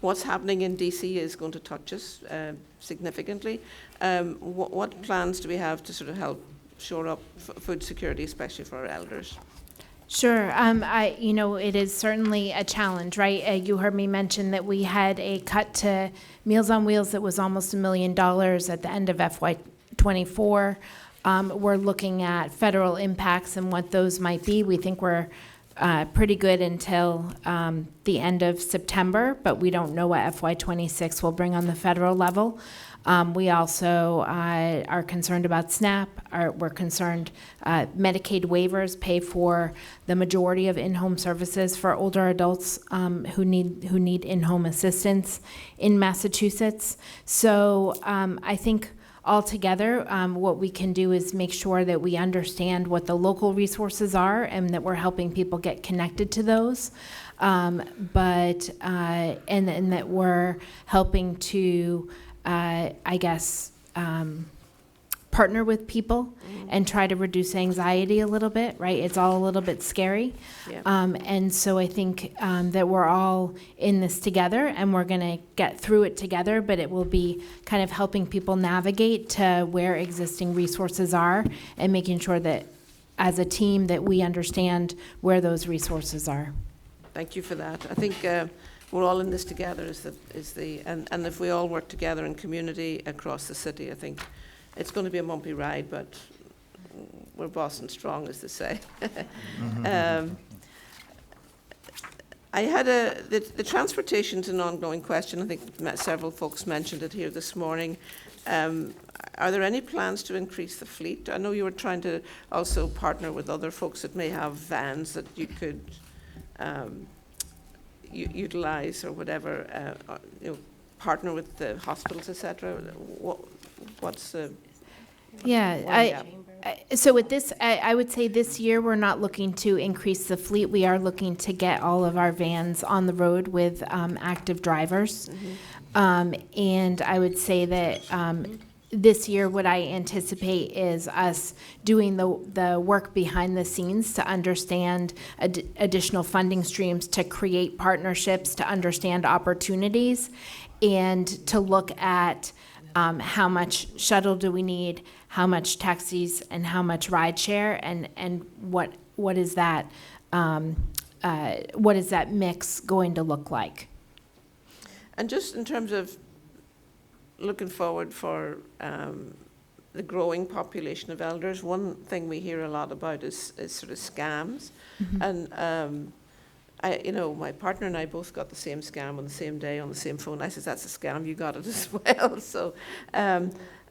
DC is going to touch us significantly. What plans do we have to sort of help shore up food security, especially for our elders?
Sure. It is certainly a challenge, right? You heard me mention that we had a cut to Meals on Wheels that was almost $1 million at the end of FY24. We're looking at federal impacts and what those might be. We think we're pretty good until the end of September, but we don't know what FY26 will bring on the federal level. We also are concerned about SNAP. We're concerned Medicaid waivers pay for the majority of in-home services for older adults who need in-home assistance in Massachusetts. So I think altogether, what we can do is make sure that we understand what the local resources are and that we're helping people get connected to those. And that we're helping to partner with people and try to reduce anxiety a little bit, right? It's all a little bit scary.
Yeah.
And so I think that we're all in this together and we're going to get through it together, but it will be kind of helping people navigate to where existing resources are and making sure that as a team that we understand where those resources are.
Thank you for that. I think we're all in this together and if we all work together in community across the city, I think it's going to be a bumpy ride, but we're Boston strong, as they say. I had the transportation's an ongoing question. I think several folks mentioned it here this morning. Are there any plans to increase the fleet? I know you were trying to also partner with other folks that may have vans that you could utilize or whatever, partner with the hospitals, etc. What's the...
Yeah, so with this, I would say this year we're not looking to increase the fleet. We are looking to get all of our vans on the road with active drivers. And I would say that this year what I anticipate is us doing the work behind the scenes to understand additional funding streams, to create partnerships, to understand opportunities, and to look at how much shuttle do we need, how much taxis, and how much rideshare, and what is that mix going to look like?
And just in terms of looking forward for the growing population of elders, one thing we hear a lot about is sort of scams. And my partner and I both got the same scam on the same day on the same phone. I said, that's a scam, you got it as well. So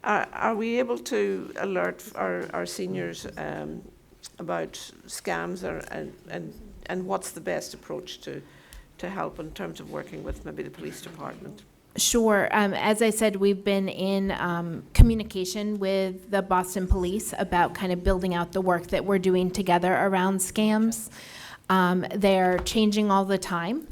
are we able to alert our seniors about scams and what's the best approach to help in terms of working with maybe the police department?
Sure. As I said, we've been in communication with the Boston Police about kind of building out the work that we're doing together around scams. They're changing all the time,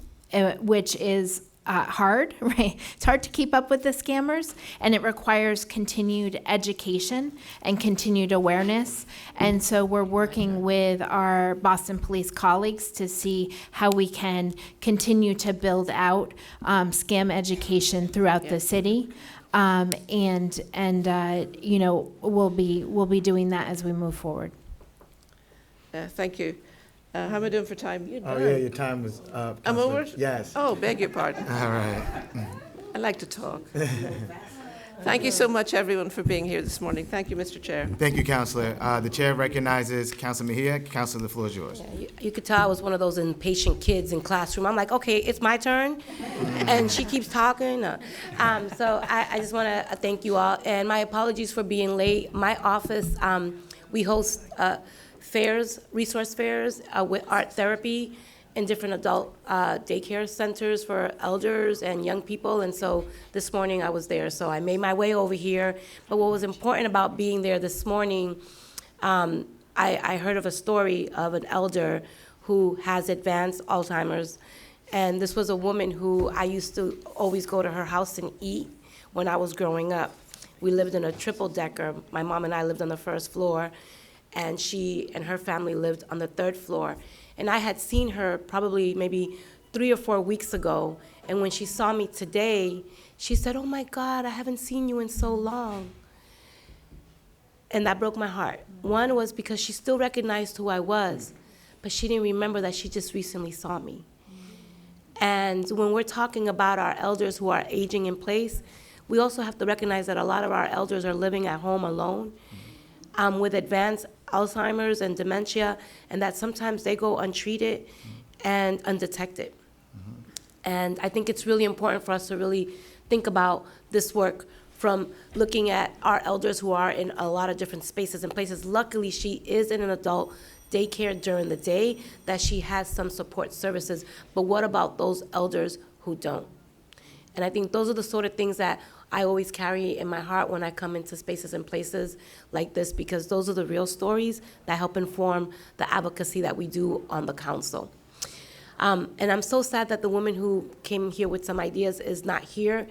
which is hard, right? It's hard to keep up with the scammers, and it requires continued education and continued awareness. And so we're working with our Boston Police colleagues to see how we can continue to build out scam education throughout the city. We'll be doing that as we move forward.
Thank you. How am I doing for time?
Oh, yeah, your time was up.
I'm
Councilor.
over?
Yes.
Oh, beg your pardon.
All right.
I like to talk. Thank you so much, everyone, for being here this morning. Thank you, Mr. Chair.
Thank you, Councilor. The chair recognizes Councilor Mejia. Councilor, the floor is yours.
You could tell I was one of those impatient kids in classroom. I'm like, okay, it's my turn, and she keeps talking. So I just want to thank you all, and my apologies for being late. My office, we host resource fairs with art therapy in different adult daycare centers for elders and young people. And so this morning I was there. So I made my way over here. But what was important about being there this morning, I heard of a story of an elder who has advanced Alzheimer's. And this was a woman who I used to always go to her house and eat when I was growing up. We lived in a triple-decker. My mom and I lived on the first floor, and she and her family lived on the third floor. And I had seen her probably maybe 3 or 4 weeks ago, and when she saw me today, she said, "Oh my God, I haven't seen you in so long." And that broke my heart. One was because she still recognized who I was, but she didn't remember that she just recently saw me. And when we're talking about our elders who are aging in place, we also have to recognize that a lot of our elders are living at home alone with advanced Alzheimer's and dementia, and that sometimes they go untreated and undetected. And I think it's really important for us to really think about this work from looking at our elders who are in a lot of different spaces and places. Luckily, she is in an adult daycare during the day, that she has some support services. But what about those elders who don't? And I think those are the sort of things that I always carry in my heart when I come into spaces and places like this, because those are the real stories that help inform the advocacy that we do on the council. And I'm so sad that the woman who came here with some ideas is not here,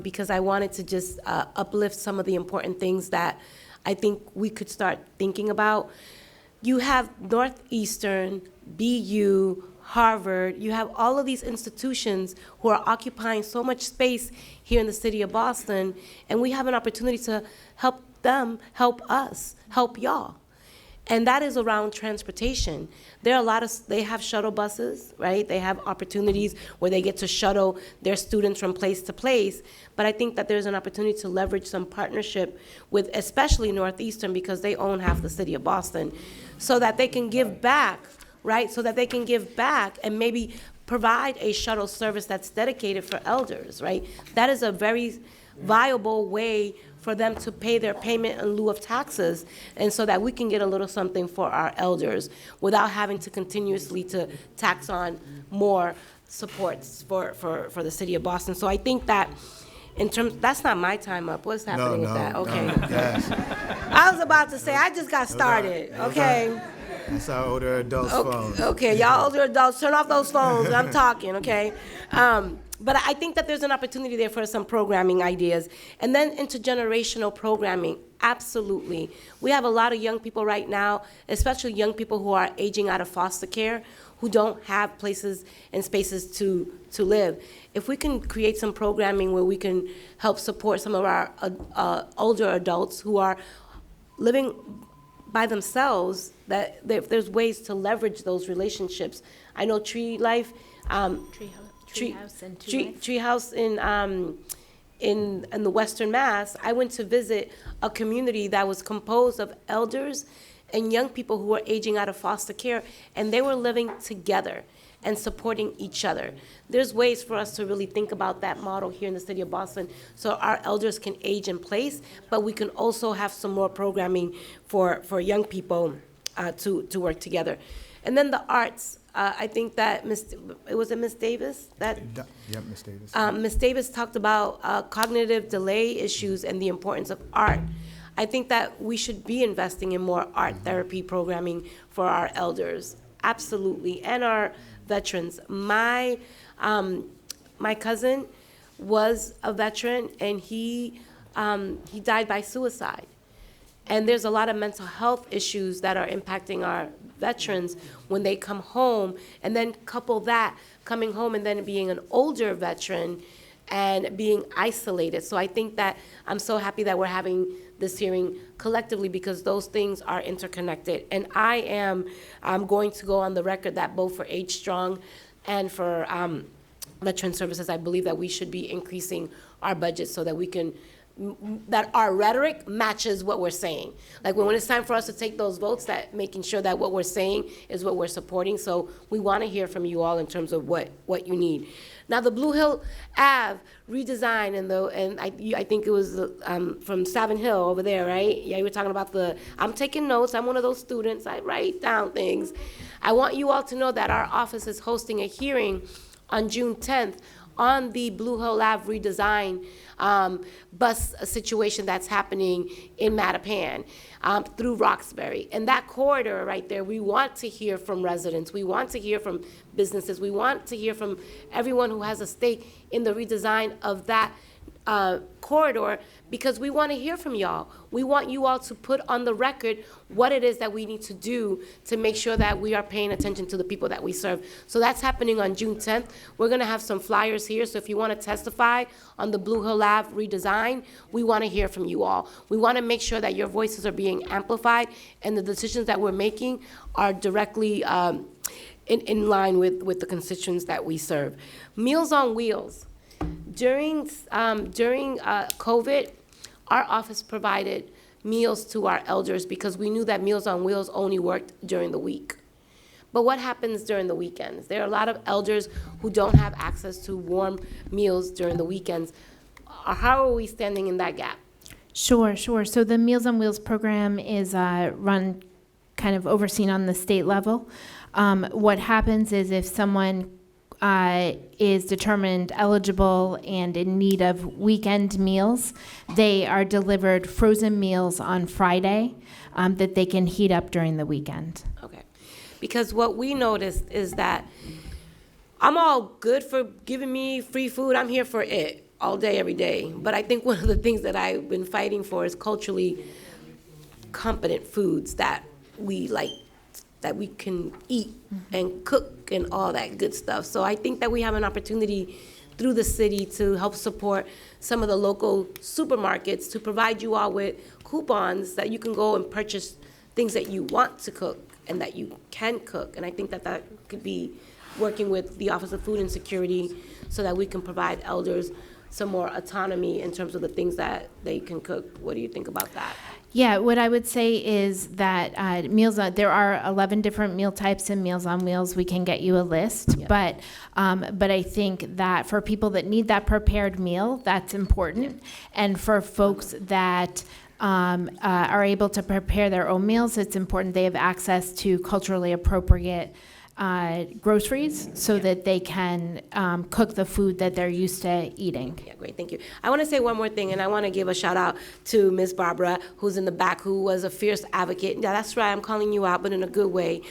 because I wanted to just uplift some of the important things that I think we could start thinking about. You have Northeastern, BU, Harvard, you have all of these institutions who are occupying so much space here in the city of Boston, and we have an opportunity to help them, help us, help y'all. And that is around transportation. There are they have shuttle buses, right? They have opportunities where they get to shuttle their students from place to place. But I think that there's an opportunity to leverage some partnership with especially Northeastern, because they own half the city of Boston, so that they can give back, right? So that they can give back and maybe provide a shuttle service that's dedicated for elders, right? That is a very viable way for them to pay their payment in lieu of taxes, and so that we can get a little something for our elders without having to continuously to tax on more supports for the city of Boston. So I think that in terms, that's not my time up. What's happening with that? Okay.
Yes.
I was about to say, I just got started, okay?
That's our older adults' phones.
Okay, y'all older adults, turn off those phones. I'm talking, okay? But I think that there's an opportunity there for some programming ideas. And then intergenerational programming, absolutely. We have a lot of young people right now, especially young people who are aging out of foster care, who don't have places and spaces to live. If we can create some programming where we can help support some of our older adults who are living by themselves, that there's ways to leverage those relationships. I know Tree Life,
Treehouse and Two Life.
Treehouse in the Western Mass, I went to visit a community that was composed of elders and young people who were aging out of foster care, and they were living together and supporting each other. There's ways for us to really think about that model here in the city of Boston, so our elders can age in place, but we can also have some more programming for young people to work together. And then the arts, I think that Miss Davis that
Yep, Ms. Davis.
Ms. Davis talked about cognitive delay issues and the importance of art. I think that we should be investing in more art therapy programming for our elders, absolutely, and our veterans. My cousin was a veteran, and he died by suicide. And there's a lot of mental health issues that are impacting our veterans when they come home, and then couple that coming home and then being an older veteran and being isolated. So I think that I'm so happy that we're having this hearing collectively, because those things are interconnected. And I'm going to go on the record that both for Age Strong and for Veteran Services, I believe that we should be increasing our budget so that we can that our rhetoric matches what we're saying. Like when it's time for us to take those votes, that making sure that what we're saying is what we're supporting. So we want to hear from you all in terms of what you need. Now the Blue Hill Ave redesign and I think it was from Savin Hill over there, right? Yeah, you were talking about I'm taking notes. I'm one of those students. I write down things. I want you all to know that our office is hosting a hearing on June 10th on the Blue Hill Ave redesign bus situation that's happening in Mattapan through Roxbury. And that corridor right there, we want to hear from residents. We want to hear from businesses. We want to hear from everyone who has a stake in the redesign of that corridor, because we want to hear from y'all. We want you all to put on the record what it is that we need to do to make sure that we are paying attention to the people that we serve. So that's happening on June 10th. We're going to have some flyers here, so if you want to testify on the Blue Hill Ave redesign, we want to hear from you all. We want to make sure that your voices are being amplified and the decisions that we're making are directly in line with the constituents that we serve. Meals on Wheels. During COVID, our office provided meals to our elders because we knew that Meals on Wheels only worked during the week. But what happens during the weekends? There are a lot of elders who don't have access to warm meals during the weekends. How are we standing in that gap?
Sure. So the Meals on Wheels program is run, kind of overseen on the state level. What happens is if someone is determined eligible and in need of weekend meals, they are delivered frozen meals on Friday that they can heat up during the weekend.
Okay. Because what we noticed is that I'm all good for giving me free food. I'm here for it all day, every day. But I think one of the things that I've been fighting for is culturally competent foods that we like, that we can eat and cook and all that good stuff. So I think that we have an opportunity through the city to help support some of the local supermarkets to provide you all with coupons that you can go and purchase things that you want to cook and that you can cook. And I think that could be working with the Office of Food Insecurity so that we can provide elders some more autonomy in terms of the things that they can cook. What do you think about that?
Yeah, what I would say is that there are 11 different meal types in Meals on Wheels. We can get you a list, yeah. But I think that for people that need that prepared meal, that's important. Yeah. And for folks that are able to prepare their own meals, it's important they have access to culturally appropriate groceries so that they can cook the food that they're used to eating.
Yeah, great, thank you. I want to say one more thing, and I want to give a shout out to Ms. Barbara, who's in the back, who was a fierce advocate. Yeah, that's right, I'm calling you out, but in a good way.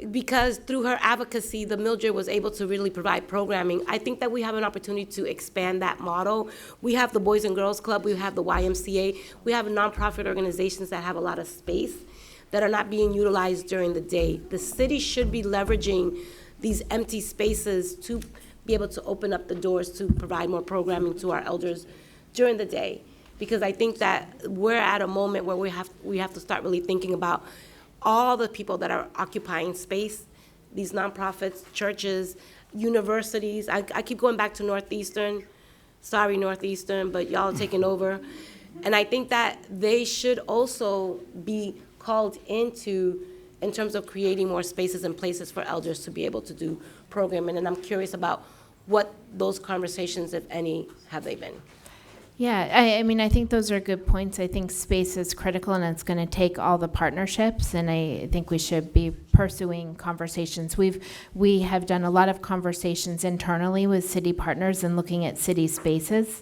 Because through her advocacy, the Mildred was able to really provide programming. I think that we have an opportunity to expand that model. We have the Boys and Girls Club, we have the YMCA, we have nonprofit organizations that have a lot of space that are not being utilized during the day. The city should be leveraging these empty spaces to be able to open up the doors to provide more programming to our elders during the day. because I think that we're at a moment where we have to start really thinking about all the people that are occupying space, these nonprofits, churches, universities. I keep going back to Northeastern. Sorry, Northeastern, but y'all are taking over. And I think that they should also be called into in terms of creating more spaces and places for elders to be able to do programming. And I'm curious about what those conversations, if any, have they been?
Yeah, I mean, I think those are good points. I think space is critical, and it's going to take all the partnerships, and I think we should be pursuing conversations. We have done a lot of conversations internally with city partners and looking at city spaces.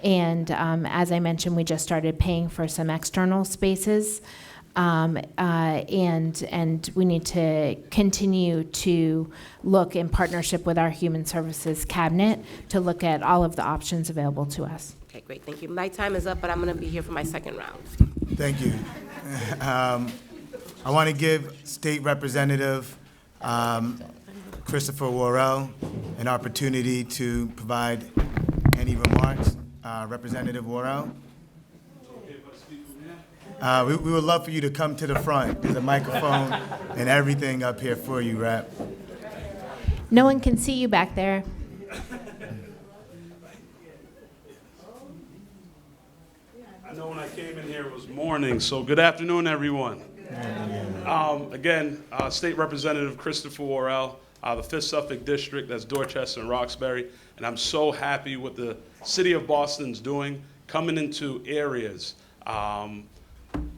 And as I mentioned, we just started paying for some external spaces. And we need to continue to look in partnership with our Human Services Cabinet to look at all of the options available to us.
Okay, great, thank you. My time is up, but I'm going to be here for my second round.
Thank you. I want to give State Representative Christopher Worrell an opportunity to provide any remarks. Representative Worrell? We would love for you to come to the front. There's a microphone and everything up here for you, Rep.
No one can see you back there.
I know when I came in here it was morning, so good afternoon, everyone. Again, State Representative Christopher Worrell, the 5th Suffolk District, that's Dorchester and Roxbury, and I'm so happy what the City of Boston's doing, coming into areas,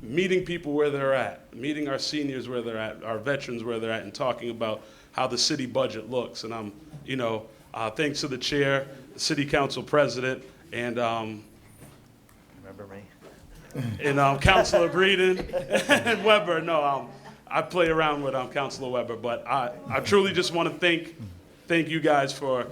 meeting people where they're at, meeting our seniors where they're at, our veterans where they're at, and talking about how the city budget looks. And I'm, thanks to the chair, the city council president, and
Remember me?
and Councilor Breeden and Weber. No, I play around with Councilor Weber, but I truly just want to thank you guys for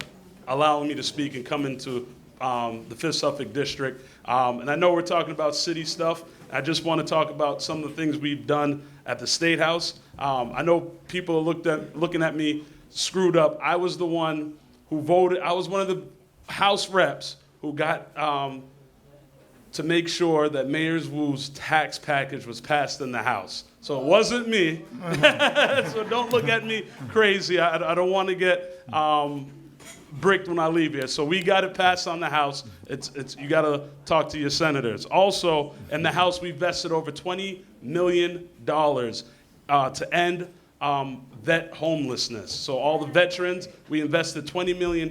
allowing me to speak and come into the 5th Suffolk District. And I know we're talking about city stuff. I just want to talk about some of the things we've done at the State House. I know people are looking at me screwed up. I was the one who voted. I was one of the House reps who got to make sure that Mayor Wu's tax package was passed in the House. So it wasn't me. So don't look at me crazy. I don't want to get bricked when I leave here. So we got it passed on the House. You got to talk to your senators. Also, in the House, we vested over $20 million to end vet homelessness. So all the veterans, we invested $20 million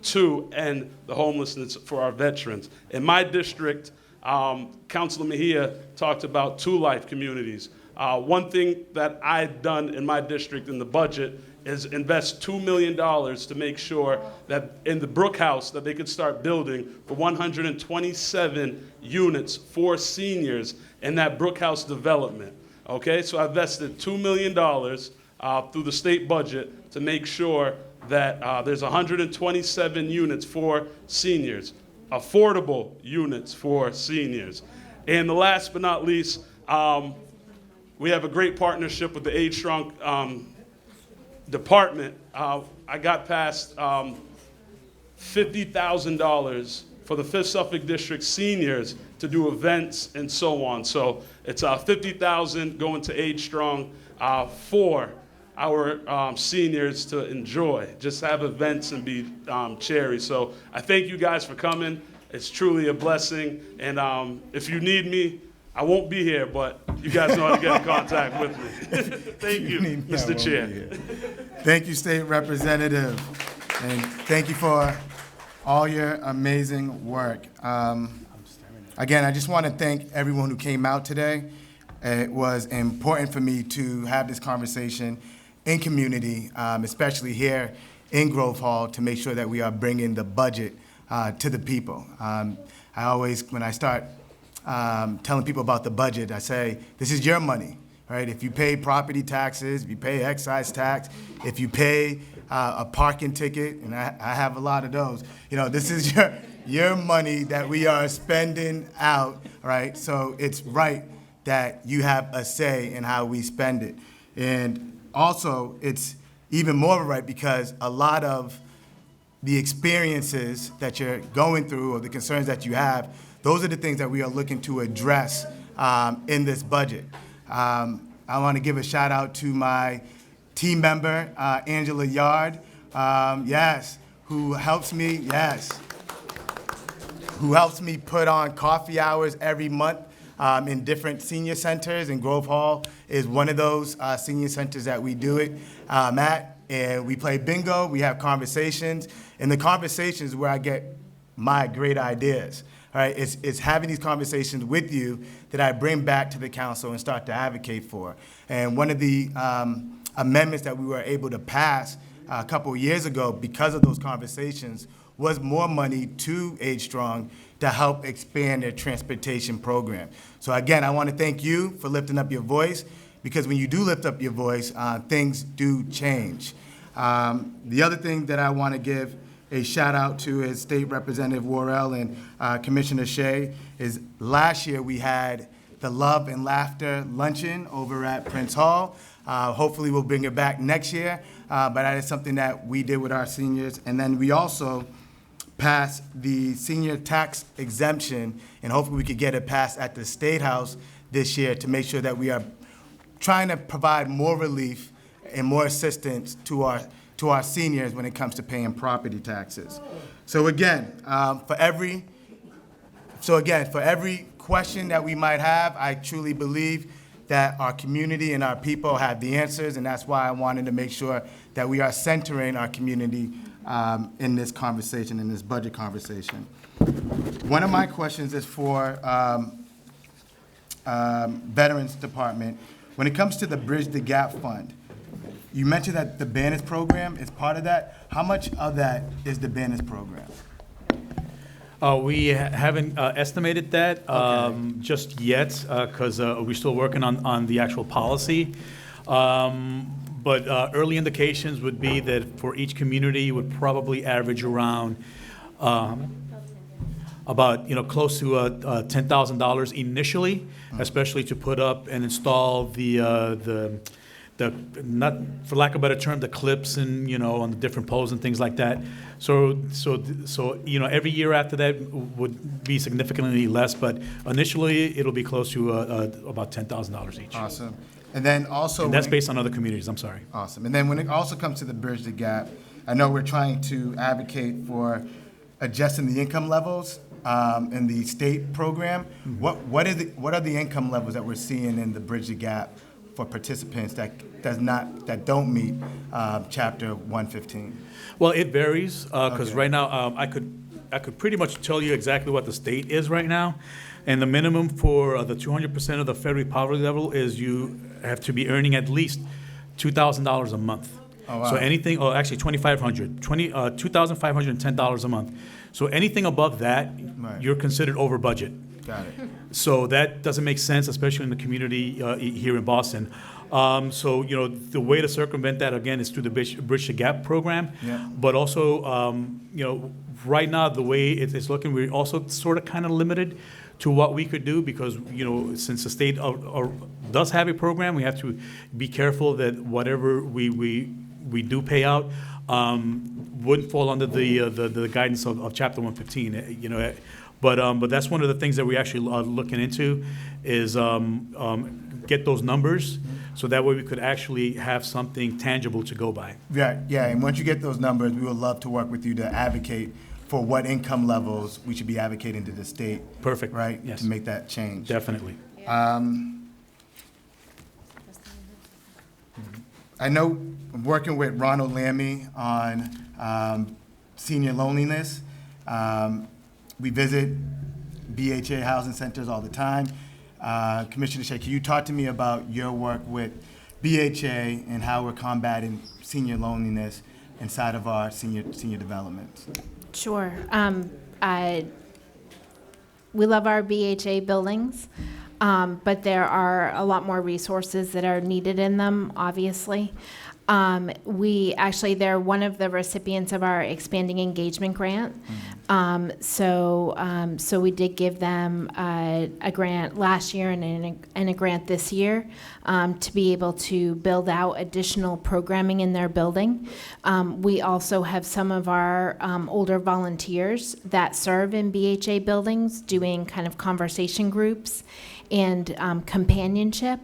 to end the homelessness for our veterans. In my district, Councilor Mejia talked about 2 Life communities. One thing that I've done in my district in the budget is invest $2 million to make sure that in the Brook House that they could start building for 127 units for seniors in that Brook House development. Okay, so I invested $2 million through the state budget to make sure that there's 127 units for seniors, affordable units for seniors. And the last but not least, we have a great partnership with the Age Strong department. I got past $50,000 for the 5th Suffolk District seniors to do events and so on. So it's $50,000 going to Age Strong for our seniors to enjoy, just have events and be cherry. So I thank you guys for coming. It's truly a blessing. And if you need me, I won't be here, but you guys know how to get in contact with me. Thank you, Mr. Chair.
Thank you, State Representative, and thank you for all your amazing work. Again, I just want to thank everyone who came out today. It was important for me to have this conversation in community, especially here in Grove Hall, to make sure that we are bringing the budget to the people. I always, when I start telling people about the budget, I say, this is your money, right? If you pay property taxes, if you pay excise tax, if you pay a parking ticket, and I have a lot of those, this is your money that we are spending out, right? So it's right that you have a say in how we spend it. And also, it's even more right because a lot of the experiences that you're going through or the concerns that you have, those are the things that we are looking to address in this budget. I want to give a shout out to my team member, Angela Yard, who helps me put on coffee hours every month in different senior centers, and Grove Hall is one of those senior centers that we do it at. And we play bingo, we have conversations, and the conversations where I get my great ideas. All right, it's having these conversations with you that I bring back to the council and start to advocate for. And one of the amendments that we were able to pass a couple of years ago because of those conversations was more money to Age Strong to help expand their transportation program. So again, I want to thank you for lifting up your voice, because when you do lift up your voice, things do change. The other thing that I want to give a shout out to is State Representative Worrell and Commissioner Shea. Is last year we had the Love and Laughter Luncheon over at Prince Hall. Hopefully we'll bring it back next year, but that is something that we did with our seniors. And then we also passed the senior tax exemption, and hopefully we could get it passed at the State House this year to make sure that we are trying to provide more relief and more assistance to our seniors when it comes to paying property taxes. So again, for every question that we might have, I truly believe that our community and our people have the answers, and that's why I wanted to make sure that we are centering our community in this conversation, in this budget conversation. One of my questions is for Veterans Department. When it comes to the Bridge the Gap Fund, you mentioned that the Banners program is part of that. How much of that is the Banners program?
We haven't estimated that just yet, because we're still working on the actual policy. But early indications would be that for each community would probably average around about close to $10,000 initially, especially to put up and install the not, for lack of a better term, the clips and on the different poles and things like that. So every year after that would be significantly less, but initially it'll be close to about $10,000 each.
Awesome. And then also,
and that's based on other communities. I'm sorry.
Awesome. And then when it also comes to the Bridge the Gap, I know we're trying to advocate for adjusting the income levels in the state program.
Mm-hmm.
What are the income levels that we're seeing in the Bridge the Gap for participants that don't meet Chapter 115?
Well, it varies because right now I could pretty much tell you exactly what the state is right now, and the minimum for the 200% of the federal poverty level is you have to be earning at least $2,000 a month.
Oh, wow.
So anything, or actually $2,510 a month. So anything above that,
Right.
you're considered over budget.
Got it.
So that doesn't make sense, especially in the community here in Boston. So the way to circumvent that again is through the Bridge the Gap program.
Yeah.
But also, right now the way it's looking, we're also sort of kind of limited to what we could do because since the state does have a program, we have to be careful that whatever we do pay out wouldn't fall under the guidance of Chapter 115. But that's one of the things that we actually are looking into is get those numbers so that way we could actually have something tangible to go by.
Yeah, and once you get those numbers, we would love to work with you to advocate for what income levels we should be advocating to the state.
Perfect.
Right?
Yes.
To make that change.
Definitely.
I know I'm working with Ronald Lammy on senior loneliness. We visit BHA housing centers all the time. Commissioner Shea, can you talk to me about your work with BHA and how we're combating senior loneliness inside of our senior developments?
Sure. We love our BHA buildings, but there are a lot more resources that are needed in them, obviously. They're one of the recipients of our expanding engagement grant. So we did give them a grant last year and a grant this year to be able to build out additional programming in their building. We also have some of our older volunteers that serve in BHA buildings doing kind of conversation groups and companionship.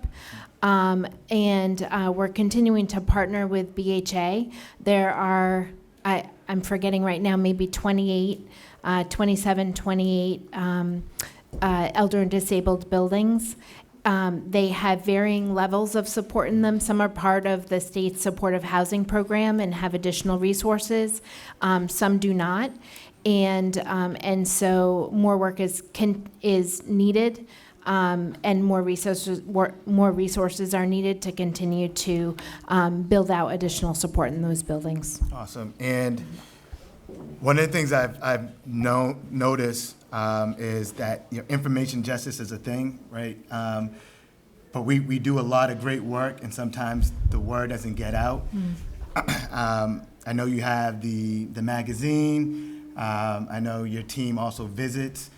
And we're continuing to partner with BHA. There are, I'm forgetting right now, maybe 28 elder and disabled buildings. They have varying levels of support in them. Some are part of the state's supportive housing program and have additional resources. Some do not. And so more work is needed. And more resources are needed to continue to build out additional support in those buildings.
Awesome. And one of the things I've noticed is that information justice is a thing, right? But we do a lot of great work, and sometimes the word doesn't get out. I know you have the magazine. I know your team also visits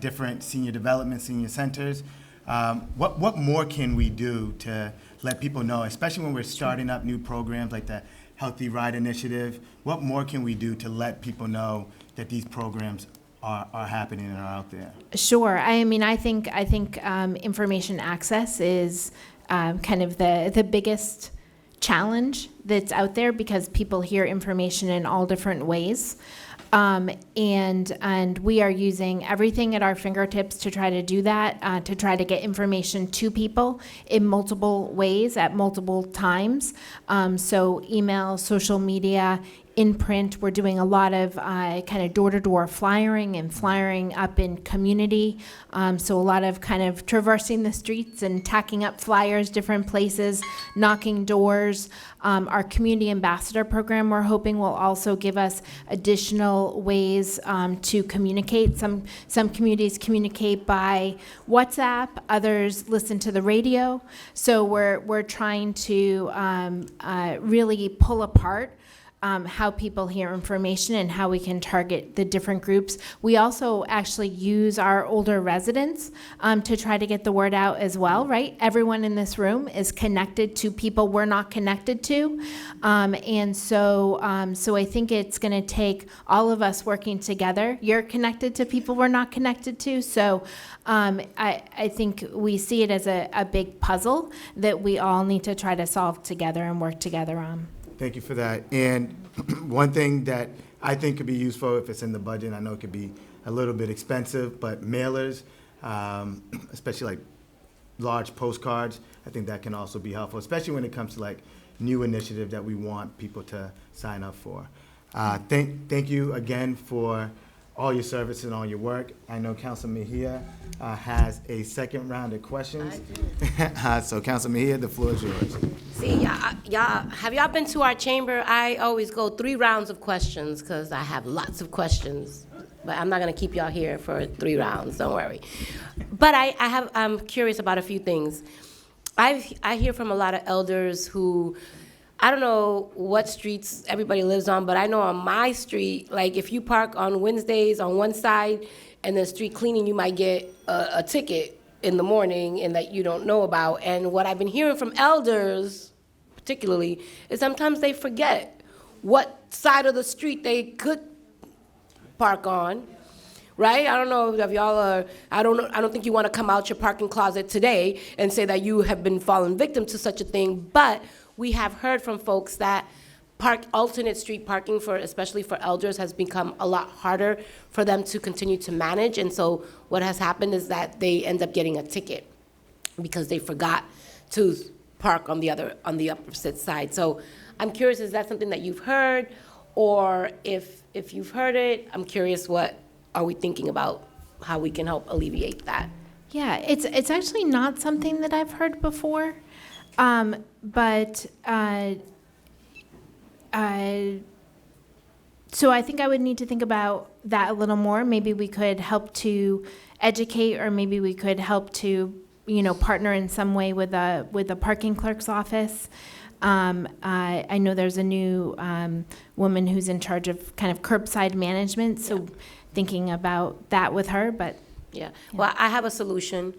different senior development, senior centers. What more can we do to let people know, especially when we're starting up new programs like the Healthy Ride Initiative? What more can we do to let people know that these programs are happening and are out there?
Sure. I mean, I think information access is kind of the biggest challenge that's out there because people hear information in all different ways. And we are using everything at our fingertips to try to do that, to try to get information to people in multiple ways at multiple times. So email, social media, in print. We're doing a lot of kind of door-to-door flyering and flyering up in community. So a lot of kind of traversing the streets and tacking up flyers, different places, knocking doors. Our community ambassador program, we're hoping, will also give us additional ways to communicate. Some communities communicate by WhatsApp, others listen to the radio. So we're trying to really pull apart how people hear information and how we can target the different groups. We also actually use our older residents to try to get the word out as well, right? Everyone in this room is connected to people we're not connected to. And so I think it's going to take all of us working together. You're connected to people we're not connected to. So I think we see it as a big puzzle that we all need to try to solve together and work together on.
Thank you for that. And one thing that I think could be useful if it's in the budget, I know it could be a little bit expensive, but mailers, especially like large postcards, I think that can also be helpful, especially when it comes to like new initiative that we want people to sign up for. Thank you again for all your service and all your work. I know Council Mejia has a second round of questions. So Council Mejia, the floor is yours.
See, y'all, have y'all been to our chamber? I always go 3 rounds of questions because I have lots of questions. But I'm not going to keep y'all here for 3 rounds, don't worry. But I'm curious about a few things. I hear from a lot of elders who, I don't know what streets everybody lives on, but I know on my street, like if you park on Wednesdays on one side and the street cleaning, you might get a ticket in the morning and that you don't know about. And what I've been hearing from elders, particularly, is sometimes they forget what side of the street they could park on, right? I don't know if y'all are, I don't think you want to come out your parking closet today and say that you have been fallen victim to such a thing, but we have heard from folks that alternate street parking, especially for elders, has become a lot harder for them to continue to manage. And so what has happened is that they end up getting a ticket because they forgot to park on the opposite side. So I'm curious, is that something that you've heard? Or if you've heard it, I'm curious, what are we thinking about how we can help alleviate that?
Yeah, it's actually not something that I've heard before. So I think I would need to think about that a little more. Maybe we could help to educate, or maybe we could help to, partner in some way with a parking clerk's office. I know there's a new woman who's in charge of kind of curbside management, so thinking about that with her, but.
Yeah, well, I have a solution,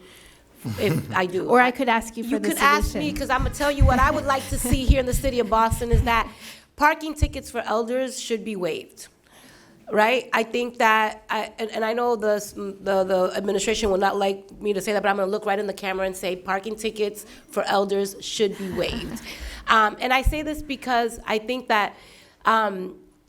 if I do.
Or I could ask you for the
You could ask me, because I'm gonna tell you what I would like to see here in the city of Boston is that parking tickets for elders should be waived, right? I think that, and I know the administration will not like me to say that, but I'm gonna look right in the camera and say parking tickets for elders should be waived. And I say this because I think that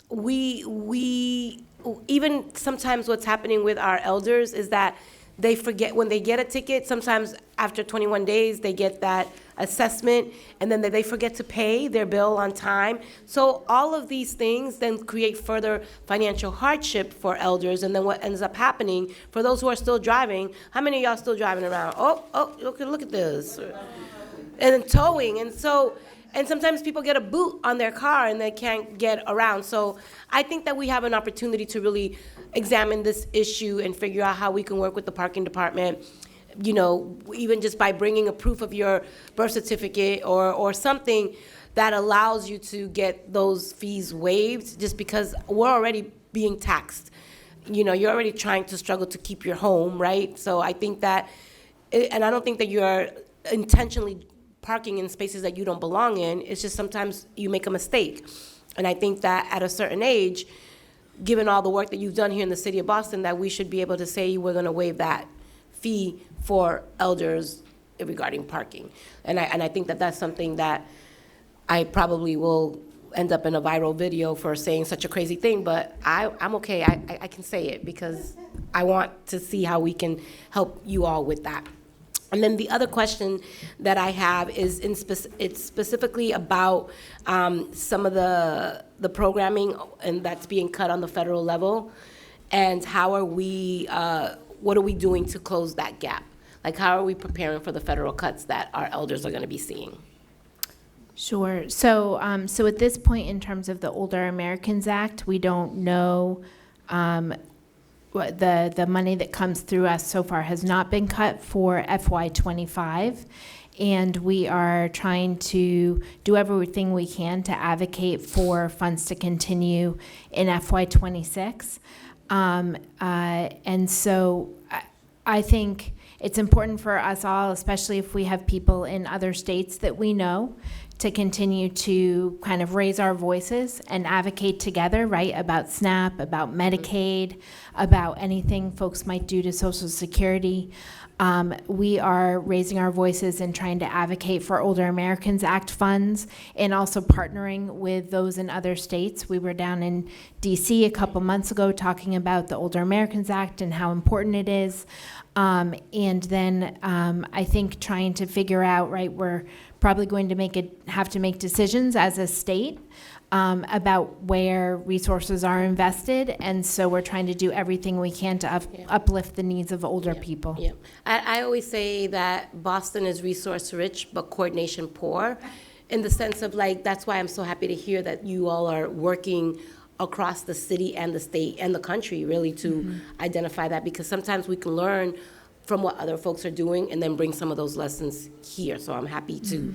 we even sometimes what's happening with our elders is that they forget when they get a ticket. Sometimes after 21 days, they get that assessment, and then they forget to pay their bill on time. So all of these things then create further financial hardship for elders. And then what ends up happening for those who are still driving? How many of y'all still driving around? Oh, look at this, and towing, and so. And sometimes people get a boot on their car and they can't get around. So I think that we have an opportunity to really examine this issue and figure out how we can work with the parking department, you know, even just by bringing a proof of your birth certificate or something that allows you to get those fees waived, just because we're already being taxed. You know, you're already trying to struggle to keep your home, right? So I think that, and I don't think that you're intentionally parking in spaces that you don't belong in. It's just sometimes you make a mistake. And I think that at a certain age, given all the work that you've done here in the city of Boston, that we should be able to say we're going to waive that fee for elders regarding parking. And I think that that's something that I probably will end up in a viral video for saying such a crazy thing, but I'm okay. I can say it because I want to see how we can help you all with that. And then the other question that I have is it's specifically about some of the programming and that's being cut on the federal level, and how are we, what are we doing to close that gap? Like, how are we preparing for the federal cuts that our elders are going to be seeing?
Sure. So, so at this point, in terms of the Older Americans Act, we don't know. The money that comes through us so far has not been cut for FY25, and we are trying to do everything we can to advocate for funds to continue in FY26. And so I think it's important for us all, especially if we have people in other states that we know, to continue to kind of raise our voices and advocate together, right, about SNAP, about Medicaid, about anything folks might do to Social Security. We are raising our voices and trying to advocate for Older Americans Act funds, and also partnering with those in other states. We were down in DC a couple months ago talking about the Older Americans Act and how important it is. And then I think trying to figure out, right, we're probably going to have to make decisions as a state about where resources are invested, and so we're trying to do everything we can to uplift the needs of older people.
Yeah, I always say that Boston is resource rich but coordination poor, in the sense of, like, that's why I'm so happy to hear that you all are working across the city and the state and the country, really, to identify that, because sometimes we can learn from what other folks are doing and then bring some of those lessons here. So I'm happy to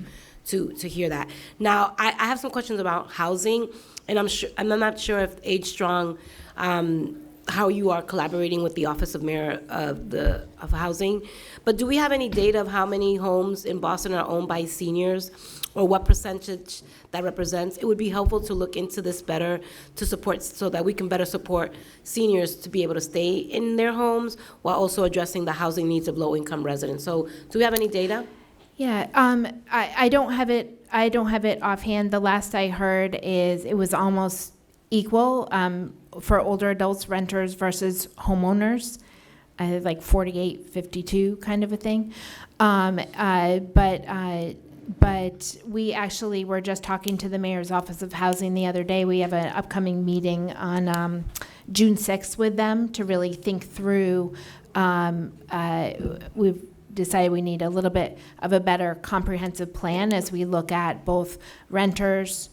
hear that. Now, I have some questions about housing, and I'm not sure if Age Strong, how you are collaborating with the Office of Mayor of Housing, but do we have any data of how many homes in Boston are owned by seniors, or what percentage that represents? It would be helpful to look into this better to support, so that we can better support seniors to be able to stay in their homes while also addressing the housing needs of low-income residents. So do we have any data?
Yeah, I don't have it. I don't have it offhand. The last I heard is it was almost equal for older adults, renters versus homeowners, like 48-52 kind of a thing. But we actually were just talking to the Mayor's Office of Housing the other day. We have an upcoming meeting on June 6th with them to really think through. We've decided we need a little bit of a better comprehensive plan as we look at both renters,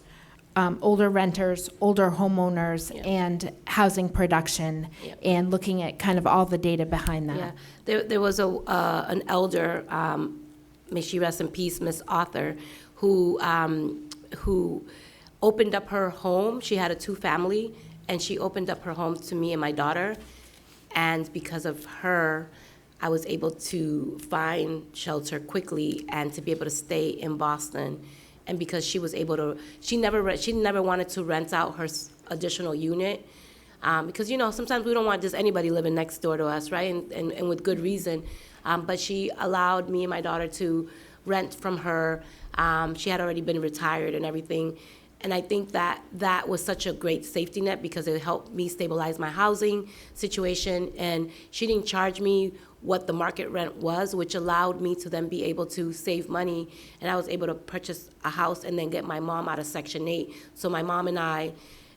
older homeowners, and housing production, and looking at kind of all the data behind that.
Yeah, there was an elder, may she rest in peace, Miss Arthur, who who opened up her home. She had a two-family, and she opened up her home to me and my daughter. And because of her, I was able to find shelter quickly and to be able to stay in Boston. And because she was able to, she never wanted to rent out her additional unit. Because, you know, sometimes we don't want just anybody living next door to us, right? And with good reason. But she allowed me and my daughter to rent from her. She had already been retired and everything. And I think that that was such a great safety net because it helped me stabilize my housing situation. And she didn't charge me what the market rent was, which allowed me to then be able to save money. And I was able to purchase a house and then get my mom out of Section 8. So my mom and I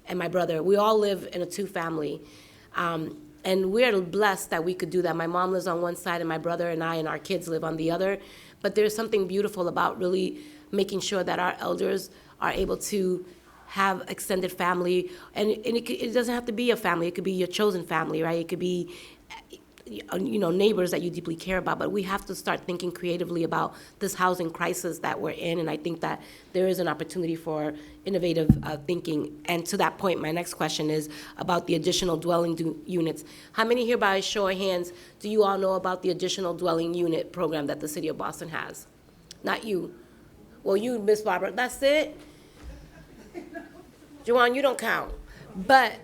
and my brother, we all live in a two-family. And we're blessed that we could do that. My mom lives on one side and my brother and I and our kids live on the other. But there's something beautiful about really making sure that our elders are able to have extended family. And it doesn't have to be a family. It could be your chosen family, right? It could be, you know, neighbors that you deeply care about. But we have to start thinking creatively about this housing crisis that we're in. And I think that there is an opportunity for innovative thinking. And to that point, my next question is about the additional dwelling units. How many here, by a show of hands, do you all know about the additional dwelling unit program that the city of Boston has? Not you. Well, you, Miss Barbara, that's it? Joanne, you don't count. But,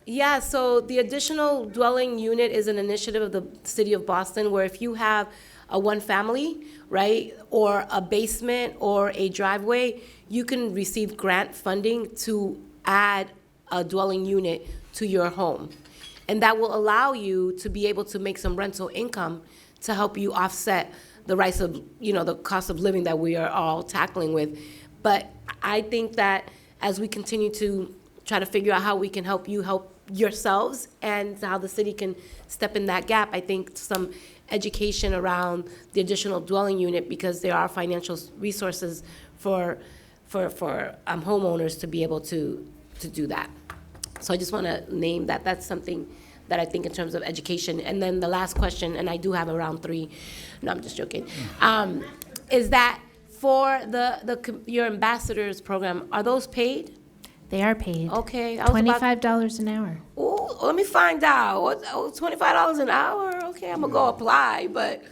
yeah, so the additional dwelling unit is an initiative of the city of Boston where if you have a one family, right, or a basement or a driveway, you can receive grant funding to add a dwelling unit to your home. And that will allow you to be able to make some rental income to help you offset the rise of, you know, the cost of living that we are all tackling with. But I think that as we continue to try to figure out how we can help you help yourselves and how the city can step in that gap, I think some education around the additional dwelling unit, because there are financial resources for homeowners to be able to do that. So I just want to name that. That's something that I think in terms of education. And then the last question, and I do have around 3, no, I'm just joking, is that for your ambassadors program, are those paid?
They are paid.
Okay.
$25 an hour.
Ooh, let me find out. $25 an hour? Okay, I'm gonna go apply, but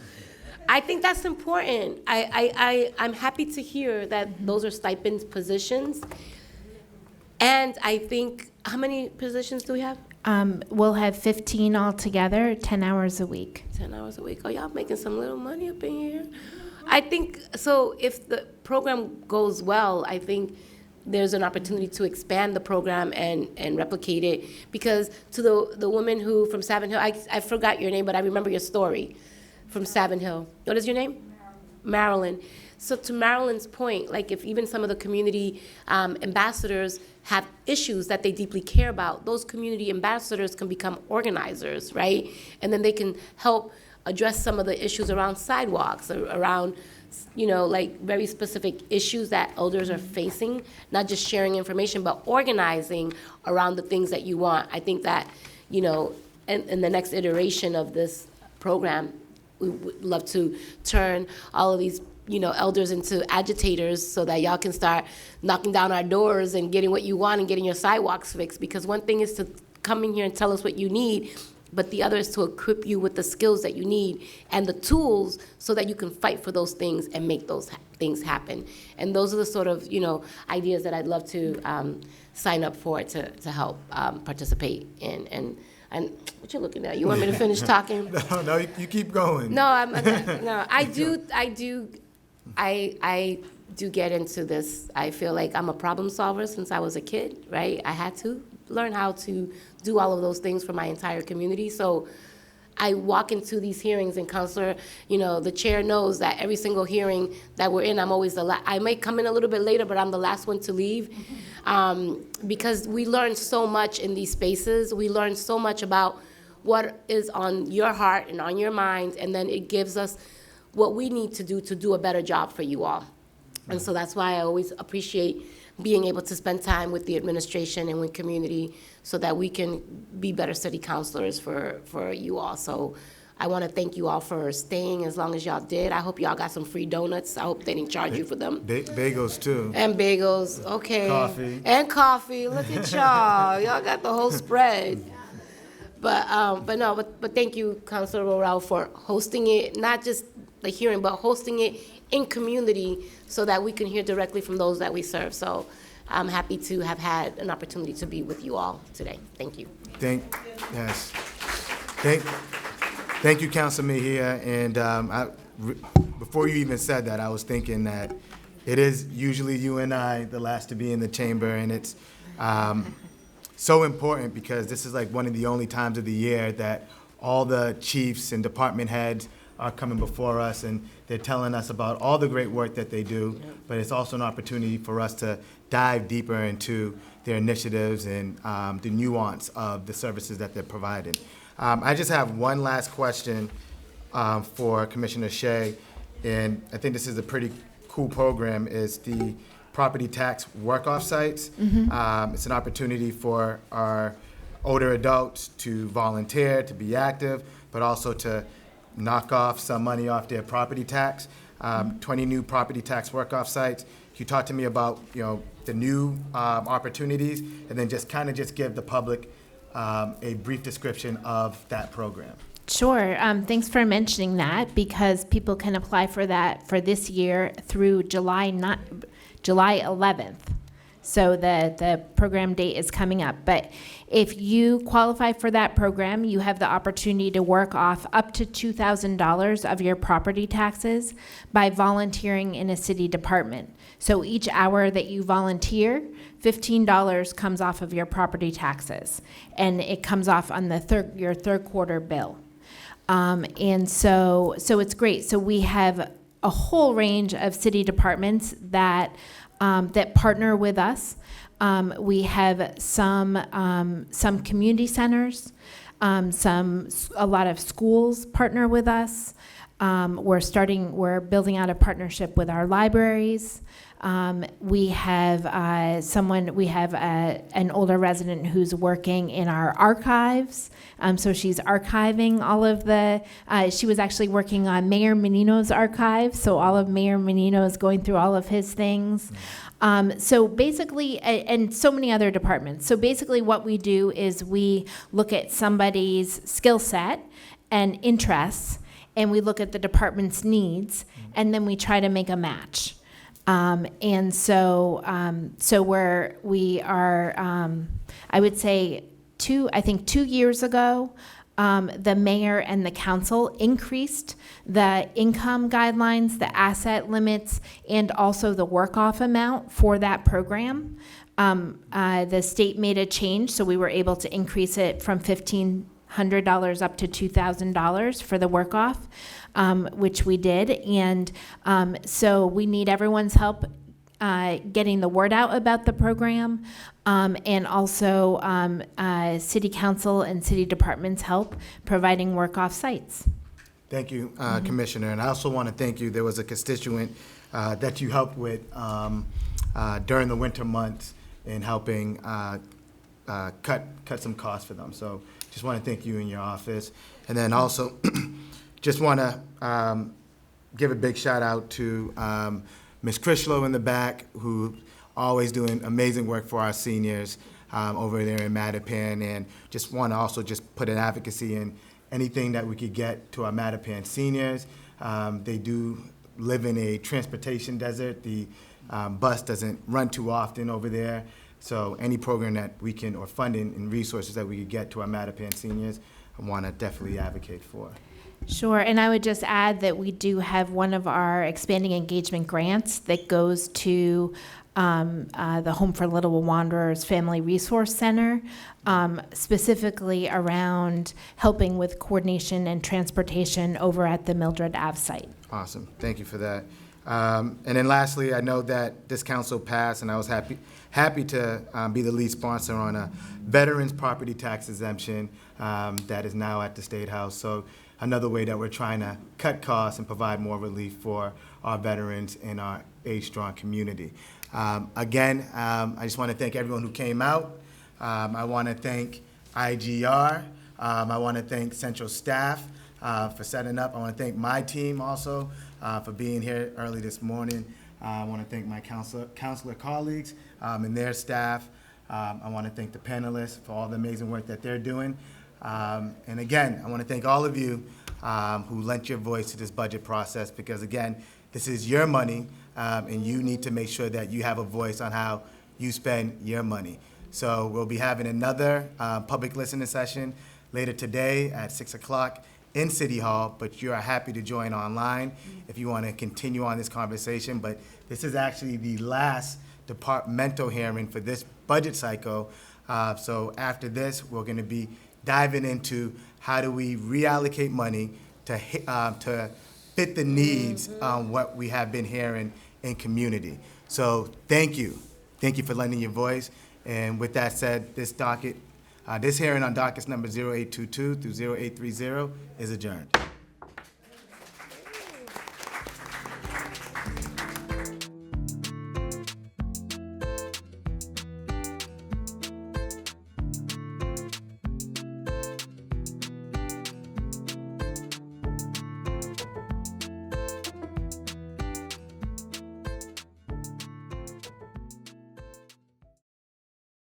I think that's important. I'm happy to hear that those are stipend positions. And I think, how many positions do we have?
We'll have 15 altogether, 10 hours a week.
10 hours a week. Oh, y'all making some little money up in here. I think, so if the program goes well, I think there's an opportunity to expand the program and replicate it. Because to the woman who, from Savin Hill, I forgot your name, but I remember your story from Savin Hill. What is your name? Marilyn. So to Marilyn's point, like if even some of the community ambassadors have issues that they deeply care about, those community ambassadors can become organizers, right? And then they can help address some of the issues around sidewalks, or around, you know, like very specific issues that elders are facing, not just sharing information, but organizing around the things that you want. I think that, you know, in the next iteration of this program, we would love to turn all of these, you know, elders into agitators so that y'all can start knocking down our doors and getting what you want and getting your sidewalks fixed. Because one thing is to come in here and tell us what you need, but the other is to equip you with the skills that you need and the tools so that you can fight for those things and make those things happen. And those are the sort of, you know, ideas that I'd love to sign up for to help participate in. And what you looking at? You want me to finish talking?
No, you keep going.
No, I do get into this. I feel like I'm a problem solver since I was a kid, right? I had to learn how to do all of those things for my entire community. So I walk into these hearings, and Counselor, you know, the chair knows that every single hearing that we're in, I'm always I may come in a little bit later, but I'm the last one to leave. Because we learn so much in these spaces. We learn so much about what is on your heart and on your mind, and then it gives us what we need to do a better job for you all. And so that's why I always appreciate being able to spend time with the administration and with community so that we can be better city councilors for you all. So I want to thank you all for staying as long as y'all did. I hope y'all got some free donuts. I hope they didn't charge you for them.
Bagels too.
And bagels, okay.
Coffee.
And coffee. Look at y'all. Y'all got the whole spread. But thank you, Councilor Roral, for hosting it, not just the hearing, but hosting it in community so that we can hear directly from those that we serve. So I'm happy to have had an opportunity to be with you all today. Thank you.
Thank you, Councilor Mejia. And before you even said that, I was thinking that it is usually you and I, the last to be in the chamber, and it's so important because this is like one of the only times of the year that all the chiefs and department heads are coming before us, and they're telling us about all the great work that they do, but it's also an opportunity for us to dive deeper into their initiatives and the nuance of the services that they're providing. I just have one last question for Commissioner Shea, and I think this is a pretty cool program, is the property tax work-off sites. It's an opportunity for our older adults to volunteer, to be active, but also to knock off some money off their property tax. 20 new property tax work-off sites. Can you talk to me about, the new opportunities, and then just give the public a brief description of that program?
Sure. Thanks for mentioning that, because people can apply for that for this year through July 11th. So the program date is coming up. But if you qualify for that program, you have the opportunity to work off up to $2,000 of your property taxes by volunteering in a city department. So each hour that you volunteer, $15 comes off of your property taxes, and it comes off on your third quarter bill. And so it's great. So we have a whole range of city departments that partner with us. We have some community centers, a lot of schools partner with us. We're building out a partnership with our libraries. We have an older resident who's working in our archives. So she's archiving all of she was actually working on Mayor Menino's archive. So all of Mayor Menino is going through all of his things. So basically, and so many other departments. So basically what we do is we look at somebody's skill set and interests, and we look at the department's needs, and then we try to make a match. And so we are, I would say 2 years ago, the mayor and the council increased the income guidelines, the asset limits, and also the work-off amount for that program. The state made a change, so we were able to increase it from $1,500 up to $2,000 for the work-off, which we did. And so we need everyone's help getting the word out about the program, and also city council and city departments help providing work-off sites.
Thank you, Commissioner. And I also want to thank you. There was a constituent that you helped with during the winter months in helping cut some costs for them. So just want to thank you and your office. And then also just want to give a big shout out to Ms. Critchlow in the back, who always doing amazing work for our seniors over there in Mattapan. And just want to also just put an advocacy in anything that we could get to our Mattapan seniors. They do live in a transportation desert. The bus doesn't run too often over there. So any program that we can, or funding and resources that we could get to our Mattapan seniors, I want to definitely advocate for.
Sure, and I would just add that we do have one of our expanding engagement grants that goes to the Home for Little Wanderers Family Resource Center, specifically around helping with coordination and transportation over at the Mildred Ave site.
Awesome, thank you for that. And then lastly, I know that this council passed, and I was happy to be the lead sponsor on a veterans property tax exemption that is now at the State House. So another way that we're trying to cut costs and provide more relief for our veterans in our age-strong community. Again, I just want to thank everyone who came out. I want to thank IGR. I want to thank central staff for setting up. I want to thank my team also for being here early this morning. I want to thank my counselor colleagues and their staff. I want to thank the panelists for all the amazing work that they're doing. And again, I want to thank all of you who lent your voice to this budget process, because again, this is your money, and you need to make sure that you have a voice on how you spend your money. So we'll be having another public listening session later today at 6 o'clock in City Hall, but you are happy to join online if you want to continue on this conversation. But this is actually the last departmental hearing for this budget cycle. So after this, we're going to be diving into how do we reallocate money to fit the needs on what we have been hearing in community. So thank you. Thank you for lending your voice. And with that said, this hearing on dockets number 0822 through 0830 is adjourned.